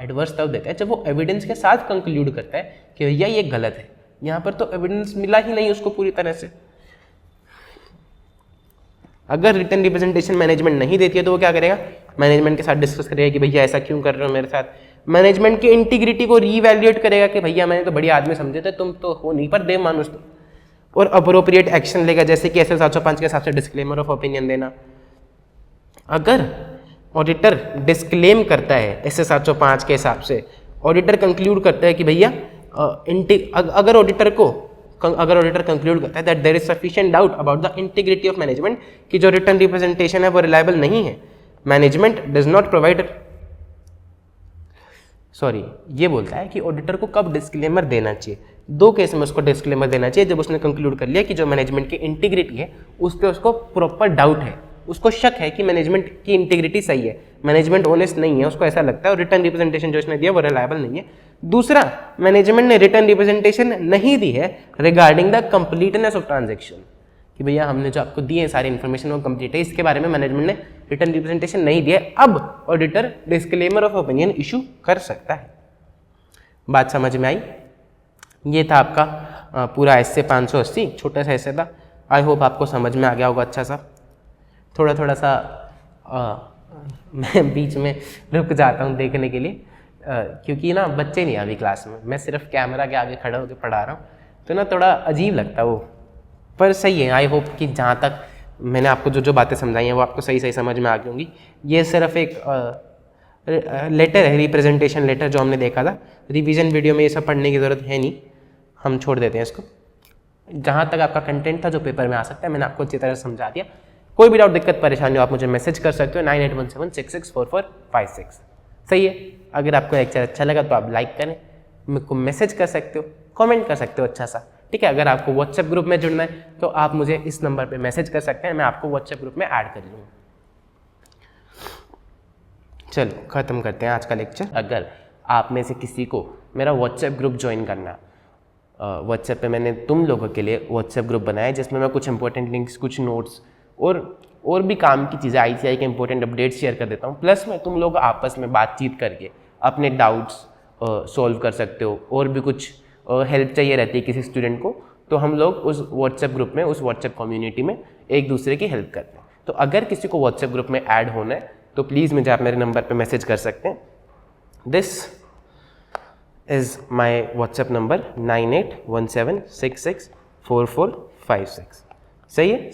एडवर्स तब देता है जब वो एविडेंस के साथ कंक्लूड करता है कि भैया ये गलत है। यहाँ पर तो एविडेंस मिला ही नहीं उसको पूरी तरह से। अगर रिटर्न रिप्रेजेंटेशन मैनेजमेंट नहीं देती है तो वो क्या करेगा, मैनेजमेंट के साथ डिस्कस करेगा कि भैया ऐसा क्यों कर रहे हो मेरे साथ। मैनेजमेंट की इंटीग्रिटी को रीवैल्यूएट करेगा कि भैया मैंने तो बढ़िया आदमी समझे थे, तुम तो हो नहीं पर देव मानुष। तो और अप्रोप्रिएट एक्शन लेगा, जैसे कि एस 705 के हिसाब से डिस्क्लेमर ऑफ ओपिनियन देना। अगर ऑडिटर डिस्क्लेम करता है एस 705 के हिसाब से, ऑडिटर कंक्लूड करता है कि भैया अगर ऑडिटर कंक्लूड करता है that there is sufficient doubt about the integrity of management, कि जो रिटर्न रिप्रेजेंटेशन है वो रिलायबल नहीं है, मैनेजमेंट डज नॉट प्रोवाइड, ये बोलता है कि ऑडिटर को कब डिस्क्लेमर देना चाहिए। दो केस में उसको डिस्क्लेमर देना चाहिए, जब उसने कंक्लूड कर लिया कि जो मैनेजमेंट की इंटीग्रिटी है उस पर उसको प्रॉपर डाउट है, उसको शक है कि मैनेजमेंट की इंटीग्रिटी सही है, मैनेजमेंट ऑनेस्ट नहीं है, उसको ऐसा लगता है और रिटर्न रिप्रेजेंटेशन जो इसने दिया वो रिलायबल नहीं है। दूसरा, मैनेजमेंट ने रिटर्न रिप्रेजेंटेशन नहीं दी है regarding the completeness of transaction, कि भैया हमने जो आपको दिए सारी इन्फॉर्मेशन वो कंप्लीट है, इसके बारे में मैनेजमेंट ने रिटर्न रिप्रेजेंटेशन नहीं दिया है, अब auditor disclaimer of opinion issue कर सकता है। बात समझ में आई? ये था आपका पूरा एस से 580, छोटा सा एस था। आई होप आपको समझ में आ गया होगा अच्छा सा। थोड़ा सा मैं बीच में रुक जाता हूँ देखने के लिए, क्योंकि ना बच्चे नहीं अभी क्लास में, मैं सिर्फ कैमरा के आगे खड़ा होकर पढ़ा रहा हूँ, तो ना थोड़ा अजीब लगता है वो, पर सही है। आई होप कि जहाँ तक मैंने आपको जो बातें समझाई हैं वो आपको सही समझ में आ गई होंगी। ये सिर्फ एक लेटर है, रिप्रेजेंटेशन लेटर, जो हमने देखा था। रिवीजन वीडियो में ये सब पढ़ने की ज़रूरत है नहीं, हम छोड़ देते हैं इसको। जहाँ तक आपका कंटेंट था जो पेपर में आ सकता है मैंने आपको अच्छी तरह समझा दिया। कोई भी डाउट, दिक्कत, परेशानी हो आप मुझे मैसेज कर सकते हो 9817664456। सही है? अगर आपको लेक्चर अच्छा लगा तो आप लाइक करें, मेरे को मैसेज कर सकते हो, कमेंट कर सकते हो अच्छा सा, ठीक है। अगर आपको व्हाट्सएप ग्रुप में जुड़ना है तो आप मुझे इस नंबर पे मैसेज कर सकते हैं, मैं आपको व्हाट्सएप ग्रुप में ऐड कर लूँगा। चलो ख़त्म करते हैं आज का लेक्चर। अगर आप में से किसी को मेरा व्हाट्सएप ग्रुप ज्वाइन करना, व्हाट्सएप पे मैंने तुम लोगों के लिए व्हाट्सएप ग्रुप बनाया है, जिसमें मैं कुछ इंपॉर्टेंट लिंक्स, कुछ नोट्स और भी काम की चीज़ें, ICI के इंपॉर्टेंट अपडेट्स शेयर कर देता हूँ। प्लस में तुम लोग आपस में बातचीत करके अपने डाउट्स सॉल्व कर सकते हो, और भी कुछ हेल्प चाहिए रहती है किसी स्टूडेंट को, तो हम लोग उस व्हाट्सएप ग्रुप में, उस व्हाट्सएप कम्युनिटी में एक दूसरे की हेल्प करते हैं। तो अगर किसी को व्हाट्सएप ग्रुप में ऐड होना है तो प्लीज़ मुझे आप मेरे नंबर पे मैसेज कर सकते हैं। This is my WhatsApp number 9817664456। सही है?